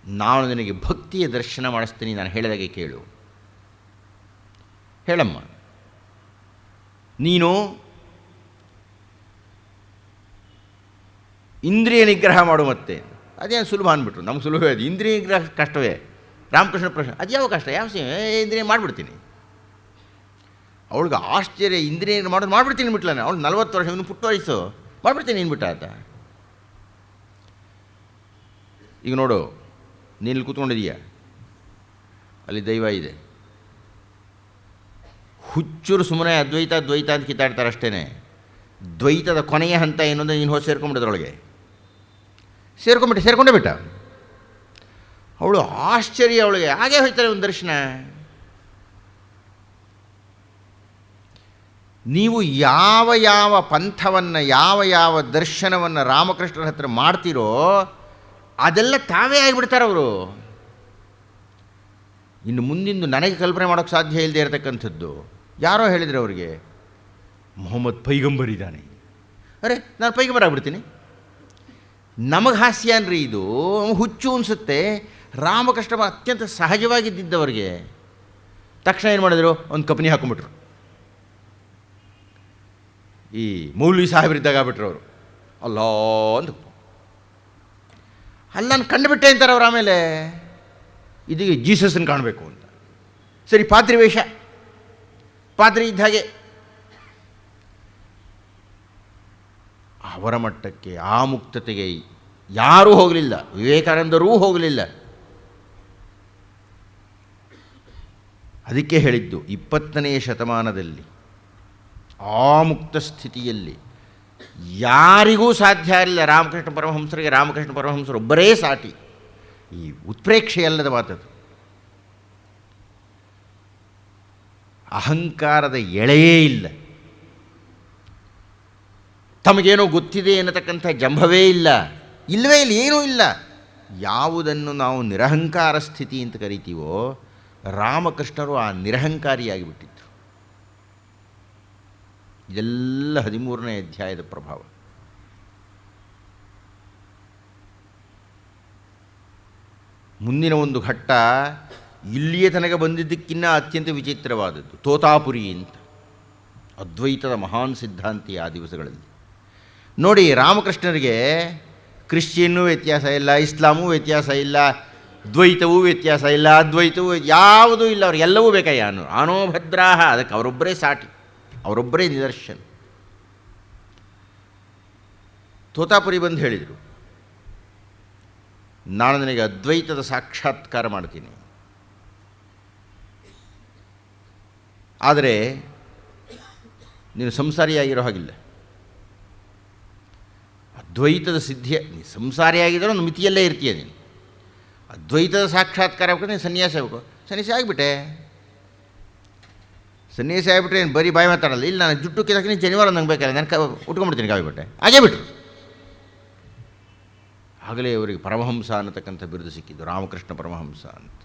ನಾನು ನಿನಗೆ ಭಕ್ತಿಯ ದರ್ಶನ ಮಾಡಿಸ್ತೀನಿ, ನಾನು ಹೇಳಿದಾಗೆ ಕೇಳು. ಹೇಳಮ್ಮ, ನೀನು ಇಂದ್ರಿಯ ನಿಗ್ರಹ ಮಾಡು. ಮತ್ತೆ ಅದೇನು ಸುಲಭ ಅಂದ್ಬಿಟ್ರು. ನಮ್ಗೆ ಸುಲಭವೇ ಅದು, ಇಂದ್ರಿಯ ನಿಗ್ರಹ ಕಷ್ಟವೇ. ರಾಮಕೃಷ್ಣ ಪ್ರಶ್ನೆ, ಅದು ಯಾವ ಕಷ್ಟ, ಯಾವ ಇಂದ್ರಿಯ ಮಾಡಿಬಿಡ್ತೀನಿ. ಅವಳಿಗೆ ಆಶ್ಚರ್ಯ, ಇಂದ್ರಿಯ ಮಾಡಿಬಿಡ್ತೀನಿ ಬಿಟ್ಲಾನೆ. ಅವಳು 40 ವರ್ಷ, ಇವನು ಪುಟ್ಟ ವಯಸ್ಸು, ಮಾಡಿಬಿಡ್ತೀನಿ ಏನ್ಬಿಟ್ಟ ಆತ. ಈಗ ನೋಡು, ನೀನು ಕೂತ್ಕೊಂಡಿದೀಯ, ಅಲ್ಲಿ ದೈವ ಇದೆ. ಹುಚ್ಚರು ಸುಮ್ಮನೆ ಅದ್ವೈತ ಅಂತ ಕಿತ್ತಾಡ್ತಾರೆ ಅಷ್ಟೇ. ದ್ವೈತದ ಕೊನೆಯ ಹಂತ ಏನು ಅಂದರೆ ನೀನು ಹೋಗಿ ಸೇರ್ಕೊಂಡ್ಬಿಡೋದ್ರೊಳಗೆ. ಸೇರ್ಕೊಂಡೇ ಬಿಟ್ಟ. ಅವಳು ಆಶ್ಚರ್ಯ, ಅವಳಿಗೆ ಹಾಗೇ ಹೋಯ್ತಾರೆ ಒಂದು ದರ್ಶನ. ನೀವು ಯಾವ ಪಂಥವನ್ನು ಯಾವ ದರ್ಶನವನ್ನು ರಾಮಕೃಷ್ಣರ ಹತ್ರ ಮಾಡ್ತೀರೋ ಅದೆಲ್ಲ ತಾವೇ ಆಗಿಬಿಡ್ತಾರೆ ಅವರು. ಇನ್ನು ಮುಂದಿಂದು ನನಗೆ ಕಲ್ಪನೆ ಮಾಡೋಕ್ಕೆ ಸಾಧ್ಯ ಇಲ್ಲದೆ ಇರತಕ್ಕಂಥದ್ದು. ಯಾರೋ ಹೇಳಿದರೆ ಅವರಿಗೆ, ಮೊಹಮ್ಮದ್ ಪೈಗಂಬರ್ ಇದ್ದಾನೆ. ಅರೆ, ನಾನು ಪೈಗಂಬರ್ ಆಗಿಬಿಡ್ತೀನಿ. ನಮಗೆ ಹಾಸ್ಯ ಅನ್ರಿ ಇದು, ಹುಚ್ಚು ಅನಿಸುತ್ತೆ. ರಾಮಕೃಷ್ಣ ಅತ್ಯಂತ ಸಹಜವಾಗಿದ್ದಿದ್ದವರಿಗೆ ತಕ್ಷಣ ಏನು ಮಾಡಿದ್ರು, ಒಂದು ಕಪನಿ ಹಾಕೊಂಡ್ಬಿಟ್ರು. ಈ ಮೌಲ್ವಿ ಸಾಹೇಬರಿದ್ದಾಗ ಆಗ್ಬಿಟ್ರು ಅವರು. ಅಲ್ಲ ಅಂತ ಅಲ್ಲಿ ನಾನು ಕಂಡುಬಿಟ್ಟೆ ಅಂತಾರೆ ಅವ್ರು. ಆಮೇಲೆ ಇದೀಗ ಜೀಸಸ್ಸನ್ನು ಕಾಣಬೇಕು ಅಂತ. ಸರಿ, ಪಾದ್ರಿ ವೇಷ, ಪಾದ್ರಿ ಇದ್ದ ಹಾಗೆ. ಅವರ ಮಟ್ಟಕ್ಕೆ, ಆ ಮುಕ್ತತೆಗೆ ಯಾರೂ ಹೋಗಲಿಲ್ಲ, ವಿವೇಕಾನಂದರೂ ಹೋಗಲಿಲ್ಲ. ಅದಕ್ಕೆ ಹೇಳಿದ್ದು 20ನೇ ಶತಮಾನದಲ್ಲಿ ಆ ಮುಕ್ತ ಸ್ಥಿತಿಯಲ್ಲಿ ಯಾರಿಗೂ ಸಾಧ್ಯ ಇಲ್ಲ. ರಾಮಕೃಷ್ಣ ಪರಮಹಂಸರಿಗೆ ರಾಮಕೃಷ್ಣ ಪರಮಹಂಸರು ಒಬ್ಬರೇ ಸಾಟಿ. ಈ ಉತ್ಪ್ರೇಕ್ಷೆಯಲ್ಲದ ಮಾತದು. ಅಹಂಕಾರದ ಎಳೆಯೇ ಇಲ್ಲ, ತಮಗೇನೋ ಗೊತ್ತಿದೆ ಎನ್ನತಕ್ಕಂಥ ಜಂಭವೇ ಇಲ್ಲ, ಇಲ್ಲವೇ ಇಲ್ಲ, ಏನೂ ಇಲ್ಲ. ಯಾವುದನ್ನು ನಾವು ನಿರಹಂಕಾರ ಸ್ಥಿತಿ ಅಂತ ಕರಿತೀವೋ, ರಾಮಕೃಷ್ಣರು ಆ ನಿರಹಂಕಾರಿಯಾಗಿಬಿಟ್ಟಿದ್ರು. ಇದೆಲ್ಲ 13ನೇ ಅಧ್ಯಾಯದ ಪ್ರಭಾವ. ಮುಂದಿನ ಒಂದು ಘಟ್ಟ ಇಲ್ಲಿಯ ತನಕ ಬಂದಿದ್ದಕ್ಕಿನ್ನ ಅತ್ಯಂತ ವಿಚಿತ್ರವಾದದ್ದು. ತೋತಾಪುರಿ ಅಂತ ಅದ್ವೈತದ ಮಹಾನ್ ಸಿದ್ಧಾಂತಿ ಆ ದಿವಸಗಳಲ್ಲಿ. ನೋಡಿ, ರಾಮಕೃಷ್ಣರಿಗೆ ಕ್ರಿಶ್ಚಿಯನ್ನೂ ವ್ಯತ್ಯಾಸ ಇಲ್ಲ, ಇಸ್ಲಾಮೂ ವ್ಯತ್ಯಾಸ ಇಲ್ಲ, ದ್ವೈತವೂ ವ್ಯತ್ಯಾಸ ಇಲ್ಲ, ಅದ್ವೈತವೂ ಯಾವುದೂ ಇಲ್ಲ. ಅವ್ರು ಎಲ್ಲವೂ ಬೇಕಾಯ ಆನೋಭದ್ರಾಹ. ಅದಕ್ಕೆ ಅವರೊಬ್ಬರೇ ಸಾಟಿ, ಅವರೊಬ್ಬರೇ ನಿದರ್ಶನ. ತೋತಾಪುರಿ ಬಂದು ಹೇಳಿದರು, ನಾನು ನನಗೆ ಅದ್ವೈತದ ಸಾಕ್ಷಾತ್ಕಾರ ಮಾಡ್ತೀನಿ, ಆದರೆ ನೀನು ಸಂಸಾರಿಯಾಗಿರೋ ಹಾಗಿಲ್ಲ. ಅದ್ವೈತದ ಸಿದ್ಧಿಯ ನೀನು ಸಂಸಾರಿಯಾಗಿದ್ದರೂ ಒಂದು ಮಿತಿಯಲ್ಲೇ ಇರ್ತೀಯ. ನೀನು ಅದ್ವೈತದ ಸಾಕ್ಷಾತ್ಕಾರ ಆಗ್ಬೇಕು, ನೀನು ಸನ್ಯಾಸಿ ಆಗಬೇಕು. ಸನ್ಯಾಸಿ ಆಗಿಬಿಟ್ಟೆ. ಸನ್ಯಾಸಿ ಆಗಿಬಿಟ್ರೆ ಏನು ಬರೀ ಬಾಯಿ ಮಾತಾಡಲ್ಲ. ಇಲ್ಲ, ನಾನು ಜುಟ್ಟು ಕಿದಾಕಿ ನೀನು ಶನಿವಾರ ನಂಗೆ ಬೇಕಲ್ಲ, ನಾನು ಉಟ್ಕೊಂಡ್ಬಿಡ್ತೀನಿ ಕಾವಿ ಬಟ್ಟೆ. ಹಾಗೇ ಬಿಟ್ಟರು. ಆಗಲೇ ಅವರಿಗೆ ಪರಮಹಂಸ ಅನ್ನತಕ್ಕಂಥ ಬಿರುದು ಸಿಕ್ಕಿದ್ದು, ರಾಮಕೃಷ್ಣ ಪರಮಹಂಸ ಅಂತ.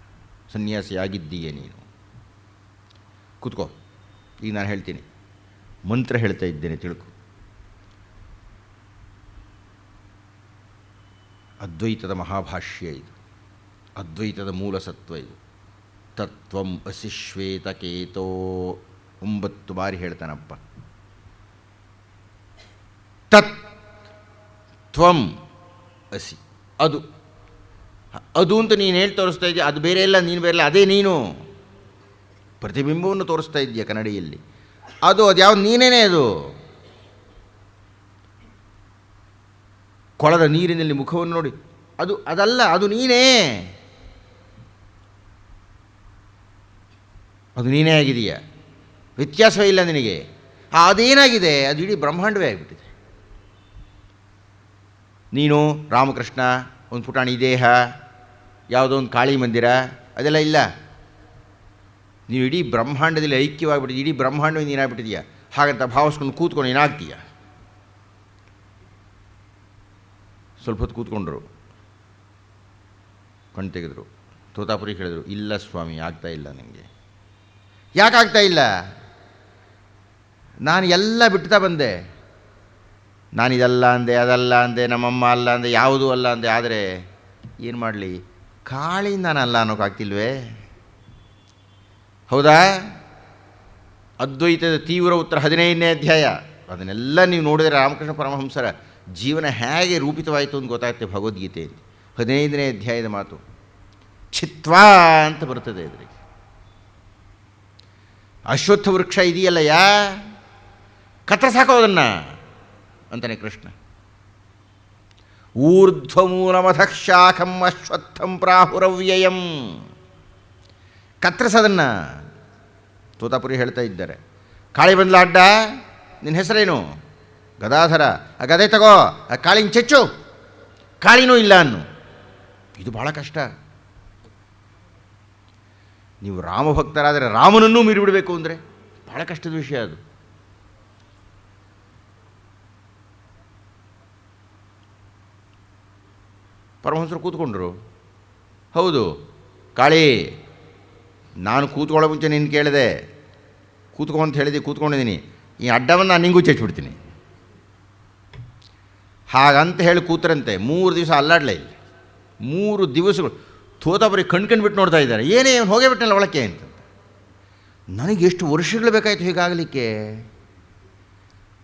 ಸನ್ಯಾಸಿ ಆಗಿದ್ದೀಯೇ ನೀನು, ಕೂತ್ಕೋ. ಈಗ ನಾನು ಹೇಳ್ತೀನಿ, ಮಂತ್ರ ಹೇಳ್ತಾ ಇದ್ದೇನೆ, ತಿಳ್ಕೊ. ಅದ್ವೈತದ ಮಹಾಭಾಷ್ಯ ಇದು, ಅದ್ವೈತದ ಮೂಲ ಸತ್ವ ಇದು. ತತ್ವಂ ಅಸಿ ಶ್ವೇತಕೇತೋ 9 ಬಾರಿ ಹೇಳ್ತಾನಪ್ಪ. ತತ್ ತ್ವಂ ಅಸಿ, ಅದು ಅದು ಅಂತ ನೀನು ಹೇಳಿ ತೋರಿಸ್ತಾ ಇದೆಯಾ. ಅದು ಬೇರೆ ಇಲ್ಲ, ನೀನು ಬೇರೆ ಇಲ್ಲ, ಅದೇ ನೀನು. ಪ್ರತಿಬಿಂಬವನ್ನು ತೋರಿಸ್ತಾ ಇದೆಯಾ ಕನ್ನಡಿಯಲ್ಲಿ. ಅದು ಯಾವ್ದು ನೀನೇನೇ. ಅದು ಕೊಳದ ನೀರಿನಲ್ಲಿ ಮುಖವನ್ನು ನೋಡಿ, ಅದಲ್ಲ, ಅದು ನೀನೇ. ಅದು ನೀನೇ ಆಗಿದೆಯಾ, ವ್ಯತ್ಯಾಸವೇ ಇಲ್ಲ ನಿನಗೆ. ಅದೇನಾಗಿದೆ, ಅದು ಇಡೀ ಬ್ರಹ್ಮಾಂಡವೇ ಆಗಿಬಿಟ್ಟಿದೆ. ನೀನು ರಾಮಕೃಷ್ಣ, ಒಂದು ಪುಟಾಣಿ ದೇಹ, ಯಾವುದೋ ಒಂದು ಕಾಳಿ ಮಂದಿರ, ಅದೆಲ್ಲ ಇಲ್ಲ. ನೀವು ಇಡೀ ಬ್ರಹ್ಮಾಂಡದಲ್ಲಿ ಐಕ್ಯವಾಗಿಬಿಟ್ಟಿದ್ದೀಯ, ಇಡೀ ಬ್ರಹ್ಮಾಂಡವೇ ನೀನಾಗ್ಬಿಟ್ಟಿದೆಯಾ. ಹಾಗಂತ ಭಾವಿಸ್ಕೊಂಡು ಕೂತ್ಕೊಂಡು ಏನಾಗ್ತೀಯ. ಸ್ವಲ್ಪ ಹೊತ್ತು ಕೂತ್ಕೊಂಡ್ರು, ಕಣ್ಣು ತೆಗೆದ್ರು. ತೋತಾಪುರಿ ಹೇಳಿದರು, ಇಲ್ಲ ಸ್ವಾಮಿ, ಆಗ್ತಾ ಇಲ್ಲ ನನಗೆ. ಯಾಕಾಗ್ತಾ ಇಲ್ಲ? ನಾನು ಎಲ್ಲ ಬಿಡ್ತಾ ಬಂದೆ. ನಾನಿದಲ್ಲ ಅಂದೆ, ಅದಲ್ಲ ಅಂದೆ, ನಮ್ಮಮ್ಮ ಅಲ್ಲ ಅಂದೆ, ಯಾವುದೂ ಅಲ್ಲ ಅಂದೆ. ಆದರೆ ಏನು ಮಾಡಲಿ, ಕಾಳಿ ನಾನಲ್ಲ ಅನ್ನೋಕ್ಕಾಗ್ತಿಲ್ವೇ? ಹೌದಾ? ಅದ್ವೈತದ ತೀವ್ರ ಉತ್ತರ 15ನೇ ಅಧ್ಯಾಯ. ಅದನ್ನೆಲ್ಲ ನೀವು ನೋಡಿದರೆ ರಾಮಕೃಷ್ಣ ಪರಮಹಂಸರ ಜೀವನ ಹೇಗೆ ರೂಪಿತವಾಯಿತು ಅಂತ ಗೊತ್ತಾಗುತ್ತೆ ಭಗವದ್ಗೀತೆಯಲ್ಲಿ. 15ನೇ ಅಧ್ಯಾಯದ ಮಾತು ಚಿತ್ವಾ ಅಂತ ಬರ್ತದೆ. ಅದರಿಗೆ ಅಶ್ವತ್ಥ ವೃಕ್ಷ ಇದೆಯಲ್ಲಯ್ಯ, ಕತ್ತರಿಸಾಕೋದನ್ನು ಅಂತಾನೆ ಕೃಷ್ಣ. ಊರ್ಧ್ವಮೂಲಮಧಃ ಶಾಖಂ ಅಶ್ವತ್ಥಂ ಪ್ರಾಹುರವ್ಯಯಂ. ಕತ್ತರಿಸೋದನ್ನು ತೋತಾಪುರಿ ಹೇಳ್ತಾ ಇದ್ದಾರೆ. ಕಾಳಿ ಬಂದ್ಲ ಅಡ್ಡ, ನಿನ್ನ ಹೆಸರೇನು? ಗದಾಧರ. ಆ ಗದೆ ತಗೋ, ಆ ಕಾಳಿನ ಚೆಚ್ಚು, ಕಾಳಿನೂ ಇಲ್ಲ ಅನ್ನು. ಇದು ಭಾಳ ಕಷ್ಟ. ನೀವು ರಾಮಭಕ್ತರಾದರೆ ರಾಮನನ್ನೂ ಮೀರಿಬಿಡಬೇಕು ಅಂದರೆ ಭಾಳ ಕಷ್ಟದ ವಿಷಯ ಅದು. ಪರಮಹಂಸರು ಕೂತ್ಕೊಂಡ್ರು. ಹೌದು ಕಾಳಿ, ನಾನು ಕೂತ್ಕೊಳ್ಳೋ ಮುಂಚೆ ನೀನು ಕೇಳಿದೆ, ಕೂತ್ಕೊ ಅಂತ ಹೇಳಿದೆ, ಕೂತ್ಕೊಂಡಿದ್ದೀನಿ. ಈ ಅಡ್ಡವನ್ನು ನಾನು ನಿಂಗೂ ಚೆಚ್ಚಿಬಿಡ್ತೀನಿ. ಹಾಗಂತ ಹೇಳಿ ಕೂತರಂತೆ 3 ದಿವಸ ಅಲ್ಲಾಡಲೇ ಇಲ್ಲ. 3 ದಿವಸಗಳು ತೋತಾಪುರಿ ಕಣ್ಬಿಟ್ಟು ನೋಡ್ತಾ ಇದ್ದಾರೆ. ಏನೇ ಹೋಗೇ ಬಿಟ್ಟನಲ್ಲ ಒಳಕ್ಕೆ ಅಂತ. ನನಗೆ ಎಷ್ಟು ವರ್ಷಗಳು ಬೇಕಾಯಿತು ಹೀಗಾಗಲಿಕ್ಕೆ.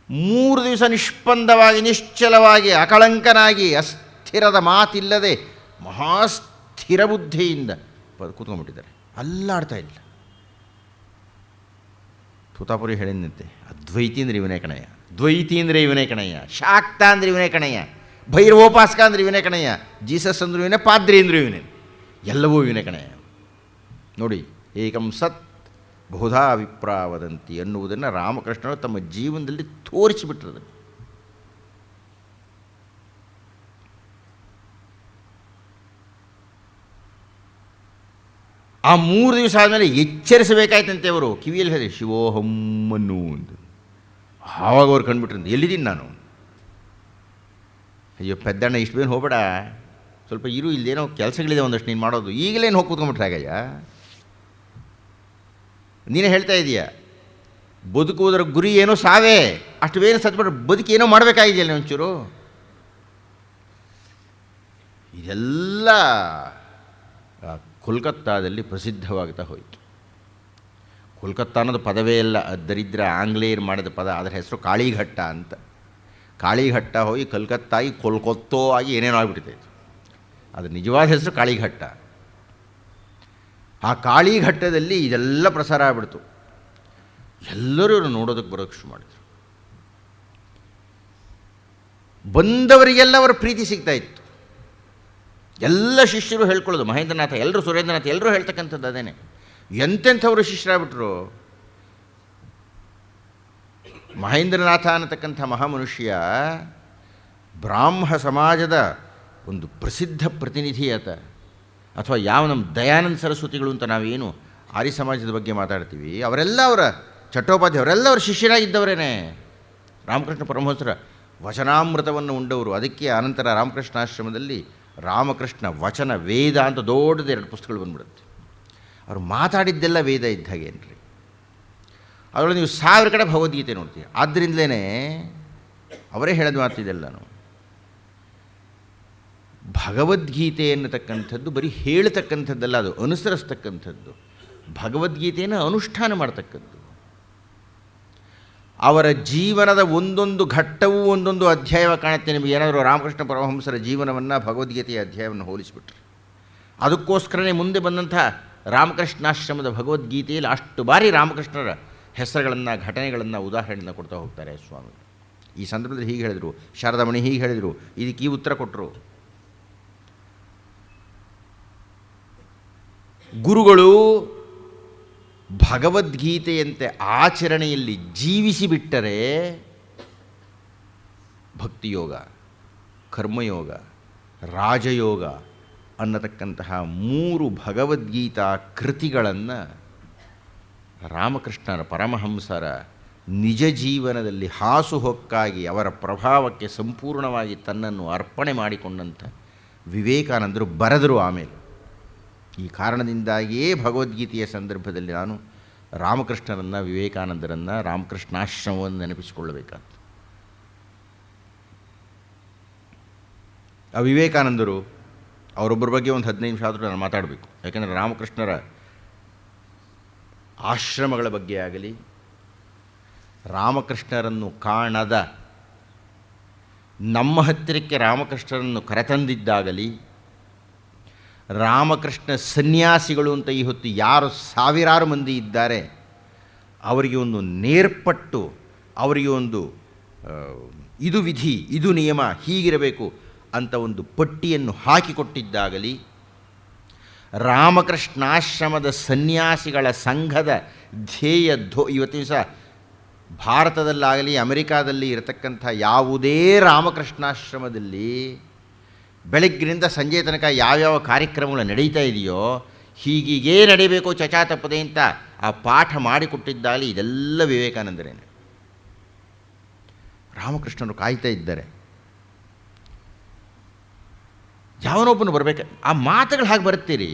3 ದಿವಸ ನಿಷ್ಪಂದವಾಗಿ, ನಿಶ್ಚಲವಾಗಿ, ಅಕಳಂಕನಾಗಿ, ಅಸ್ಥಿರದ ಮಾತಿಲ್ಲದೆ ಮಹಾಸ್ಥಿರ ಬುದ್ಧಿಯಿಂದ ಕೂತ್ಕೊಂಡ್ಬಿಟ್ಟಿದ್ದಾರೆ. ಅಲ್ಲಾಡ್ತಾ ಇಲ್ಲ. ತೋತಾಪುರಿ ಹೇಳಿದಂತೆ ಅದ್ವೈತಿ ಅಂದರೆ ಇವನೇ ಕಣಯ್ಯ, ದ್ವೈತಿ ಅಂದರೆ ಇವನೇ ಕಣಯ್ಯ, ಶಾಕ್ತ ಅಂದರೆ ಇವನೇ ಕಣಯ್ಯ, ಭೈರವೋಪಾಸಕ ಅಂದರೆ ಇವನೇ ಕಣಯ್ಯ, ಜೀಸಸ್ ಅಂದರೂ ಇವನೇ, ಪಾದ್ರಿ ಅಂದರೂ ಇವನೇ, ಎಲ್ಲವೂ ಇವನೇ ಕಣಯ್ಯ. ನೋಡಿ, ಏಕಂ ಸತ್ ಬಹುಧಾ ವಿಪ್ರಾವದಂತಿ ಅನ್ನುವುದನ್ನು ರಾಮಕೃಷ್ಣರು ತಮ್ಮ ಜೀವನದಲ್ಲಿ ತೋರಿಸಿಬಿಟ್ರದು. ಆ 3 ದಿವಸ ಆದಮೇಲೆ ಎಚ್ಚರಿಸಬೇಕಾಯ್ತಂತೆ ಅವರು. ಕಿವಿಯಲ್ಲಿ ಹೇಳಿ ಶಿವೋಹಂ ಅನ್ನು ಅಂತ. ಆವಾಗ ಅವ್ರು ಕಂಡುಬಿಟ್ರಂತೆ, ಎಲ್ಲಿದ್ದೀನಿ ನಾನು? ಅಯ್ಯೋ ಪೆದ್ದಣ್ಣ, ಇಷ್ಟು ಬೇಗ ಹೋಗಬೇಡ, ಸ್ವಲ್ಪ ಇರು, ಇಲ್ಲೇನೋ ಕೆಲಸಗಳಿದೆ ಒಂದಷ್ಟು ನೀನು ಮಾಡೋದು. ಈಗಲೇನು ಹೋಗಿ ಕೂತ್ಕೊಂಡ್ಬಿಟ್ರೆ ಹಾಗಯ್ಯ? ನೀನೇ ಹೇಳ್ತಾ ಇದೀಯ, ಬದುಕುವುದರ ಗುರಿ ಏನೋ ಸಾವೇ, ಅಷ್ಟು ಬೇಗ ಸತ್ಬಿಟ್ರೆ ಬದುಕಿ ಏನೋ ಮಾಡಬೇಕಾಗಿದೆಯಲ್ಲ ಒಂಚೂರು. ಇದೆಲ್ಲ ಕೋಲ್ಕತ್ತಾದಲ್ಲಿ ಪ್ರಸಿದ್ಧವಾಗ್ತಾ ಹೋಯಿತು. ಕೋಲ್ಕತ್ತಾ ಅನ್ನೋದು ಪದವೇ ಇಲ್ಲ, ದರಿದ್ರ ಆಂಗ್ಲೇಯರು ಮಾಡಿದ ಪದ. ಅದರ ಹೆಸರು ಕಾಳಿಘಟ್ಟ ಅಂತ. ಕಾಳಿಘಟ್ಟ ಹೋಗಿ ಕಲ್ಕತ್ತಾಗಿ ಕೋಲ್ಕೊತ್ತೋ ಆಗಿ ಏನೇನೋ ಆಗಿಬಿಟ್ಟಿತ್ತು. ಅದು ನಿಜವಾದ ಹೆಸರು ಕಾಳಿಘಟ್ಟ. ಆ ಕಾಳಿಘಟ್ಟದಲ್ಲಿ ಇದೆಲ್ಲ ಪ್ರಸಾರ ಆಗಿಬಿಡ್ತು. ಎಲ್ಲರೂ ನೋಡೋದಕ್ಕೆ ಬರೋಕ್ಕೆ ಶುರು ಮಾಡಿದರು. ಬಂದವರಿಗೆಲ್ಲ ಅವರ ಪ್ರೀತಿ ಸಿಗ್ತಾ ಇತ್ತು. ಎಲ್ಲ ಶಿಷ್ಯರು ಹೇಳ್ಕೊಳ್ಳೋದು, ಮಹೇಂದ್ರನಾಥ, ಎಲ್ಲರೂ ಸುರೇಂದ್ರನಾಥ, ಎಲ್ಲರೂ ಹೇಳ್ತಕ್ಕಂಥದ್ದು ಅದೇನೆ. ಎಂತೆಂಥವರು ಶಿಷ್ಯರಾಗ್ಬಿಟ್ರು. ಮಹೇಂದ್ರನಾಥ ಅನ್ನತಕ್ಕಂಥ ಮಹಾಮನುಷ್ಯ ಬ್ರಾಹ್ಮ ಸಮಾಜದ ಒಂದು ಪ್ರಸಿದ್ಧ ಪ್ರತಿನಿಧಿ ಆತ. ಅಥವಾ ಯಾವ ನಮ್ಮ ದಯಾನಂದ ಸರಸ್ವತಿಗಳು ಅಂತ ನಾವೇನು ಆರ್ಯ ಸಮಾಜದ ಬಗ್ಗೆ ಮಾತಾಡ್ತೀವಿ, ಅವರೆಲ್ಲ ಅವರ ಚಟ್ಟೋಪಾಧ್ಯಾಯ, ಅವರೆಲ್ಲ ಅವರ ಶಿಷ್ಯರಾಗಿದ್ದವರೇನೆ. ರಾಮಕೃಷ್ಣ ಪರಮಹಂಸರ ವಚನಾಮೃತವನ್ನು ಉಂಡವರು. ಅದಕ್ಕೆ ಅನಂತರ ರಾಮಕೃಷ್ಣಾಶ್ರಮದಲ್ಲಿ ರಾಮಕೃಷ್ಣ ವಚನ ವೇದ ಅಂತ ದೊಡ್ಡದು 2 ಪುಸ್ತಕಗಳು ಬಂದ್ಬಿಡುತ್ತೆ. ಅವರು ಮಾತಾಡಿದ್ದೆಲ್ಲ ವೇದ ಇದ್ದ ಹಾಗೇನ್ರಿ. ಅದರೊಳಗೆ ನೀವು 1000 ಕಡೆ ಭಗವದ್ಗೀತೆ ನೋಡ್ತೀವಿ. ಆದ್ದರಿಂದಲೇ ಅವರೇ ಹೇಳೋದು ಮಾತಿದೆಲ್ಲ. ನಾವು ಭಗವದ್ಗೀತೆ ಎನ್ನತಕ್ಕಂಥದ್ದು ಬರೀ ಹೇಳ್ತಕ್ಕಂಥದ್ದಲ್ಲ, ಅದು ಅನುಸರಿಸ್ತಕ್ಕಂಥದ್ದು. ಭಗವದ್ಗೀತೆಯನ್ನು ಅನುಷ್ಠಾನ ಮಾಡ್ತಕ್ಕದ್ದು. ಅವರ ಜೀವನದ ಒಂದೊಂದು ಘಟ್ಟವೂ ಒಂದೊಂದು ಅಧ್ಯಾಯವಾಗಿ ಕಾಣುತ್ತೆ. ನಿಮಗೆ ಏನಾದರೂ ರಾಮಕೃಷ್ಣ ಪರಮಹಂಸರ ಜೀವನವನ್ನು ಭಗವದ್ಗೀತೆಯ ಅಧ್ಯಾಯವನ್ನು ಹೋಲಿಸಿಬಿಟ್ರೆ, ಅದಕ್ಕೋಸ್ಕರನೇ ಮುಂದೆ ಬಂದಂಥ ರಾಮಕೃಷ್ಣಾಶ್ರಮದ ಭಗವದ್ಗೀತೆಯಲ್ಲಿ ಅಷ್ಟು ಬಾರಿ ರಾಮಕೃಷ್ಣರ ಹೆಸರುಗಳನ್ನು, ಘಟನೆಗಳನ್ನು, ಉದಾಹರಣೆಯನ್ನು ಕೊಡ್ತಾ ಹೋಗ್ತಾರೆ ಸ್ವಾಮಿ. ಈ ಸಂದರ್ಭದಲ್ಲಿ ಹೀಗೆ ಹೇಳಿದರು, ಶಾರದಾಮಣಿ ಹೀಗೆ ಹೇಳಿದರು, ಇದಕ್ಕೆ ಈ ಉತ್ತರ ಕೊಟ್ಟರು. ಗುರುಗಳು ಭಗವದ್ಗೀತೆಯಂತೆ ಆಚರಣೆಯಲ್ಲಿ ಜೀವಿಸಿಬಿಟ್ಟರೆ ಭಕ್ತಿಯೋಗ, ಕರ್ಮಯೋಗ, ರಾಜಯೋಗ ಅನ್ನತಕ್ಕಂತಹ 3 ಭಗವದ್ಗೀತಾ ಕೃತಿಗಳನ್ನು ರಾಮಕೃಷ್ಣರ ಪರಮಹಂಸರ ನಿಜ ಜೀವನದಲ್ಲಿ ಹಾಸುಹೊಕ್ಕಾಗಿ ಅವರ ಪ್ರಭಾವಕ್ಕೆ ಸಂಪೂರ್ಣವಾಗಿ ತನ್ನನ್ನು ಅರ್ಪಣೆ ಮಾಡಿಕೊಂಡಂಥ ವಿವೇಕಾನಂದರು ಬರೆದರು. ಆಮೇಲೆ ಈ ಕಾರಣದಿಂದಾಗಿಯೇ ಭಗವದ್ಗೀತೆಯ ಸಂದರ್ಭದಲ್ಲಿ ನಾನು ರಾಮಕೃಷ್ಣರನ್ನು, ವಿವೇಕಾನಂದರನ್ನು, ರಾಮಕೃಷ್ಣಾಶ್ರಮವನ್ನು ನೆನಪಿಸಿಕೊಳ್ಳಬೇಕಾದ. ಆ ವಿವೇಕಾನಂದರು ಅವರೊಬ್ಬರ ಬಗ್ಗೆ ಒಂದು 15 ನಿಮಿಷ ಆದರೂ ನಾನು ಮಾತಾಡಬೇಕು. ಯಾಕೆಂದರೆ ರಾಮಕೃಷ್ಣರ ಆಶ್ರಮಗಳ ಬಗ್ಗೆ ಆಗಲಿ, ರಾಮಕೃಷ್ಣರನ್ನು ಕಾಣದ ನಮ್ಮ ಹತ್ತಿರಕ್ಕೆ ರಾಮಕೃಷ್ಣರನ್ನು ಕರೆತಂದಿದ್ದಾಗಲಿ, ರಾಮಕೃಷ್ಣ ಸನ್ಯಾಸಿಗಳು ಅಂತ ಈ ಹೊತ್ತು ಯಾರು ಸಾವಿರಾರು ಮಂದಿ ಇದ್ದಾರೆ, ಅವರಿಗೆ ಒಂದು ನೇರ್ಪಟ್ಟು, ಅವರಿಗೆ ಒಂದು ಇದು ವಿಧಿ, ಇದು ನಿಯಮ, ಹೀಗಿರಬೇಕು ಅಂತ ಒಂದು ಪಟ್ಟಿಯನ್ನು ಹಾಕಿಕೊಟ್ಟಿದ್ದಾಗಲಿ, ರಾಮಕೃಷ್ಣಾಶ್ರಮದ ಸನ್ಯಾಸಿಗಳ ಸಂಘದ ಧ್ಯೇಯ ಇವತ್ತಿನ ದಿವಸ ಭಾರತದಲ್ಲಾಗಲಿ ಅಮೆರಿಕಾದಲ್ಲಿ ಇರತಕ್ಕಂಥ ಯಾವುದೇ ರಾಮಕೃಷ್ಣಾಶ್ರಮದಲ್ಲಿ ಬೆಳಗ್ಗಿನಿಂದ ಸಂಜೆ ತನಕ ಯಾವ್ಯಾವ ಕಾರ್ಯಕ್ರಮಗಳು ನಡೀತಾ ಇದೆಯೋ ಹೀಗೀಗೇ ನಡೀಬೇಕು ಚಚಾ ತಪ್ಪದೆ ಅಂತ ಆ ಪಾಠ ಮಾಡಿಕೊಟ್ಟಿದ್ದಾಗಲಿ ಇದೆಲ್ಲ ವಿವೇಕಾನಂದರೇನೆ. ರಾಮಕೃಷ್ಣರು ಕಾಯ್ತಾ ಇದ್ದಾರೆ, ಯಾವನೊಬ್ಬನು ಬರಬೇಕು. ಆ ಮಾತುಗಳು ಹಾಗೆ ಬರ್ತೀರಿ,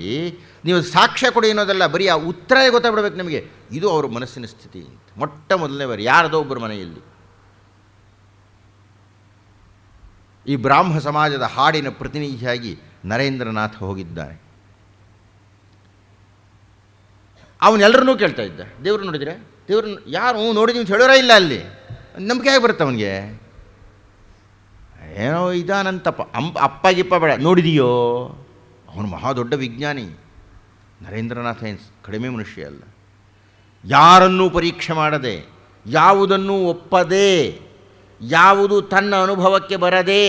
ನೀವು ಸಾಕ್ಷ್ಯ ಕೊಡಿ ಅನ್ನೋದಲ್ಲ, ಬರೀ ಆ ಉತ್ತರವೇ ಗೊತ್ತಾಗ್ಬಿಡ್ಬೇಕು ನಿಮಗೆ. ಇದು ಅವ್ರ ಮನಸ್ಸಿನ ಸ್ಥಿತಿ ಅಂತ. ಮೊಟ್ಟ ಮೊದಲನೇ ಬಾರಿ ಯಾರದೋ ಒಬ್ಬರ ಮನೆಯಲ್ಲಿ ಈ ಬ್ರಾಹ್ಮ ಸಮಾಜದ ಹಾಡಿನ ಪ್ರತಿನಿಧಿಯಾಗಿ ನರೇಂದ್ರನಾಥ್ ಹೋಗಿದ್ದಾನೆ. ಅವನೆಲ್ಲರನ್ನೂ ಕೇಳ್ತಾ ಇದ್ದ, ದೇವರು ನೋಡಿದರೆ ದೇವ್ರು ಯಾರು ನೋಡಿದ್ವಿ ಅಂತ ಹೇಳೋರೇ ಇಲ್ಲ ಅಲ್ಲಿ. ನಂಬಿಕೆ ಆಗಿ ಬರುತ್ತೆ ಅವನಿಗೆ. ಏನೋ ಇದಾನಂತಪ್ಪ, ಅಪ್ಪಗಿಪ್ಪ ಬೇಡ, ನೋಡಿದೆಯೋ? ಅವನು ಮಹಾ ದೊಡ್ಡ ವಿಜ್ಞಾನಿ. ನರೇಂದ್ರನಾಥ ಏನು ಕಡಿಮೆ ಮನುಷ್ಯ ಅಲ್ಲ. ಯಾರನ್ನೂ ಪರೀಕ್ಷೆ ಮಾಡದೆ, ಯಾವುದನ್ನೂ ಒಪ್ಪದೆ, ಯಾವುದು ತನ್ನ ಅನುಭವಕ್ಕೆ ಬರದೆ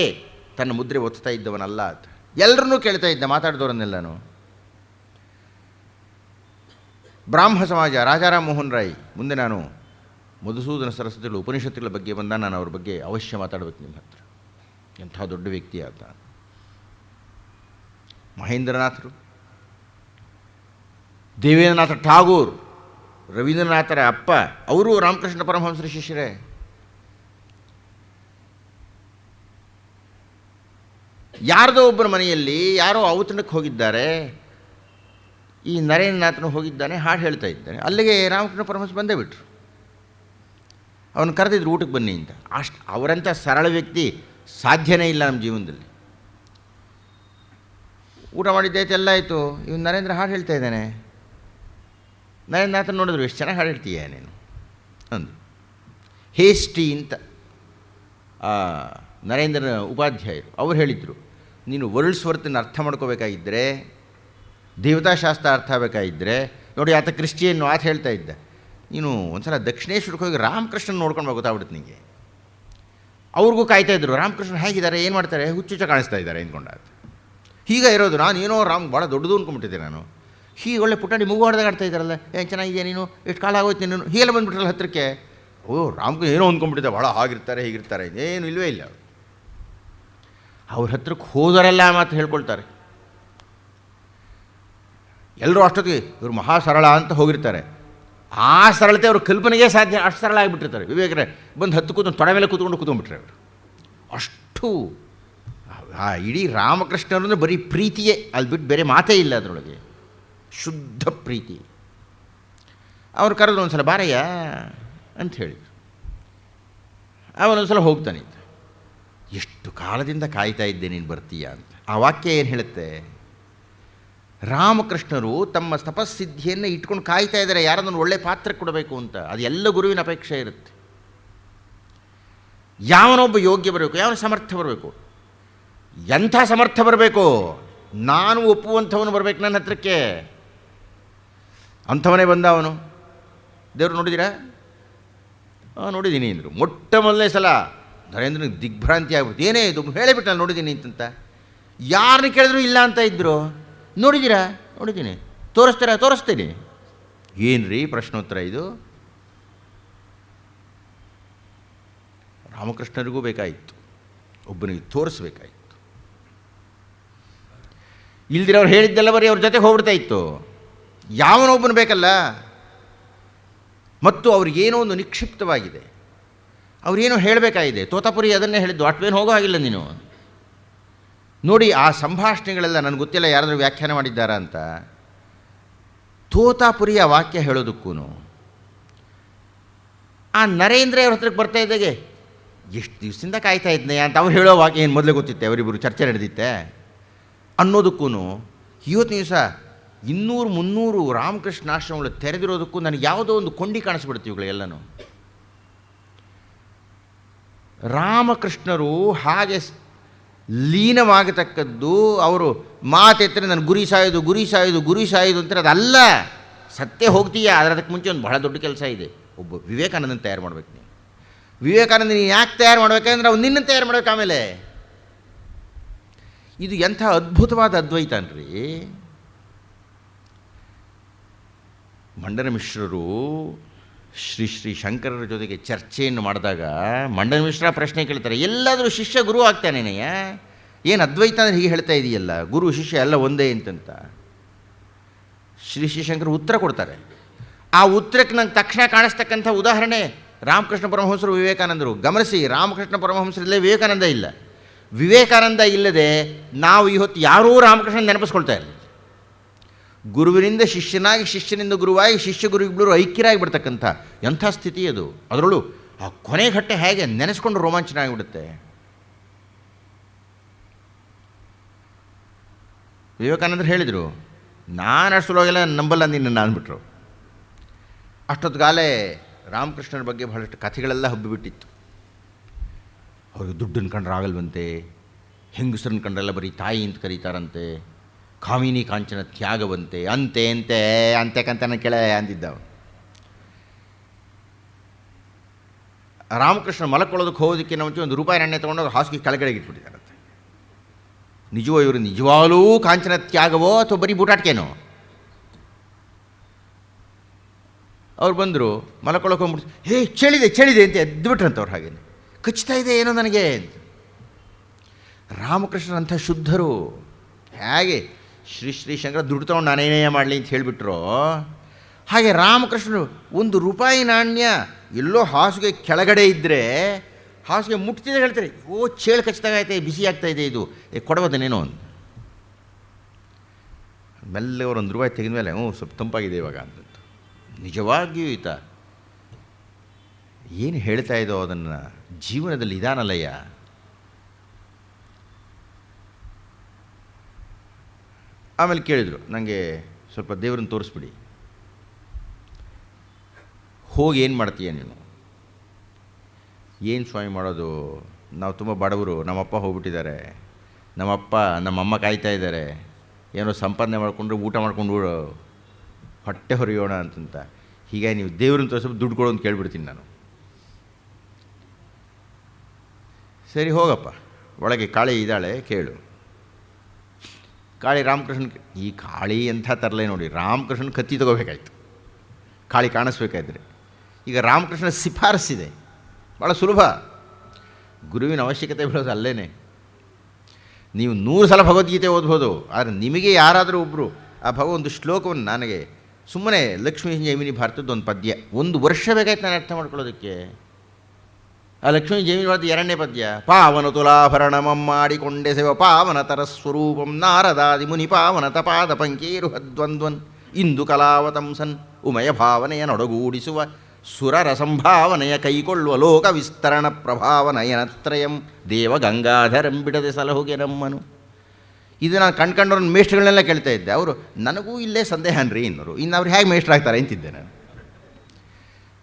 ತನ್ನ ಮುದ್ರೆ ಒತ್ತಾ ಇದ್ದವನಲ್ಲ ಅಂತ. ಎಲ್ಲರನ್ನೂ ಕೇಳ್ತಾ ಇದ್ದ, ಮಾತಾಡಿದವರನ್ನೆಲ್ಲನೂ. ಬ್ರಾಹ್ಮ ಸಮಾಜ, ರಾಜಾರಾಮ್ ಮೋಹನ್ ರಾಯ್, ಮುಂದೆ ನಾನು ಮಧುಸೂದನ ಸರಸ್ವತಿಗಳು ಉಪನಿಷತ್ತುಗಳ ಬಗ್ಗೆ ಬಂದಾಗ ನಾನು ಅವ್ರ ಬಗ್ಗೆ ಅವಶ್ಯ ಮಾತಾಡಬೇಕು ನಿಮ್ಮ ಹತ್ರ. ಎಂಥ ದೊಡ್ಡ ವ್ಯಕ್ತಿ ಆತ. ಮಹೇಂದ್ರನಾಥರು, ದೇವೇಂದ್ರನಾಥ ಠಾಗೂರ್, ರವೀಂದ್ರನಾಥರ ಅಪ್ಪ, ಅವರು ರಾಮಕೃಷ್ಣ ಪರಮಹಂಸರ ಶಿಷ್ಯರೇ. ಯಾರದೋ ಒಬ್ಬರ ಮನೆಯಲ್ಲಿ ಯಾರೋ ಔತಣಕ್ಕೆ ಹೋಗಿದ್ದಾರೆ. ಈ ನರೇಂದ್ರನಾಥನು ಹೋಗಿದ್ದಾನೆ, ಹಾಡು ಹೇಳ್ತಾ ಇದ್ದಾನೆ. ಅಲ್ಲಿಗೆ ರಾಮಕೃಷ್ಣ ಪರಮಹಂಸ ಬಂದೇ ಬಿಟ್ರು. ಅವನು ಕರೆದಿದ್ರು ಊಟಕ್ಕೆ ಬನ್ನಿ ಅಂತ. ಅವರಂಥ ಸರಳ ವ್ಯಕ್ತಿ ಸಾಧ್ಯನೇ ಇಲ್ಲ ನಮ್ಮ ಜೀವನದಲ್ಲಿ. ಊಟ ಮಾಡಿದ್ದಾಯ್ತು, ಎಲ್ಲ ಆಯಿತು. ಇವನು ನರೇಂದ್ರ ಹಾಡು ಹೇಳ್ತಾ ಇದ್ದಾನೆ. ನರೇಂದ್ರನಾಥನ್ ನೋಡಿದ್ರು, ಎಷ್ಟು ಚೆನ್ನಾಗಿ ಹಾಡು ಹೇಳ್ತೀಯ ನೀನು ಅಂದು. ಹೇಸ್ಟಿ ಅಂತ ನರೇಂದ್ರನ ಉಪಾಧ್ಯಾಯರು ಅವ್ರು ಹೇಳಿದರು, ನೀನು ವರ್ಡ್ಸ್ವರ್ತನ್ನು ಅರ್ಥ ಮಾಡ್ಕೋಬೇಕಾಗಿದ್ದರೆ, ದೇವತಾಶಾಸ್ತ್ರ ಅರ್ಥ ಆಗಬೇಕಾಗಿದ್ದರೆ, ನೋಡಿ ಆತ ಕ್ರಿಶ್ಚಿಯನ್ನು ಆತ ಹೇಳ್ತಾ ಇದ್ದ, ನೀನು ಒಂದು ಸಲ ದಕ್ಷಿಣೇಶ್ವರಕ್ಕೆ ಹೋಗಿ ರಾಮಕೃಷ್ಣನ ನೋಡ್ಕೊಂಡು ಗೊತ್ತಾಗ್ಬಿಡುತ್ತೆ ನಿನಗೆ. ಅವ್ರಿಗೂ ಕಾಯ್ತಾಯಿದ್ರು, ರಾಮಕೃಷ್ಣ ಹೇಗಿದ್ದಾರೆ, ಏನು ಮಾಡ್ತಾರೆ, ಹುಚ್ಚುಚ್ಚ ಕಾಣಿಸ್ತಾ ಇದ್ದಾರೆ ಅಂದ್ಕೊಂಡ. ಹೀಗೆ ಇರೋದು. ನಾನು ಏನೋ ಭಾಳ ದೊಡ್ಡದು ಅಂದ್ಕೊಂಡ್ಬಿಟ್ಟಿದ್ದೆ ನಾನು. ಹೀಗೆ ಒಳ್ಳೆ ಪುಟಾಣಿ ಮೂಗು ಹೊಡೆದಾಗ ಆಡ್ತಾ ಇದ್ದಾರಲ್ಲ, ಏನು ಚೆನ್ನಾಗಿದೆಯಾ ನೀನು, ಎಷ್ಟು ಕಾಲ ಆಗೋಯ್ತು ನೀನು, ಹೀಗೆಲ್ಲ ಬಂದುಬಿಟ್ರಲ್ಲ ಹತ್ತಿರಕ್ಕೆ. ಓ ರಾಮಕೃಷ್ಣ ಏನೋ ಅಂದ್ಕೊಂಡ್ಬಿಟ್ಟಿದ್ದೆ, ಭಾಳ ಹಾಗಿರ್ತಾರೆ ಹೀಗಿರ್ತಾರೆ, ಏನು ಇಲ್ಲವೇ ಇಲ್ಲ. ಅವ್ರ ಹತ್ರಕ್ಕೆ ಹೋದರೆಲ್ಲ ಮಾತು ಹೇಳ್ಕೊಳ್ತಾರೆ. ಎಲ್ಲರೂ ಅಷ್ಟೊತ್ತಿಗೆ ಇವರು ಮಹಾ ಸರಳ ಅಂತ ಹೋಗಿರ್ತಾರೆ. ಆ ಸರಳತೆ ಅವ್ರ ಕಲ್ಪನೆಗೆ ಸಾಧ್ಯ, ಅಷ್ಟು ಸರಳ ಆಗಿಬಿಟ್ಟಿರ್ತಾರೆ. ವಿವೇಕರೇ ಬಂದು ಹತ್ತು ಕೂತ್ಕೊಂಡು ತೊಡೆ ಮೇಲೆ ಕೂತ್ಕೊಂಡ್ಬಿಟ್ರೆ ಅವರು. ಅಷ್ಟು ಆ ಇಡೀ ರಾಮಕೃಷ್ಣರನ್ನು ಬರೀ ಪ್ರೀತಿಯೇ, ಅಲ್ಲಿ ಬಿಟ್ಟು ಬೇರೆ ಮಾತೇ ಇಲ್ಲ ಅದರೊಳಗೆ, ಶುದ್ಧ ಪ್ರೀತಿ. ಅವ್ರು ಕರೆದ್ರು ಒಂದು ಸಲ ಬಾರಯ್ಯ ಅಂತ ಹೇಳಿದರು. ಅವನೊಂದು ಸಲ ಹೋಗ್ತಾನೆ. ಎಷ್ಟು ಕಾಲದಿಂದ ಕಾಯ್ತಾ ಇದ್ದೆ ನೀನು ಬರ್ತೀಯ ಅಂತ. ಆ ವಾಕ್ಯ ಏನು ಹೇಳುತ್ತೆ? ರಾಮಕೃಷ್ಣರು ತಮ್ಮ ತಪಸ್ಸಿದ್ಧಿಯನ್ನು ಇಟ್ಕೊಂಡು ಕಾಯ್ತಾ ಇದ್ದಾರೆ, ಯಾರನ್ನು ಒಳ್ಳೆ ಪಾತ್ರ ಕೊಡಬೇಕು ಅಂತ. ಅದು ಎಲ್ಲ ಗುರುವಿನ ಅಪೇಕ್ಷೆ ಇರುತ್ತೆ. ಯಾವನೊಬ್ಬ ಯೋಗ್ಯ ಬರಬೇಕು, ಯಾವನ ಸಮರ್ಥ ಬರಬೇಕು. ಎಂಥ ಸಮರ್ಥ ಬರಬೇಕು? ನಾನು ಒಪ್ಪುವಂಥವನು ಬರಬೇಕು ನನ್ನ ಹತ್ರಕ್ಕೆ. ಅಂಥವನೇ ಬಂದ ಅವನು. ದೇವರು ನೋಡಿದ್ದೀರಾ? ನೋಡಿದ್ದೀನಿ ಅಂದರು. ಮೊಟ್ಟ ಮೊದಲನೇ ಸಲ ನರೇಂದ್ರನಿಗೆ ದಿಗ್ಭ್ರಾಂತಿ ಆಗ್ಬಿಡ್ತು. ಏನೇ ಇದು ಹೇಳಿಬಿಟ್ಟು ನಾನು ನೋಡಿದ್ದೀನಿ ಅಂತಂತ. ಯಾರನ್ನ ಕೇಳಿದ್ರು ಇಲ್ಲ ಅಂತ ಇದ್ದರು. ನೋಡಿದ್ದೀರಾ? ನೋಡಿದ್ದೀನಿ. ತೋರಿಸ್ತೀರಾ? ತೋರಿಸ್ತೀನಿ. ಏನು ರೀ ಪ್ರಶ್ನೋತ್ತರ ಇದು? ರಾಮಕೃಷ್ಣರಿಗೂ ಬೇಕಾಯಿತು, ಒಬ್ಬನಿಗೆ ತೋರಿಸ್ಬೇಕಾಯಿತು. ಇಲ್ದಿರೋರು ಹೇಳಿದ್ದೆಲ್ಲ ಬರೀ ಅವ್ರ ಜೊತೆಗೆ ಹೋಗ್ಬಿಡ್ತಾ ಇತ್ತು. ಯಾವನೊಬ್ಬನು ಬೇಕಲ್ಲ. ಮತ್ತು ಅವ್ರಿಗೇನೋ ಒಂದು ನಿಕ್ಷಿಪ್ತವಾಗಿದೆ, ಅವ್ರೇನೋ ಹೇಳಬೇಕಾಗಿದೆ. ತೋತಾಪುರಿ ಅದನ್ನೇ ಹೇಳಿದ್ದು, ಅಟ್ವೇನು ಹೋಗೋ ಹಾಗಿಲ್ಲ ನೀನು. ನೋಡಿ ಆ ಸಂಭಾಷಣೆಗಳೆಲ್ಲ ನನಗೆ ಗೊತ್ತಿಲ್ಲ ಯಾರಾದರೂ ವ್ಯಾಖ್ಯಾನ ಮಾಡಿದ್ದಾರಾ ಅಂತ. ತೋತಾಪುರಿಯ ವಾಕ್ಯ ಹೇಳೋದಕ್ಕೂ ಆ ನರೇಂದ್ರ ಅವ್ರ ಹತ್ರಕ್ಕೆ ಬರ್ತಾ ಇದ್ದಾಗೆ ಎಷ್ಟು ದಿವಸದಿಂದ ಕಾಯ್ತಾ ಇದ್ನೆ ಅಂತ ಅವ್ರು ಹೇಳೋ ವಾಕ್ಯ ಏನು ಮೊದಲೇ ಗೊತ್ತಿತ್ತೆ, ಅವರಿಬ್ಬರು ಚರ್ಚೆ ನಡೆದಿತ್ತೆ ಅನ್ನೋದಕ್ಕೂ ಇವತ್ತಿನ ದಿವಸ 200-300 ರಾಮಕೃಷ್ಣ ಆಶ್ರಮಗಳು ತೆರೆದಿರೋದಕ್ಕೂ ನನಗೆ ಯಾವುದೋ ಒಂದು ಕೊಂಡಿ ಕಾಣಿಸ್ಬಿಡುತ್ತೆ ಇವುಗಳೆಲ್ಲನೂ. ರಾಮಕೃಷ್ಣರು ಹಾಗೆ ಲೀನವಾಗತಕ್ಕದ್ದು, ಅವರು ಮಾತೆತ್ತರೆ ನಾನು ಗುರಿ ಸಾಯೋದು ಗುರಿ ಸಾಯೋದು ಗುರಿ ಸಾಯೋದು ಅಂತಾರೆ. ಅದಲ್ಲ, ಸತ್ಯ ಹೋಗ್ತೀಯಾ. ಆದರೆ ಅದಕ್ಕೆ ಮುಂಚೆ ಒಂದು ಬಹಳ ದೊಡ್ಡ ಕೆಲಸ ಇದೆ. ಒಬ್ಬ ವಿವೇಕಾನಂದನ ತಯಾರು ಮಾಡಬೇಕು ನೀನು. ವಿವೇಕಾನಂದ ನೀನು ಯಾಕೆ ತಯಾರು ಮಾಡಬೇಕಂದ್ರೆ ಅವ್ನು ನಿನ್ನನ್ನು ತಯಾರು ಮಾಡಬೇಕು. ಆಮೇಲೆ ಇದು ಎಂಥ ಅದ್ಭುತವಾದ ಅದ್ವೈತ ಅನ್ರಿ. ಮಂಡನ ಮಿಶ್ರರು ಶ್ರೀ ಶಂಕರರ ಜೊತೆಗೆ ಚರ್ಚೆಯನ್ನು ಮಾಡಿದಾಗ ಮಂಡನ ಮಿಶ್ರ ಪ್ರಶ್ನೆ ಕೇಳ್ತಾರೆ, ಎಲ್ಲಾದರೂ ಶಿಷ್ಯ ಗುರು ಆಗ್ತಾನೇನೆಯ? ಏನು ಅದ್ವೈತ ಅಂದರೆ ಹೀಗೆ ಹೇಳ್ತಾ ಇದೆಯಲ್ಲ, ಗುರು ಶಿಷ್ಯ ಎಲ್ಲ ಒಂದೇ ಅಂತಂತ. ಶ್ರೀ ಶಂಕರ ಉತ್ತರ ಕೊಡ್ತಾರೆ. ಆ ಉತ್ತರಕ್ಕೆ ನಂಗೆ ತಕ್ಷಣ ಕಾಣಿಸ್ತಕ್ಕಂಥ ಉದಾಹರಣೆ ರಾಮಕೃಷ್ಣ ಪರಮಹಂಸರು, ವಿವೇಕಾನಂದರು. ಗಮನಿಸಿ, ರಾಮಕೃಷ್ಣ ಪರಮಹಂಸರಲ್ಲೇ ವಿವೇಕಾನಂದ ಇಲ್ಲ. ವಿವೇಕಾನಂದ ಇಲ್ಲದೆ ನಾವು ಇವತ್ತು ಯಾರೂ ರಾಮಕೃಷ್ಣ ನೆನಪಿಸ್ಕೊಳ್ತಾ ಇಲ್ಲ. ಗುರುವಿನಿಂದ ಶಿಷ್ಯನಾಗಿ, ಶಿಷ್ಯನಿಂದ ಗುರುವಾಗಿ, ಶಿಷ್ಯ ಗುರುವಿಬ್ಬರು ಐಕ್ಯರಾಗಿ ಬಿಡ್ತಕ್ಕಂಥ ಎಂಥ ಸ್ಥಿತಿ ಅದು. ಅದರಲ್ಲೂ ಆ ಕೊನೆ ಘಟ್ಟ ಹೇಗೆ ನೆನೆಸ್ಕೊಂಡು ರೋಮಾಂಚನ ಆಗಿಬಿಡುತ್ತೆ. ವಿವೇಕಾನಂದರು ಹೇಳಿದರು, ನಾನು ಅಷ್ಟು ಸುಲಭಗೆಲ್ಲ ನಂಬಲ್ಲ ನಿನ್ನ ಅಂದ್ಬಿಟ್ರು. ಅಷ್ಟೊತ್ತಿಗಾಲೇ ರಾಮಕೃಷ್ಣರ ಬಗ್ಗೆ ಬಹಳಷ್ಟು ಕಥೆಗಳೆಲ್ಲ ಹಬ್ಬಿಬಿಟ್ಟಿತ್ತು. ಅವ್ರಿಗೆ ದುಡ್ಡನ್ನು ಕಂಡ್ರೆ ಆಗಲ್ವಂತೆ, ಹೆಂಗಸರನ್ನ ಕಂಡ್ರೆಲ್ಲ ಬರೀ ತಾಯಿ ಅಂತ ಕರೀತಾರಂತೆ, ಕಾಮಿನಿ ಕಾಂಚನ ತ್ಯಾಗವಂತೆ, ಅಂತೆ ಅಂತೆ ಅಂತೆ ಕಂತನ ಕೆಳ ಅಂದಿದ್ದವು. ರಾಮಕೃಷ್ಣ ಮಲಕೊಳ್ಳೋದಕ್ಕೆ ಹೋಗೋದಕ್ಕೆ ಮುಂಚೆ ಒಂದು ರೂಪಾಯಿ ನಾಣ್ಯ ತೊಗೊಂಡೋಗಿ ಹಾಸಿಗೆ ಕೆಳಗಡೆಗೆ ಇಟ್ಬಿಟ್ಟಿದ್ದಾರಂತೆ. ನಿಜವೋ ಇವರು ನಿಜವಾಗ್ಲೂ ಕಾಂಚನ ತ್ಯಾಗವೋ ಅಥವಾ ಬರೀ ಬೂಟಾಟಿಕೆನೋ? ಅವ್ರು ಬಂದರು, ಮಲಕೊಳ್ಳೋಕೆ ಹೋಗ್ಬಿಟ್ಟು ಹೇ ಚಳಿದೆ ಅಂತ ಎದ್ದುಬಿಟ್ರಂತ ಅವ್ರು. ಹಾಗೇನೆ ಕಚ್ತಾ ಇದೆ ಏನೋ ನನಗೆ ಅಂತ. ರಾಮಕೃಷ್ಣರಂಥ ಶುದ್ಧರು ಹೇಗೆ ಶ್ರೀ ಶಂಕರ ದುಡ್ಡು ತೊಗೊಂಡು ನಾನೇನೇ ಮಾಡಲಿ ಅಂತ ಹೇಳಿಬಿಟ್ರು, ಹಾಗೆ ರಾಮಕೃಷ್ಣರು ಒಂದು ರೂಪಾಯಿ ನಾಣ್ಯ ಎಲ್ಲೋ ಹಾಸಿಗೆ ಕೆಳಗಡೆ ಇದ್ದರೆ ಹಾಸಿಗೆ ಮುಟ್ತಿದೆ ಹೇಳ್ತಾರೆ, ಓ ಚೇಳು ಕಚ್ಚಾಗೈತೆ, ಬಿಸಿ ಆಗ್ತಾ ಇದೆ, ಇದು ಕೊಡಬೋದೇನೇನೋ ಅಂತ. ಮೆಲ್ಲ ಅವರು ಒಂದು ರೂಪಾಯಿ ತೆಗೆದ ಮೇಲೆ ಸ್ವಲ್ಪ ತಂಪಾಗಿದೆ ಇವಾಗ ಅಂತ. ನಿಜವಾಗಿಯೂ ಈತ ಏನು ಹೇಳ್ತಾ ಇದ್ದೋ ಅದನ್ನು ಜೀವನದಲ್ಲಿ ಇದಾನಲ್ಲಯ್ಯ. ಆಮೇಲೆ ಕೇಳಿದರು, ನನಗೆ ಸ್ವಲ್ಪ ದೇವ್ರನ್ನ ತೋರಿಸ್ಬಿಡಿ. ಹೋಗಿ ಏನು ಮಾಡ್ತೀಯ ನೀನು? ಏನು ಸ್ವಾಮಿ ಮಾಡೋದು, ನಾವು ತುಂಬ ಬಡವರು, ನಮ್ಮಪ್ಪ ಹೋಗ್ಬಿಟ್ಟಿದ್ದಾರೆ, ನಮ್ಮಮ್ಮ ಕಾಯ್ತಾ ಇದ್ದಾರೆ, ಏನೋ ಸಂಪಾದನೆ ಮಾಡಿಕೊಂಡ್ರೆ ಊಟ ಮಾಡ್ಕೊಂಡು ಹೊಟ್ಟೆ ಹೊರೆಯೋಣ ಅಂತಂತ. ಹೀಗಾಗಿ ನೀವು ದೇವ್ರನ್ನ ತೋರಿಸ್ಬಿಟ್ಟು ದುಡ್ಡು ಕೊಡು ಅಂತ ಕೇಳ್ಬಿಡ್ತೀನಿ ನಾನು. ಸರಿ ಹೋಗಪ್ಪ, ಒಳಗೆ ಕಾಳಿ ಇದ್ದಾಳೆ ಕೇಳು. ಕಾಳಿ ರಾಮಕೃಷ್ಣ, ಈ ಕಾಳಿ ಎಂಥ ತರಲೆ ನೋಡಿ, ರಾಮಕೃಷ್ಣನ ಕತ್ತಿ ತಗೋಬೇಕಾಯ್ತು ಕಾಳಿ ಕಾಣಿಸ್ಬೇಕಾದ್ರೆ. ಈಗ ರಾಮಕೃಷ್ಣ ಶಿಫಾರಸ್ಸಿದೆ, ಭಾಳ ಸುಲಭ. ಗುರುವಿನ ಅವಶ್ಯಕತೆ ಬೀಳೋದು ಅಲ್ಲೇ. ನೀವು 100 ಸಲ ಭಗವದ್ಗೀತೆ ಓದ್ಬೋದು, ಆದರೆ ನಿಮಗೆ ಯಾರಾದರೂ ಒಬ್ಬರು ಆ ಒಂದು ಶ್ಲೋಕವನ್ನು ನನಗೆ ಸುಮ್ಮನೆ ಲಕ್ಷ್ಮೀ ಜೈಮಿನಿ ಭಾರತದ್ದು ಒಂದು ಪದ್ಯ 1 ವರ್ಷ ಬೇಕಾಯ್ತು ನಾನು ಅರ್ಥ ಮಾಡ್ಕೊಳ್ಳೋದಕ್ಕೆ. ಆ ಲಕ್ಷ್ಮೀ ಜೈಮಿನಿ ಭಾರತ 2ನೇ ಪದ್ಯ, ಪಾವನ ತುಲಾಭರಣಮಮ್ಮಾಡಿಕೊಂಡೆ ಸೇವ ಪಾವನತರ ಸ್ವರೂಪಂ ನಾರದಾದಿ ಮುನಿ ಪಾವನ ತಪಾದ ಪಂಕೀರುಹದ್ವಂದ್ವನ್ ಇಂದು ಕಲಾವತಂಸನ್ ಉಮಯ ಭಾವನೆಯ ನೊಡಗೂಡಿಸುವ ಸುರರ ಸಂಭಾವನೆಯ ಕೈಕೊಳ್ಳುವ ಲೋಕ ವಿಸ್ತರಣ ಪ್ರಭಾವನಯನತ್ರಯಂ ದೇವ ಗಂಗಾಧರಂ ಬಿಡದೆ ಸಲಹುಗೆ ನಮ್ಮನು. ಇದು ನಾನು ಕಂಡ್ಕೊಂಡವ್ರನ್ನ ಮೇಷ್ಟ್ರಗಳನ್ನೆಲ್ಲ ಕೇಳ್ತಾ ಇದ್ದೆ. ಅವರು ನನಗೂ ಇಲ್ಲೇ ಸಂದೇಹ ಅನ್ರಿ ಇನ್ನೋರು, ಇನ್ನು ಅವ್ರು ಹೇಗೆ ಮೇಷ್ಟ್ರಾಗ್ತಾರೆ ಅಂತಿದ್ದೆ ನಾನು.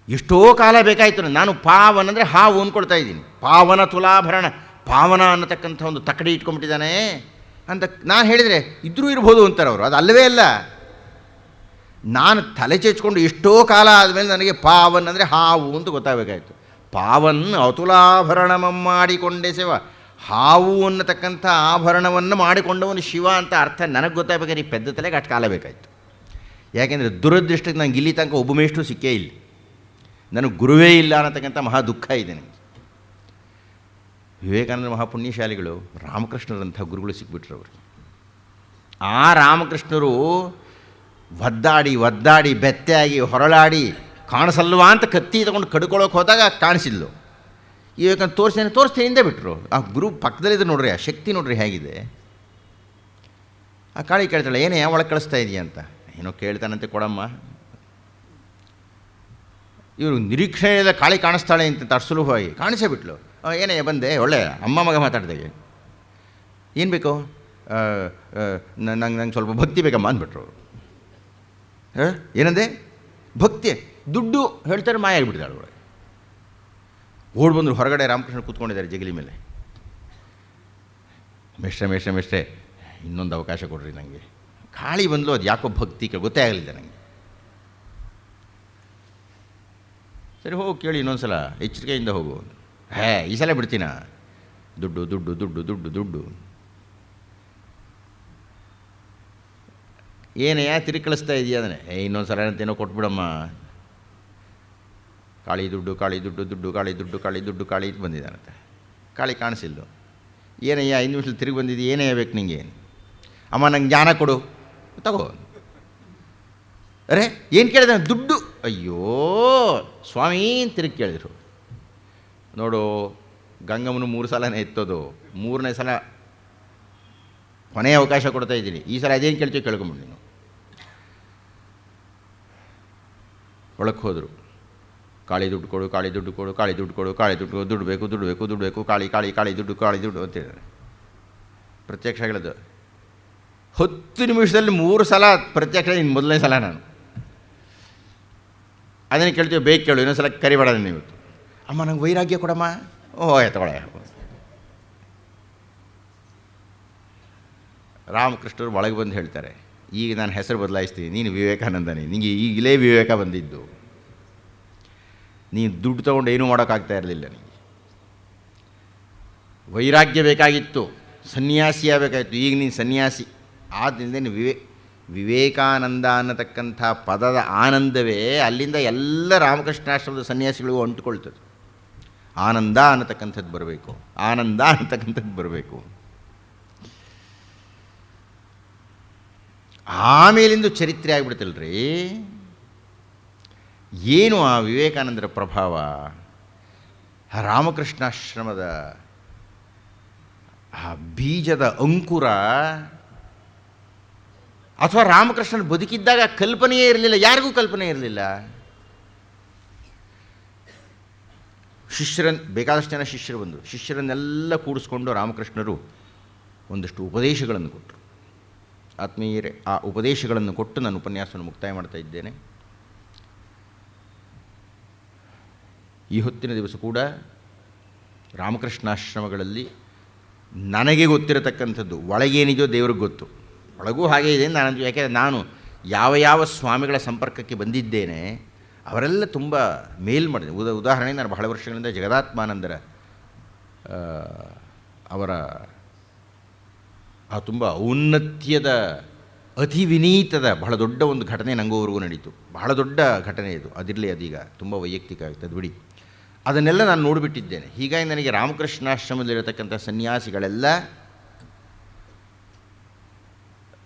ಎಷ್ಟೋ ಕಾಲ ಬೇಕಾಯಿತು. ನಾನು ಪಾವನ ಅಂದರೆ ಹಾವು ಅಂದ್ಕೊಳ್ತಾ ಇದ್ದೀನಿ. ಪಾವನ ತುಲಾಭರಣ, ಪಾವನ ಅನ್ನತಕ್ಕಂಥ ಒಂದು ತಕಡಿ ಇಟ್ಕೊಂಡ್ಬಿಟ್ಟಿದ್ದಾನೆ ಅಂತ ನಾನು ಹೇಳಿದರೆ ಇದ್ರೂ ಇರ್ಬೋದು ಅಂತಾರೆ ಅವರು. ಅದು ಅಲ್ಲವೇ ಅಲ್ಲ. ನಾನು ತಲೆ ಚೆಚ್ಕೊಂಡು ಎಷ್ಟೋ ಕಾಲ ಆದಮೇಲೆ ನನಗೆ ಪಾವನ್ ಅಂದರೆ ಹಾವು ಅಂತ ಗೊತ್ತಾಗಬೇಕಾಯ್ತು. ಪಾವನ್ ಅತುಲಾಭರಣಮಮ್ಮಾಡಿಕೊಂಡೆ ಸೇವ, ಹಾವು ಅನ್ನತಕ್ಕಂಥ ಆಭರಣವನ್ನು ಮಾಡಿಕೊಂಡವನು ಶಿವ ಅಂತ ಅರ್ಥ ನನಗೆ ಗೊತ್ತಾಗಬೇಕಾದ್ರೆ ಈ ಪೆದ್ದ ತಲೆಗೆ ಅಷ್ಟು ಕಾಲ ಬೇಕಾಯಿತು. ಯಾಕೆಂದರೆ ದುರದೃಷ್ಟಕ್ಕೆ ನಂಗೆ ಇಲ್ಲಿ ತನಕ ಒಬ್ಬ ಮೇಷ್ಟ್ರು ಸಿಕ್ಕೇ ಇಲ್ಲ, ನನಗೆ ಗುರುವೇ ಇಲ್ಲ ಅನ್ನತಕ್ಕಂಥ ಮಹಾ ದುಃಖ ಇದೆ ನನಗೆ. ವಿವೇಕಾನಂದ ಮಹಾಪುಣ್ಯಶಾಲಿಗಳು ರಾಮಕೃಷ್ಣರಂಥ ಗುರುಗಳು ಸಿಕ್ಬಿಟ್ರು ಅವ್ರಿಗೆ. ಆ ರಾಮಕೃಷ್ಣರು ಒದ್ದಾಡಿ ಬೆತ್ತೆಯಾಗಿ ಹೊರಳಾಡಿ ಕಾಣಿಸಲ್ವಾ ಅಂತ ಕತ್ತಿ ತಗೊಂಡು ಕಡ್ಕೊಳ್ಳೋಕೆ ಹೋದಾಗ ಕಾಣಿಸಿದ್ಲು. ಇವಾಗ ತೋರಿಸ್ತೀನಿ ಹಿಂದೆ ಬಿಟ್ಟರು. ಆ ಗುರು ಪಕ್ಕದಲ್ಲಿದ್ದು ನೋಡ್ರಿ, ಆ ಶಕ್ತಿ ನೋಡ್ರಿ ಹೇಗಿದೆ. ಆ ಕಾಳಿ ಕೇಳ್ತಾಳೆ, ಏನೇ ಒಳಗೆ ಕಳಿಸ್ತಾ ಇದೆಯಾ ಅಂತ. ಏನೋ ಕೇಳ್ತಾನಂತೆ, ಕೊಡಮ್ಮ. ಇವರು ನಿರೀಕ್ಷೆಯಿಂದ ಕಾಳಿ ಕಾಣಿಸ್ತಾಳೆ ಅಂತ ಅಷ್ಟು ಸುಲಭವಾಗಿ ಕಾಣಿಸೇ ಬಿಟ್ಲು. ಏನೇ ಬಂದೆ, ಒಳ್ಳೆ ಅಮ್ಮ ಮಗ ಮಾತಾಡ್ದಾಗೆ, ಏನು ಬೇಕು, ನಂಗೆ ಸ್ವಲ್ಪ ಭಕ್ತಿ ಬೇಕಮ್ಮ ಅಂದ್ಬಿಟ್ರು ಅವರು. ಏನಂದೆ, ಭಕ್ತಿ, ದುಡ್ಡು ಹೇಳ್ತಾರೆ, ಮಾಯ ಆಗಿಬಿಟ್ಟಿದ್ದಾಳೆ ಒಳಗೆ. ಓಡ್ ಬಂದರು ಹೊರಗಡೆ. ರಾಮಕೃಷ್ಣ ಕೂತ್ಕೊಂಡಿದ್ದಾರೆ ಜಗಲಿ ಮೇಲೆ. ಮೇಷ್ಟ್ರೆ ಇನ್ನೊಂದು ಅವಕಾಶ ಕೊಡ್ರಿ ನನಗೆ. ಕಾಳಿ ಬಂದಲು, ಅದು ಯಾಕೋ ಭಕ್ತಿ ಗೊತ್ತೇ ಆಗಲಿಲ್ಲ ನನಗೆ. ಸರಿ ಹೋಗಿ ಕೇಳಿ ಇನ್ನೊಂದು ಸಲ, ಎಚ್ಚರಿಕೆಯಿಂದ ಹೋಗು. ಈ ಸಲ ಬಿಡ್ತೀನ, ದುಡ್ಡು ದುಡ್ಡು ದುಡ್ಡು ದುಡ್ಡು ದುಡ್ಡು. ಏನಯ್ಯ ತಿರುಗಿ ಕಳಿಸ್ತಾ ಇದೆಯಾ ಅಂದರೆ, ಇನ್ನೊಂದು ಸಲ ಅಂತೇನೋ ಕೊಟ್ಬಿಡಮ್ಮ. ಕಾಳಿ ದುಡ್ಡು ಕಾಳಿ ದುಡ್ಡು ದುಡ್ಡು ಕಾಳಿ ದುಡ್ಡು ಕಾಳಿ ದುಡ್ಡು ಕಾಳಿ ಅಂತ ಬಂದಿದ್ದಾನಂತೆ. ಕಾಳಿ ಕಾಣಿಸಿಲ್ಲ. ಏನಯ್ಯ 5 ನಿಮಿಷದಲ್ಲಿ ತಿರುಗಿ ಬಂದಿದ್ದು, ಏನೇ ಬೇಕು ನಿಂಗೆ? ಅಮ್ಮ ನಂಗೆ ಜ್ಞಾನ ಕೊಡು, ತಗೋ. ಅರೆ ಏನು ಕೇಳಿದ? ದುಡ್ಡು. ಅಯ್ಯೋ ಸ್ವಾಮಿ ತಿರುಗಿ ಕೇಳಿದರು. ನೋಡು, ಗಂಗಮ್ಮನು 3 ಸಲನೇ ಎತ್ತೋದು, 3ನೇ ಸಲ ಕೊನೆಯ ಅವಕಾಶ ಕೊಡ್ತಾ ಇದ್ದೀನಿ. ಈ ಸಲ ಅದೇನು ಕೇಳ್ತೀವಿ ಕೇಳ್ಕೊಂಬಿಡಿ ನೀನು. ಒಳಕ್ಕೆ ಹೋದರು. ಕಾಳಿ ದುಡ್ಡು ಕೊಡು, ಕಾಳಿ ದುಡ್ಡು ಕೊಡು, ಕಾಳಿ ದುಡ್ಡು ಕೊಡು, ಕಾಳಿ ದುಡ್ಡು ಕೊಡು, ದುಡ್ಡು ಬೇಕು ದುಡ್ಡು ಬೇಕು ದುಡ್ಡು ಬೇಕು, ಕಾಳಿ ಕಾಳಿ ಕಾಳಿ ದುಡ್ಡು ಕಾಳಿ ದುಡ್ಡು ಅಂತೇಳಿದ್ದಾರೆ. ಪ್ರತ್ಯಕ್ಷ ಹೇಳೋದು. 10 ನಿಮಿಷದಲ್ಲಿ 3 ಸಲ ಪ್ರತ್ಯಕ್ಷ. ಇನ್ನು ಮೊದಲನೇ ಸಲ ನಾನು ಅದನ್ನು ಕೇಳ್ತೀವಿ, ಬೇಗ ಕೇಳು, ಇನ್ನೊಂದು ಸಲ ಕರಿಬೇಡ ನೀವು. ಅಮ್ಮ ನಂಗೆ ವೈರಾಗ್ಯ ಕೊಡಮ್ಮ. ತಗೊಳ್ಳೆ. ರಾಮಕೃಷ್ಣರು ಒಳಗೆ ಬಂದು ಹೇಳ್ತಾರೆ, ಈಗ ನಾನು ಹೆಸರು ಬದಲಾಯಿಸ್ತೀನಿ, ನೀನು ವಿವೇಕಾನಂದನೇ, ನಿನಗೆ ಈಗಲೇ ವಿವೇಕ ಬಂದಿದ್ದು, ನೀನು ದುಡ್ಡು ತೊಗೊಂಡು ಏನೂ ಮಾಡೋಕ್ಕಾಗ್ತಾ ಇರಲಿಲ್ಲ, ನಿನಗೆ ವೈರಾಗ್ಯ ಬೇಕಾಗಿತ್ತು, ಸನ್ಯಾಸಿ ಆಗಬೇಕಾಗಿತ್ತು, ಈಗ ನೀನು ಸನ್ಯಾಸಿ ಆದ್ದರಿಂದ ನೀನು ವಿವೇಕಾನಂದ ಅನ್ನತಕ್ಕಂಥ ಪದದ ಆನಂದವೇ ಅಲ್ಲಿಂದ ಎಲ್ಲ ರಾಮಕೃಷ್ಣಾಶ್ರಮದ ಸನ್ಯಾಸಿಗಳಿಗೂ ಅಂಟುಕೊಳ್ತದೆ. ಆನಂದ ಅನ್ನತಕ್ಕಂಥದ್ದು ಬರಬೇಕು, ಆನಂದ ಅನ್ನತಕ್ಕಂಥದ್ದು ಬರಬೇಕು. ಆಮೇಲಿಂದು ಚರಿತ್ರೆ ಆಗಿಬಿಡ್ತಲ್ರಿ. ಏನು ಆ ವಿವೇಕಾನಂದರ ಪ್ರಭಾವ, ರಾಮಕೃಷ್ಣಾಶ್ರಮದ ಆ ಬೀಜದ ಅಂಕುರ. ಅಥವಾ ರಾಮಕೃಷ್ಣನ ಬದುಕಿದ್ದಾಗ ಕಲ್ಪನೆಯೇ ಇರಲಿಲ್ಲ, ಯಾರಿಗೂ ಕಲ್ಪನೆ ಇರಲಿಲ್ಲ. ಬೇಕಾದಷ್ಟು ಜನ ಶಿಷ್ಯರು ಬಂದರು. ಶಿಷ್ಯರನ್ನೆಲ್ಲ ಕೂಡಿಸ್ಕೊಂಡು ರಾಮಕೃಷ್ಣರು ಒಂದಷ್ಟು ಉಪದೇಶಗಳನ್ನು ಕೊಟ್ಟರು. ಆತ್ಮೀಯರೇ, ಆ ಉಪದೇಶಗಳನ್ನು ಕೊಟ್ಟು ನಾನು ಉಪನ್ಯಾಸವನ್ನು ಮುಕ್ತಾಯ ಮಾಡ್ತಾ ಇದ್ದೇನೆ. ಈ ಹೊತ್ತಿನ ದಿವಸ ಕೂಡ ರಾಮಕೃಷ್ಣಾಶ್ರಮಗಳಲ್ಲಿ ನನಗೆ ಗೊತ್ತಿರತಕ್ಕಂಥದ್ದು, ಒಳಗೇನಿದೆಯೋ ದೇವ್ರಿಗೆ ಗೊತ್ತು, ಒಳಗೂ ಹಾಗೆ ಇದೆ ನಾನು. ಯಾಕೆಂದರೆ ನಾನು ಯಾವ ಸ್ವಾಮಿಗಳ ಸಂಪರ್ಕಕ್ಕೆ ಬಂದಿದ್ದೇನೆ ಅವರೆಲ್ಲ ತುಂಬ ಮೇಲ್ ಮಾಡಿದೆ. ಉದಾಹರಣೆಗೆ ನಾನು ಬಹಳ ವರ್ಷಗಳಿಂದ ಜಗದಾತ್ಮಾನಂದರ ಅವರ ಆ ತುಂಬ ಔನ್ನತ್ಯದ ಅತಿ ವಿನೀತದ ಬಹಳ ದೊಡ್ಡ ಒಂದು ಘಟನೆ ನನಗೋವರೆಗೂ ನಡೀತು. ಬಹಳ ದೊಡ್ಡ ಘಟನೆ ಇದು, ಅದಿರಲಿ, ಅದೀಗ ತುಂಬ ವೈಯಕ್ತಿಕ ಆಗುತ್ತೆ, ಅದು ಬಿಡಿ. ಅದನ್ನೆಲ್ಲ ನಾನು ನೋಡಿಬಿಟ್ಟಿದ್ದೇನೆ. ಹೀಗಾಗಿ ನನಗೆ ರಾಮಕೃಷ್ಣಾಶ್ರಮದಲ್ಲಿರತಕ್ಕಂಥ ಸನ್ಯಾಸಿಗಳೆಲ್ಲ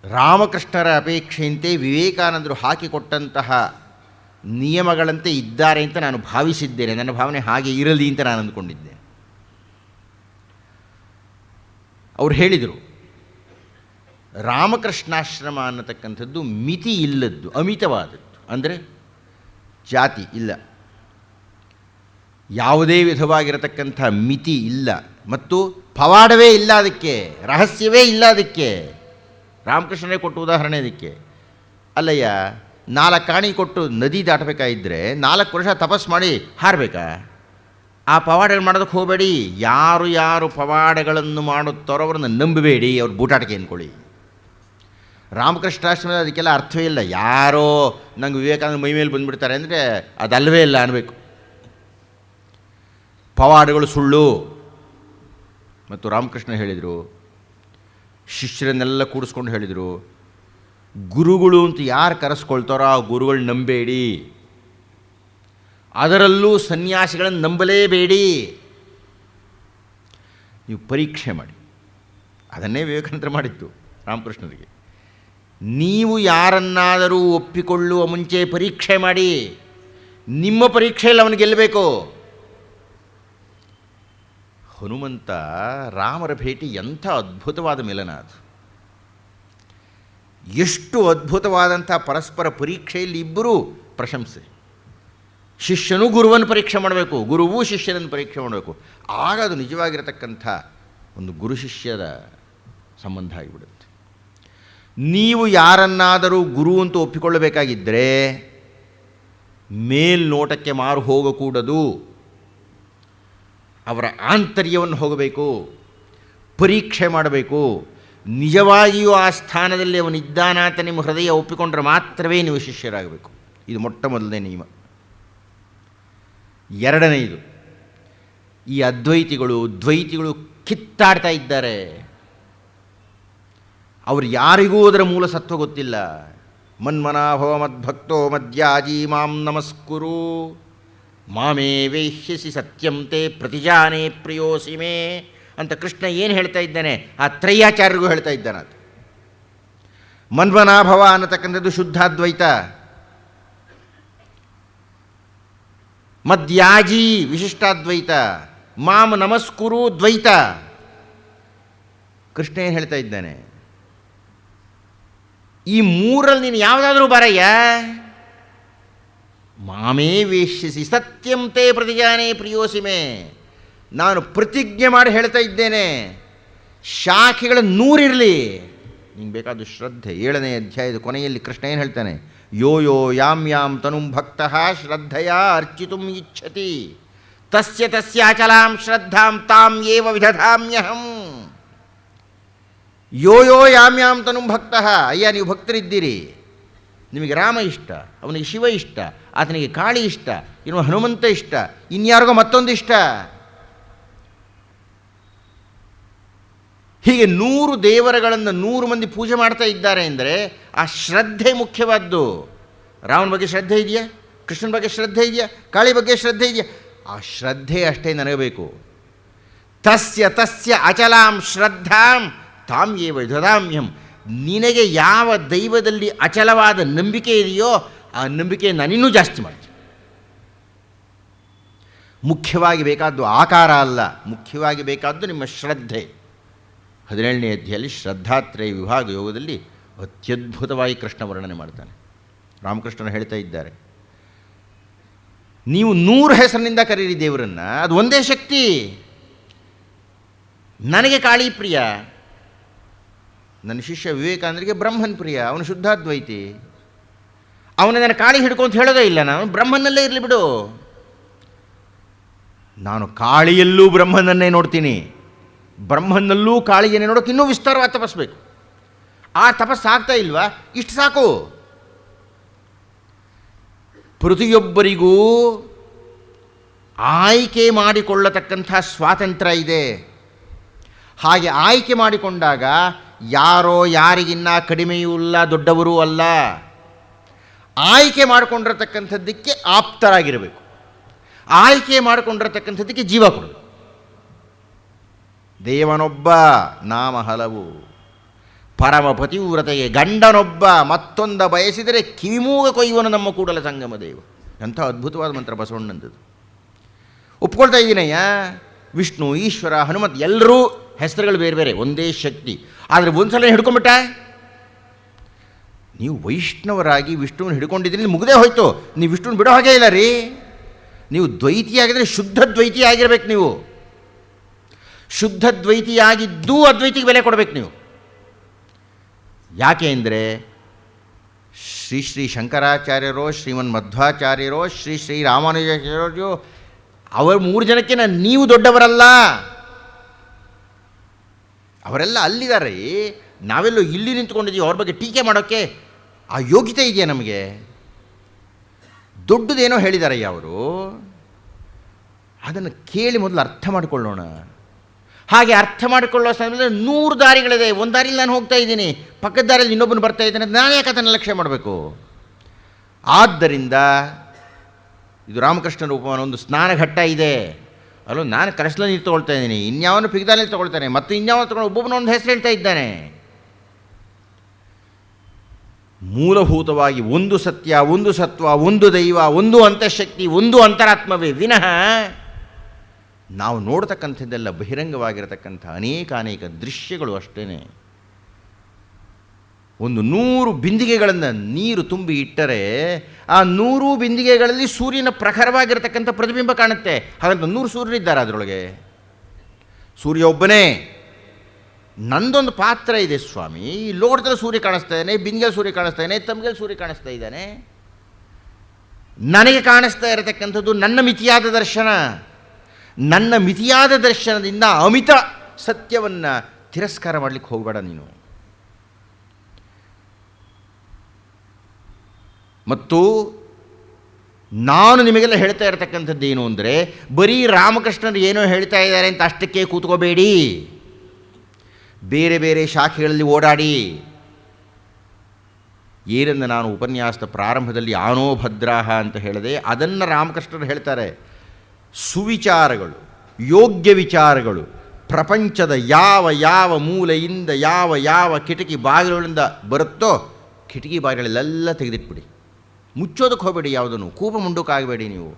ರಾಮಕೃಷ್ಣರ ಅಪೇಕ್ಷೆಯಂತೆ ವಿವೇಕಾನಂದರು ಹಾಕಿಕೊಟ್ಟಂತಹ ನಿಯಮಗಳಂತೆ ಇದ್ದಾರೆ ಅಂತ ನಾನು ಭಾವಿಸಿದ್ದೇನೆ. ನನ್ನ ಭಾವನೆ ಹಾಗೆ ಇರಲಿ ಅಂತ ನಾನು ಅಂದ್ಕೊಂಡಿದ್ದೆ. ಅವರು ಹೇಳಿದರು, ರಾಮಕೃಷ್ಣಾಶ್ರಮ ಅನ್ನತಕ್ಕಂಥದ್ದು ಮಿತಿ ಇಲ್ಲದ್ದು, ಅಮಿತವಾದದ್ದು. ಅಂದರೆ ಜಾತಿ ಇಲ್ಲ, ಯಾವುದೇ ವಿಧವಾಗಿರತಕ್ಕಂಥ ಮಿತಿ ಇಲ್ಲ, ಮತ್ತು ಪವಾಡವೇ ಇಲ್ಲ, ಅದಕ್ಕೆ ರಹಸ್ಯವೇ ಇಲ್ಲ. ಅದಕ್ಕೆ ರಾಮಕೃಷ್ಣನೇ ಕೊಟ್ಟು ಉದಾಹರಣೆ ಅದಕ್ಕೆ. ಅಲ್ಲಯ್ಯ, 4 ಕಾಣಿ ಕೊಟ್ಟು ನದಿ ದಾಟಬೇಕಾಗಿದ್ದರೆ 4 ವರ್ಷ ತಪಸ್ ಮಾಡಿ ಹಾರಬೇಕಾ? ಆ ಪವಾಡಗಳು ಮಾಡೋದಕ್ಕೆ ಹೋಗಬೇಡಿ. ಯಾರು ಪವಾಡಗಳನ್ನು ಮಾಡುತ್ತಾರೋ ಅವ್ರನ್ನ ನಂಬಬೇಡಿ, ಅವ್ರ ಬೂಟಾಟಿಕೆ ಅಂದ್ಕೊಳ್ಳಿ. ರಾಮಕೃಷ್ಣಾಶ್ರಮದ ಅದಕ್ಕೆಲ್ಲ ಅರ್ಥವೇ ಇಲ್ಲ. ಯಾರೋ ನಂಗೆ ವಿವೇಕಾನಂದ ಮೈ ಮೇಲೆ ಬಂದುಬಿಡ್ತಾರೆ ಅಂದರೆ ಅದಲ್ಲವೇ ಇಲ್ಲ ಅನ್ನಬೇಕು. ಪವಾಡಗಳು ಸುಳ್ಳು. ಮತ್ತು ರಾಮಕೃಷ್ಣ ಹೇಳಿದರು, ಶಿಷ್ಯರನ್ನೆಲ್ಲ ಕೂಡಿಸ್ಕೊಂಡು ಹೇಳಿದರು, ಗುರುಗಳು ಅಂತ ಯಾರು ಕರೆಸ್ಕೊಳ್ತಾರೋ ಆ ಗುರುಗಳು ನಂಬೇಡಿ, ಅದರಲ್ಲೂ ಸನ್ಯಾಸಿಗಳನ್ನು ನಂಬಲೇಬೇಡಿ. ನೀವು ಪರೀಕ್ಷೆ ಮಾಡಿ. ಅದನ್ನೇ ವಿವೇಕಾನಂದರು ಮಾಡಿತ್ತು ರಾಮಕೃಷ್ಣರಿಗೆ. ನೀವು ಯಾರನ್ನಾದರೂ ಒಪ್ಪಿಕೊಳ್ಳುವ ಮುಂಚೆ ಪರೀಕ್ಷೆ ಮಾಡಿ. ನಿಮ್ಮ ಪರೀಕ್ಷೆಯಲ್ಲಿ ಅವನು ಗೆಲ್ಲಬೇಕು. ಹನುಮಂತ ರಾಮರ ಭೇಟಿ ಎಂಥ ಅದ್ಭುತವಾದ ಮಿಲನ ಅದು. ಎಷ್ಟು ಅದ್ಭುತವಾದಂಥ ಪರಸ್ಪರ ಪರೀಕ್ಷೆಯಲ್ಲಿ ಇಬ್ಬರೂ ಪ್ರಶಂಸೆ. ಶಿಷ್ಯನು ಗುರುವನ್ನು ಪರೀಕ್ಷೆ ಮಾಡಬೇಕು, ಗುರುವೂ ಶಿಷ್ಯನನ್ನು ಪರೀಕ್ಷೆ ಮಾಡಬೇಕು. ಆಗ ಅದು ನಿಜವಾಗಿರತಕ್ಕಂಥ ಒಂದು ಗುರು ಶಿಷ್ಯದ ಸಂಬಂಧ ಆಗಿಬಿಡುತ್ತೆ. ನೀವು ಯಾರನ್ನಾದರೂ ಗುರು ಅಂತ ಒಪ್ಪಿಕೊಳ್ಳಬೇಕಾಗಿದ್ದರೆ ಮೇಲ್ನೋಟಕ್ಕೆ ಮಾರು ಹೋಗಕೂಡದು. ಅವರ ಆಂತರ್ಯವನ್ನು ಹೋಗಬೇಕು, ಪರೀಕ್ಷೆ ಮಾಡಬೇಕು. ನಿಜವಾಗಿಯೂ ಆ ಸ್ಥಾನದಲ್ಲಿ ಅವನಿದ್ದಾನಾತ ನಿಮ್ಮ ಹೃದಯ ಒಪ್ಪಿಕೊಂಡ್ರೆ ಮಾತ್ರವೇ ನೀವು ಶಿಷ್ಯರಾಗಬೇಕು. ಇದು ಮೊಟ್ಟ ಮೊದಲನೇ ನಿಯಮ. ಎರಡನೆಯದು, ಈ ಅದ್ವೈತಿಗಳು ದ್ವೈತಿಗಳು ಕಿತ್ತಾಡ್ತಾ ಇದ್ದಾರೆ. ಅವರು ಯಾರಿಗೂ ಅದರ ಮೂಲ ಸತ್ವ ಗೊತ್ತಿಲ್ಲ. ಮನ್ಮನಾಭವ ಮದ್ಭಕ್ತೋ ಮದ್ಯಾಜೀ ಮಾಂ ನಮಸ್ಕುರು ಮಾಮೇ ವೇಶ್ಯಸಿ ಸತ್ಯಂತೆ ಪ್ರತಿಜಾನೇ ಪ್ರಿಯೋಸಿ ಮೇ ಅಂತ ಕೃಷ್ಣ ಏನು ಹೇಳ್ತಾ ಇದ್ದಾನೆ, ಆ ತ್ರಯ್ಯಾಚಾರ್ಯರಿಗೂ ಹೇಳ್ತಾ ಇದ್ದಾನೆ. ಅದು ಮನ್ಮನಾಭವ ಅನ್ನತಕ್ಕಂಥದ್ದು ಶುದ್ಧಾದ್ವೈತ, ಮದ್ಯಾಜಿ ವಿಶಿಷ್ಟಾದ್ವೈತ, ಮಾಂ ನಮಸ್ಕುರು ದ್ವೈತ. ಕೃಷ್ಣ ಏನು ಹೇಳ್ತಾ ಇದ್ದಾನೆ, ಈ ಮೂರಲ್ಲಿ ನೀನು ಯಾವುದಾದ್ರೂ ಬರಯ್ಯ. ಮಾಮೇ ವೇಶ್ಯಸಿ ಸತ್ಯಂತೆ ಪ್ರತಿಜಾನೇ ಪ್ರಿಯೋಸಿಮೆ. ನಾನು ಪ್ರತಿಜ್ಞೆ ಮಾಡಿ ಹೇಳ್ತಾ ಇದ್ದೇನೆ, ಶಾಖೆಗಳ 100 ಇರಲಿ, ನಿಂಗೆ ಬೇಕಾದ ಶ್ರದ್ಧೆ. 7ನೇ ಅಧ್ಯಾಯದ ಕೊನೆಯಲ್ಲಿ ಕೃಷ್ಣ ಏನು ಹೇಳ್ತಾನೆ? ಯೋ ಯೋ ಯಾಂ ಯಾಂ ತನುಂ ಭಕ್ತಃ ಶ್ರದ್ಧೆಯ ಅರ್ಚಿತುಂ ಇಚ್ಛತಿ ತಸ್ಯ ತಸ್ಯ ಅಚಲಾಂ ಶ್ರದ್ಧಾಂ ತಾಂ ಏವ ವಿದಧಾಮ್ಯಹಂ. ಯೋ ಯೋ ಯಾಂ ಯಾಂ ತನುಂ ಭಕ್ತಃ, ಅಯ್ಯ ನೀವು ಭಕ್ತರಿದ್ದೀರಿ, ನಿಮಗೆ ರಾಮ ಇಷ್ಟ, ಅವನಿಗೆ ಶಿವ ಇಷ್ಟ, ಆತನಿಗೆ ಕಾಳಿ ಇಷ್ಟ, ಇನ್ನು ಹನುಮಂತ ಇಷ್ಟ, ಇನ್ಯಾರಿಗೋ ಮತ್ತೊಂದು ಇಷ್ಟ, ಹೀಗೆ 100 ದೇವರುಗಳನ್ನು 100 ಮಂದಿ ಪೂಜೆ ಮಾಡ್ತಾ ಇದ್ದಾರೆ ಅಂದರೆ ಆ ಶ್ರದ್ಧೆ ಮುಖ್ಯವಾದ್ದು. ರಾಮನ ಬಗ್ಗೆ ಶ್ರದ್ಧೆ ಇದೆಯಾ? ಕೃಷ್ಣನ ಬಗ್ಗೆ ಶ್ರದ್ಧೆ ಇದೆಯಾ? ಕಾಳಿ ಬಗ್ಗೆ ಶ್ರದ್ಧೆ ಇದೆಯಾ? ಆ ಶ್ರದ್ಧೆ ಅಷ್ಟೇ ನನಗೆ ಬೇಕು. ತಸ್ಯ ತಸ್ಯ ಅಚಲಾಂ ಶ್ರದ್ಧಾಂ ತಾಂ ಏವ ವಿದಧಾಮ್ಯಹಂ. ನಿನಗೆ ಯಾವ ದೈವದಲ್ಲಿ ಅಚಲವಾದ ನಂಬಿಕೆ ಇದೆಯೋ ಆ ನಂಬಿಕೆ ನಾನಿನ್ನೂ ಜಾಸ್ತಿ ಮಾಡ್ತೀನಿ. ಮುಖ್ಯವಾಗಿ ಬೇಕಾದ್ದು ಆಕಾರ ಅಲ್ಲ, ಮುಖ್ಯವಾಗಿ ಬೇಕಾದ್ದು ನಿಮ್ಮ ಶ್ರದ್ಧೆ. 17ನೇ ಅಧ್ಯಾಯದಲ್ಲಿ ಶ್ರದ್ಧಾತ್ರಯ ವಿಭಾಗ ಯೋಗದಲ್ಲಿ ಅತ್ಯದ್ಭುತವಾಗಿ ಕೃಷ್ಣ ವರ್ಣನೆ ಮಾಡ್ತಾನೆ. ರಾಮಕೃಷ್ಣನು ಹೇಳ್ತಾ ಇದ್ದಾರೆ, ನೀವು 100 ಹೆಸರಿನಿಂದ ಕರೀರಿ ದೇವರನ್ನು, ಅದು ಒಂದೇ ಶಕ್ತಿ. ನನಗೆ ಕಾಳಿ ಪ್ರಿಯ, ನನ್ನ ಶಿಷ್ಯ ವಿವೇಕಾನಂದರಿಗೆ ಬ್ರಹ್ಮನ್ ಪ್ರಿಯ, ಅವನು ಶುದ್ಧಾದ್ವೈತಿ, ಅವನ ನನ್ನ ಕಾಳಿ ಹಿಡ್ಕೊಂತ ಹೇಳೋದೇ ಇಲ್ಲ, ನಾನು ಬ್ರಹ್ಮನಲ್ಲೇ ಇರಲಿ ಬಿಡು. ನಾನು ಕಾಳಿಯಲ್ಲೂ ಬ್ರಹ್ಮನನ್ನೇ ನೋಡ್ತೀನಿ, ಬ್ರಹ್ಮನಲ್ಲೂ ಕಾಳಿಯನ್ನೇ ನೋಡೋಕೆ ಇನ್ನೂ ವಿಸ್ತಾರವಾಗಿ ತಪಸ್ಬೇಕು. ಆ ತಪಸ್ಸಾಗ್ತಾ ಇಲ್ವಾ? ಇಷ್ಟು ಸಾಕು. ಪ್ರತಿಯೊಬ್ಬರಿಗೂ ಆಯ್ಕೆ ಮಾಡಿಕೊಳ್ಳತಕ್ಕಂಥ ಸ್ವಾತಂತ್ರ್ಯ ಇದೆ. ಹಾಗೆ ಆಯ್ಕೆ ಮಾಡಿಕೊಂಡಾಗ ಯಾರೋ ಯಾರಿಗಿನ್ನ ಕಡಿಮೆಯೂ ಇಲ್ಲ, ದೊಡ್ಡವರೂ ಅಲ್ಲ. ಆಯ್ಕೆ ಮಾಡಿಕೊಂಡಿರತಕ್ಕಂಥದ್ದಕ್ಕೆ ಆಪ್ತರಾಗಿರಬೇಕು, ಆಯ್ಕೆ ಮಾಡಿಕೊಂಡಿರತಕ್ಕಂಥದ್ದಕ್ಕೆ ಜೀವ ಕೊಡಬೇಕು. ದೇವನೊಬ್ಬ, ನಾಮ ಹಲವು. ಪರಮ ಪತಿವ್ರತೆಗೆ ಗಂಡನೊಬ್ಬ, ಮತ್ತೊಂದ ಬಯಸಿದರೆ ಕಿವಿಮೂಗ ಕೊಯ್ಯುವನು ನಮ್ಮ ಕೂಡಲ ಸಂಗಮ ದೇವ. ಎಂಥ ಅದ್ಭುತವಾದ ಮಂತ್ರ ಬಸವಣ್ಣಂದದು. ಒಪ್ಕೊಳ್ತಾ ಇದ್ದೀನಯ್ಯ, ವಿಷ್ಣು, ಈಶ್ವರ, ಹನುಮಂತ ಎಲ್ಲರೂ ಹೆಸರುಗಳು ಬೇರೆ ಬೇರೆ, ಒಂದೇ ಶಕ್ತಿ. ಆದರೆ ಒಂದು ಸಲ ಹಿಡ್ಕೊಂಬಿಟ್ಟ, ನೀವು ವೈಷ್ಣವರಾಗಿ ವಿಷ್ಣುವನ್ನು ಹಿಡ್ಕೊಂಡಿದ್ದೀನಿ, ಮುಗದೇ ಹೋಯ್ತು. ನೀವು ವಿಷ್ಣುವನ್ನು ಬಿಡೋ ಹಾಗೆ ಇಲ್ಲ ರೀ. ನೀವು ದ್ವೈತಿಯಾಗಿದ್ದರೆ ಶುದ್ಧ ದ್ವೈತಿಯಾಗಿರ್ಬೇಕು. ನೀವು ಶುದ್ಧ ದ್ವೈತಿಯಾಗಿದ್ದೂ ಅದ್ವೈತಿಗೆ ಬೆಲೆ ಕೊಡಬೇಕು ನೀವು. ಯಾಕೆ ಅಂದರೆ ಶ್ರೀ ಶ್ರೀ ಶಂಕರಾಚಾರ್ಯರೋ, ಶ್ರೀಮನ್ ಮಧ್ವಾಚಾರ್ಯರೋ, ಶ್ರೀ ಶ್ರೀ ರಾಮಾನುಜಾಚಾರ್ಯರೋ, ಅವರ 3 ಜನಕ್ಕೆ ನೀವು ದೊಡ್ಡವರಲ್ಲ. ಅವರೆಲ್ಲ ಅಲ್ಲಿದ್ದಾರೆ, ನಾವೆಲ್ಲೋ ಇಲ್ಲಿ ನಿಂತ್ಕೊಂಡಿದ್ದೀವಿ. ಅವ್ರ ಬಗ್ಗೆ ಟೀಕೆ ಮಾಡೋಕ್ಕೆ ಆ ಯೋಗ್ಯತೆ ಇದೆಯಾ ನಮಗೆ? ದೊಡ್ಡದೇನೋ ಹೇಳಿದಾರಯ್ಯ ಅವರು, ಅದನ್ನು ಕೇಳಿ ಮೊದಲು ಅರ್ಥ ಮಾಡಿಕೊಳ್ಳೋಣ. ಹಾಗೆ ಅರ್ಥ ಮಾಡಿಕೊಳ್ಳೋ ಸಮಯದಲ್ಲಿ 100 ದಾರಿಗಳಿದೆ. ಒಂದು ದಾರಿಯಲ್ಲಿ ನಾನು ಹೋಗ್ತಾ ಇದ್ದೀನಿ, ಪಕ್ಕದ ದಾರಿಯಲ್ಲಿ ಇನ್ನೊಬ್ಬನು ಬರ್ತಾ ಇದ್ದಾನೆ, ನಾನು ಯಾಕೆ ಅದನ್ನು ಲಕ್ಷ್ಯ ಮಾಡಬೇಕು? ಆದ್ದರಿಂದ ಇದು ರಾಮಕೃಷ್ಣನ ಉಪಮಾನ. ಒಂದು ಸ್ನಾನಘಟ್ಟ ಇದೆ, ಅಲ್ಲೋ ನಾನು ಕಲಶದಲ್ಲಿ ನೀರು ತೊಗೊಳ್ತಾ ಇದ್ದೀನಿ, ಇನ್ಯಾವನು ಪಿಗ್ದಾನಲ್ಲಿ ತೊಗೊಳ್ತಾನೆ, ಮತ್ತು ಇನ್ಯಾವನು ತೊಗೊಂಡು ಒಬ್ಬೊಬ್ಬನ ಒಂದು ಹೆಸರು ಹೇಳ್ತಾ ಇದ್ದಾನೆ. ಮೂಲಭೂತವಾಗಿ ಒಂದು ಸತ್ಯ, ಒಂದು ಸತ್ವ, ಒಂದು ದೈವ, ಒಂದು ಅಂತಃಶಕ್ತಿ, ಒಂದು ಅಂತರಾತ್ಮವೇ ವಿನಃ ನಾವು ನೋಡ್ತಕ್ಕಂಥದ್ದೆಲ್ಲ ಬಹಿರಂಗವಾಗಿರತಕ್ಕಂಥ ಅನೇಕ ದೃಶ್ಯಗಳು ಅಷ್ಟೇ. ಒಂದು 100 ಬಿಂದಿಗೆಗಳನ್ನು ನೀರು ತುಂಬಿ ಇಟ್ಟರೆ ಆ 100 ಬಿಂದಿಗೆಗಳಲ್ಲಿ ಸೂರ್ಯನ ಪ್ರಖರವಾಗಿರತಕ್ಕಂಥ ಪ್ರತಿಬಿಂಬ ಕಾಣುತ್ತೆ. ಹಾಗಂತ 100 ಸೂರ್ಯರಿದ್ದಾರೆ ಅದರೊಳಗೆ, ಸೂರ್ಯ ಒಬ್ಬನೇ. ನಂದೊಂದು ಪಾತ್ರ ಇದೆ ಸ್ವಾಮಿ, ಈ ಲೋಟದಲ್ಲಿ ಸೂರ್ಯ ಕಾಣಿಸ್ತಾ ಇದ್ದಾನೆ, ಬಿಂದಿಗೆ ಸೂರ್ಯ ಕಾಣಿಸ್ತಾ ಇದ್ದಾನೆ, ತಮ್ಗೆಲ್ಲಿ ಸೂರ್ಯ ಕಾಣಿಸ್ತಾ ಇದ್ದಾನೆ. ನನಗೆ ಕಾಣಿಸ್ತಾ ಇರತಕ್ಕಂಥದ್ದು ನನ್ನ ಮಿತಿಯಾದ ದರ್ಶನ. ನನ್ನ ಮಿತಿಯಾದ ದರ್ಶನದಿಂದ ಅಮಿತ ಸತ್ಯವನ್ನು ತಿರಸ್ಕಾರ ಮಾಡಲಿಕ್ಕೆ ಹೋಗಬೇಡ ನೀನು. ಮತ್ತು ನಾನು ನಿಮಗೆಲ್ಲ ಹೇಳ್ತಾ ಇರತಕ್ಕಂಥದ್ದು ಏನು ಅಂದರೆ, ಬರೀ ರಾಮಕೃಷ್ಣರು ಏನೋ ಹೇಳ್ತಾ ಇದ್ದಾರೆ ಅಂತ ಅಷ್ಟಕ್ಕೆ ಕೂತ್ಕೋಬೇಡಿ. ಬೇರೆ ಬೇರೆ ಶಾಖೆಗಳಲ್ಲಿ ಓಡಾಡಿ. ಏನಂದ ನಾನು ಉಪನ್ಯಾಸದ ಪ್ರಾರಂಭದಲ್ಲಿ ಆನೋ ಭದ್ರಾಹ ಅಂತ ಹೇಳಿದೆ, ಅದನ್ನು ರಾಮಕೃಷ್ಣರು ಹೇಳ್ತಾರೆ. ಸುವಿಚಾರಗಳು, ಯೋಗ್ಯ ವಿಚಾರಗಳು ಪ್ರಪಂಚದ ಯಾವ ಯಾವ ಮೂಲೆಯಿಂದ ಯಾವ ಯಾವ ಕಿಟಕಿ ಬಾಗಿಲುಗಳಿಂದ ಬರುತ್ತೋ ಕಿಟಕಿ ಬಾಗಿಲಲ್ಲೆಲ್ಲ ತೆಗೆದಿಟ್ಬಿಡಿ. ಮುಚ್ಚೋದಕ್ಕೆ ಹೋಗಬೇಡಿ, ಯಾವುದನ್ನು ಕೂಪ ಮುಂಡಕ್ಕಾಗಬೇಡಿ. ನೀವು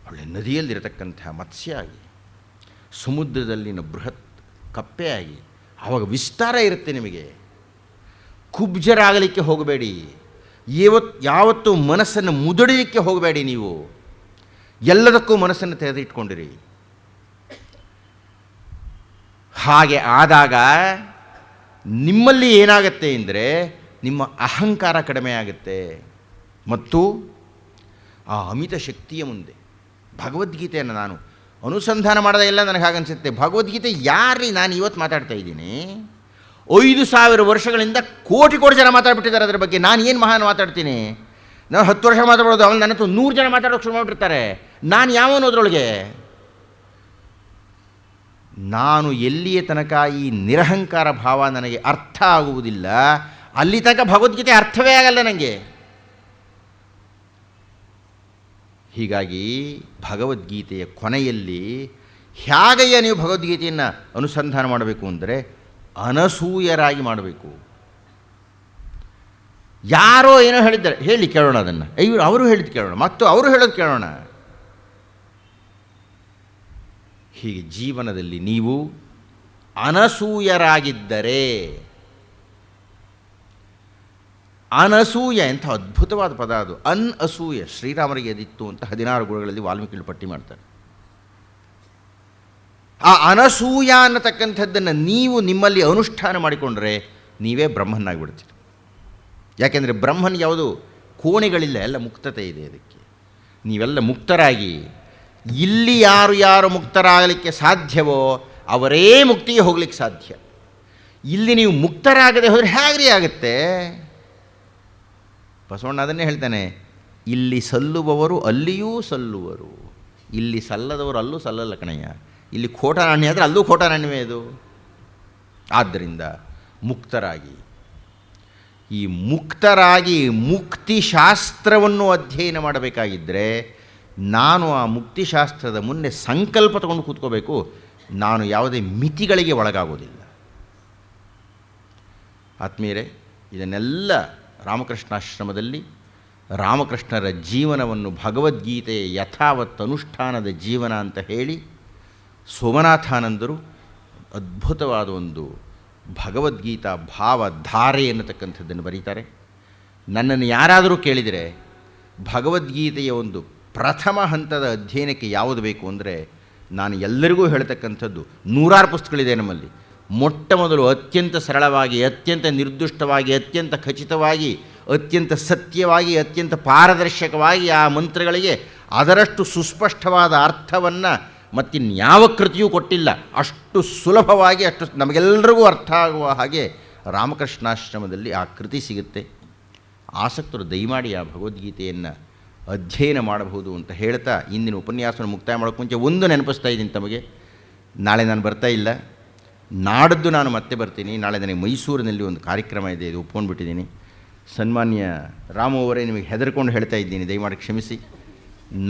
ಒಳ್ಳೆ ನದಿಯಲ್ಲಿರತಕ್ಕಂಥ ಮತ್ಸ್ಯ ಆಗಿ, ಸಮುದ್ರದಲ್ಲಿನ ಬೃಹತ್ ಕಪ್ಪೆ ಆಗಿ, ಆವಾಗ ವಿಸ್ತಾರ ಇರುತ್ತೆ ನಿಮಗೆ. ಕುಬ್ಜರಾಗಲಿಕ್ಕೆ ಹೋಗಬೇಡಿ. ಯಾವತ್ತೂ ಮನಸ್ಸನ್ನು ಮುದುಡಲಿಕ್ಕೆ ಹೋಗಬೇಡಿ. ನೀವು ಎಲ್ಲದಕ್ಕೂ ಮನಸ್ಸನ್ನು ತೆಗೆದಿಟ್ಕೊಂಡಿರಿ. ಹಾಗೆ ಆದಾಗ ನಿಮ್ಮಲ್ಲಿ ಏನಾಗುತ್ತೆ ಅಂದರೆ ನಿಮ್ಮ ಅಹಂಕಾರ ಕಡಿಮೆ ಆಗುತ್ತೆ. ಮತ್ತು ಆ ಅಮಿತ ಶಕ್ತಿಯ ಮುಂದೆ ಭಗವದ್ಗೀತೆಯನ್ನು ನಾನು ಅನುಸಂಧಾನ ಮಾಡೋದೇ ಇಲ್ಲ. ನನಗೆ ಹಾಗನ್ಸುತ್ತೆ, ಭಗವದ್ಗೀತೆ ಯಾರೀ ನಾನು ಇವತ್ತು ಮಾತಾಡ್ತಾ ಇದ್ದೀನಿ, 5,000 ವರ್ಷಗಳಿಂದ ಕೋಟಿ ಜನ ಮಾತಾಡ್ಬಿಟ್ಟಿದ್ದಾರೆ ಅದರ ಬಗ್ಗೆ. ನಾನು ಏನು ಮಹಾನ್ ಮಾತಾಡ್ತೀನಿ? ನಾನು 10 ವರ್ಷ ಮಾತಾಡೋದು, ಅವನು ನನ್ನ ಹತ್ರ 100 ಜನ ಮಾತಾಡೋಕೆ ಶುರು ಮಾಡಿಬಿಡ್ತಾರೆ. ನಾನು ಯಾವನೋದ್ರೊಳಗೆ? ನಾನು ಎಲ್ಲಿಯ ತನಕ ಈ ನಿರಹಂಕಾರ ಭಾವ ನನಗೆ ಅರ್ಥ ಆಗುವುದಿಲ್ಲ, ಅಲ್ಲಿ ತನಕ ಭಗವದ್ಗೀತೆ ಅರ್ಥವೇ ಆಗಲ್ಲ ನನಗೆ. ಹೀಗಾಗಿ ಭಗವದ್ಗೀತೆಯ ಕೊನೆಯಲ್ಲಿ ಹೇಗೆಯೇ ನೀವು ಭಗವದ್ಗೀತೆಯನ್ನು ಅನುಸಂಧಾನ ಮಾಡಬೇಕು ಅಂದರೆ ಅನಸೂಯರಾಗಿ ಮಾಡಬೇಕು. ಯಾರೋ ಏನೋ ಹೇಳಿದ್ದಾರೆ, ಹೇಳಿ ಕೇಳೋಣ ಅದನ್ನು. ಅವರು ಹೇಳಿದ್ದು ಕೇಳೋಣ, ಮತ್ತು ಅವರು ಹೇಳೋದು ಕೇಳೋಣ. ಹೀಗೆ ಜೀವನದಲ್ಲಿ ನೀವು ಅನಸೂಯರಾಗಿದ್ದರೆ, ಅನಸೂಯ ಎಂಥ ಅದ್ಭುತವಾದ ಪದ ಅದು. ಅಸೂಯ ಶ್ರೀರಾಮರಿಗೆ ಅದಿತ್ತು ಅಂತ 16 ಗುಣಗಳಲ್ಲಿ ವಾಲ್ಮೀಕಿ ಪಟ್ಟಿ ಮಾಡ್ತಾರೆ. ಆ ಅನಸೂಯ ಅನ್ನತಕ್ಕಂಥದ್ದನ್ನು ನೀವು ನಿಮ್ಮಲ್ಲಿ ಅನುಷ್ಠಾನ ಮಾಡಿಕೊಂಡ್ರೆ ನೀವೇ ಬ್ರಹ್ಮನಾಗಿಬಿಡ್ತೀರಿ. ಯಾಕೆಂದರೆ ಬ್ರಹ್ಮನ್ ಯಾವುದು ಕೋಣೆಗಳಿಲ್ಲ, ಎಲ್ಲ ಮುಕ್ತತೆ ಇದೆ ಅದಕ್ಕೆ. ನೀವೆಲ್ಲ ಮುಕ್ತರಾಗಿ, ಇಲ್ಲಿ ಯಾರು ಮುಕ್ತರಾಗಲಿಕ್ಕೆ ಸಾಧ್ಯವೋ ಅವರೇ ಮುಕ್ತಿಗೆ ಹೋಗ್ಲಿಕ್ಕೆ ಸಾಧ್ಯ. ಇಲ್ಲಿ ನೀವು ಮುಕ್ತರಾಗದೆ ಹೋದರೆ ಹೇಗ್ರಿ ಆಗುತ್ತೆ? ಬಸವಣ್ಣ ಅದನ್ನೇ ಹೇಳ್ತಾನೆ, ಇಲ್ಲಿ ಸಲ್ಲುವವರು ಅಲ್ಲಿಯೂ ಸಲ್ಲುವರು, ಇಲ್ಲಿ ಸಲ್ಲದವರು ಅಲ್ಲೂ ಸಲ್ಲಲ್ಲ ಕಣಯ್ಯ. ಇಲ್ಲಿ ಖೋಟ ನಾಣ್ಯ ಆದರೆ ಅಲ್ಲೂ ಖೋಟ ನಾಣ್ಯವೇ ಅದು. ಆದ್ದರಿಂದ ಮುಕ್ತರಾಗಿ, ಈ ಮುಕ್ತರಾಗಿ ಮುಕ್ತಿಶಾಸ್ತ್ರವನ್ನು ಅಧ್ಯಯನ ಮಾಡಬೇಕಾಗಿದ್ದರೆ ನಾನು ಆ ಮುಕ್ತಿಶಾಸ್ತ್ರದ ಮುನ್ನೆ ಸಂಕಲ್ಪ ತಗೊಂಡು ಕೂತ್ಕೋಬೇಕು, ನಾನು ಯಾವುದೇ ಮಿತಿಗಳಿಗೆ ಒಳಗಾಗೋದಿಲ್ಲ. ಆತ್ಮೀಯರೇ, ಇದನ್ನೆಲ್ಲ ರಾಮಕೃಷ್ಣಾಶ್ರಮದಲ್ಲಿ ರಾಮಕೃಷ್ಣರ ಜೀವನವನ್ನು ಭಗವದ್ಗೀತೆಯ ಯಥಾವತ್ ಅನುಷ್ಠಾನದ ಜೀವನ ಅಂತ ಹೇಳಿ ಸೋಮನಾಥಾನಂದರು ಅದ್ಭುತವಾದ ಒಂದು ಭಗವದ್ಗೀತಾ ಭಾವಧಾರೆ ಎನ್ನತಕ್ಕಂಥದ್ದನ್ನು ಬರೀತಾರೆ. ನನ್ನನ್ನು ಯಾರಾದರೂ ಕೇಳಿದರೆ ಭಗವದ್ಗೀತೆಯ ಒಂದು ಪ್ರಥಮ ಹಂತದ ಅಧ್ಯಯನಕ್ಕೆ ಯಾವುದು ಬೇಕು ಅಂದರೆ ನಾನು ಎಲ್ಲರಿಗೂ ಹೇಳ್ತಕ್ಕಂಥದ್ದು, 100 ಪುಸ್ತಕಗಳಿದೆ ನಮ್ಮಲ್ಲಿ. ಮೊಟ್ಟ ಮೊದಲು ಅತ್ಯಂತ ಸರಳವಾಗಿ, ಅತ್ಯಂತ ನಿರ್ದುಷ್ಟವಾಗಿ, ಅತ್ಯಂತ ಖಚಿತವಾಗಿ, ಅತ್ಯಂತ ಸತ್ಯವಾಗಿ, ಅತ್ಯಂತ ಪಾರದರ್ಶಕವಾಗಿ ಆ ಮಂತ್ರಗಳಿಗೆ ಅದರಷ್ಟು ಸುಸ್ಪಷ್ಟವಾದ ಅರ್ಥವನ್ನು ಮತ್ತಿನ್ಯಾವ ಕೃತಿಯೂ ಕೊಟ್ಟಿಲ್ಲ. ಅಷ್ಟು ಸುಲಭವಾಗಿ, ಅಷ್ಟು ನಮಗೆಲ್ಲರಿಗೂ ಅರ್ಥ ಆಗುವ ಹಾಗೆ ರಾಮಕೃಷ್ಣಾಶ್ರಮದಲ್ಲಿ ಆ ಕೃತಿ ಸಿಗುತ್ತೆ. ಆಸಕ್ತರು ದಯಮಾಡಿ ಆ ಭಗವದ್ಗೀತೆಯನ್ನು ಅಧ್ಯಯನ ಮಾಡಬಹುದು ಅಂತ ಹೇಳ್ತಾ ಇಂದಿನ ಉಪನ್ಯಾಸವನ್ನು ಮುಕ್ತಾಯ ಮಾಡೋಕ್ಕೆ ಮುಂಚೆ ಒಂದು ನೆನಪಿಸ್ತಾ ಇದ್ದೀನಿ ತಮಗೆ. ನಾಳೆ ನಾನು ಬರ್ತಾ ಇಲ್ಲ, ನಾಡದ್ದು ನಾನು ಮತ್ತೆ ಬರ್ತೀನಿ. ನಾಳೆ ನನಗೆ ಮೈಸೂರಿನಲ್ಲಿ ಒಂದು ಕಾರ್ಯಕ್ರಮ ಇದೆ, ಇದು ಒಪ್ಕೊಂಡ್ಬಿಟ್ಟಿದ್ದೀನಿ. ಸನ್ಮಾನ್ಯ ರಾಮು ಅವರೇ, ನಿಮಗೆ ಹೆದರ್ಕೊಂಡು ಹೇಳ್ತಾ ಇದ್ದೀನಿ, ದಯಮಾಡಿ ಕ್ಷಮಿಸಿ.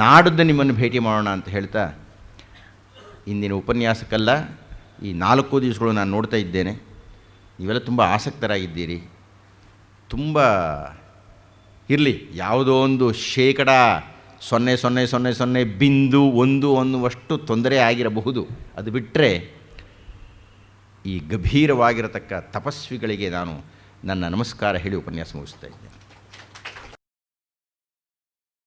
ನಾಡದ್ದು ನಿಮ್ಮನ್ನು ಭೇಟಿ ಮಾಡೋಣ ಅಂತ ಹೇಳ್ತಾ ಇಂದಿನ ಉಪನ್ಯಾಸಕ್ಕಲ್ಲ, ಈ 4 ದಿವಸಗಳು ನಾನು ನೋಡ್ತಾ ಇದ್ದೇನೆ, ನೀವೆಲ್ಲ ತುಂಬ ಆಸಕ್ತರಾಗಿದ್ದೀರಿ. ತುಂಬ ಇರಲಿ, ಯಾವುದೋ ಒಂದು 0.0000.1 ಅನ್ನುವಷ್ಟು ತೊಂದರೆ ಆಗಿರಬಹುದು. ಅದು ಬಿಟ್ಟರೆ ಈ ಗಂಭೀರವಾಗಿರತಕ್ಕ ತಪಸ್ವಿಗಳಿಗೆ ನಾನು ನನ್ನ ನಮಸ್ಕಾರ ಹೇಳಿ ಉಪನ್ಯಾಸ ಮುಗಿಸ್ತಾ ಇದ್ದೇನೆ.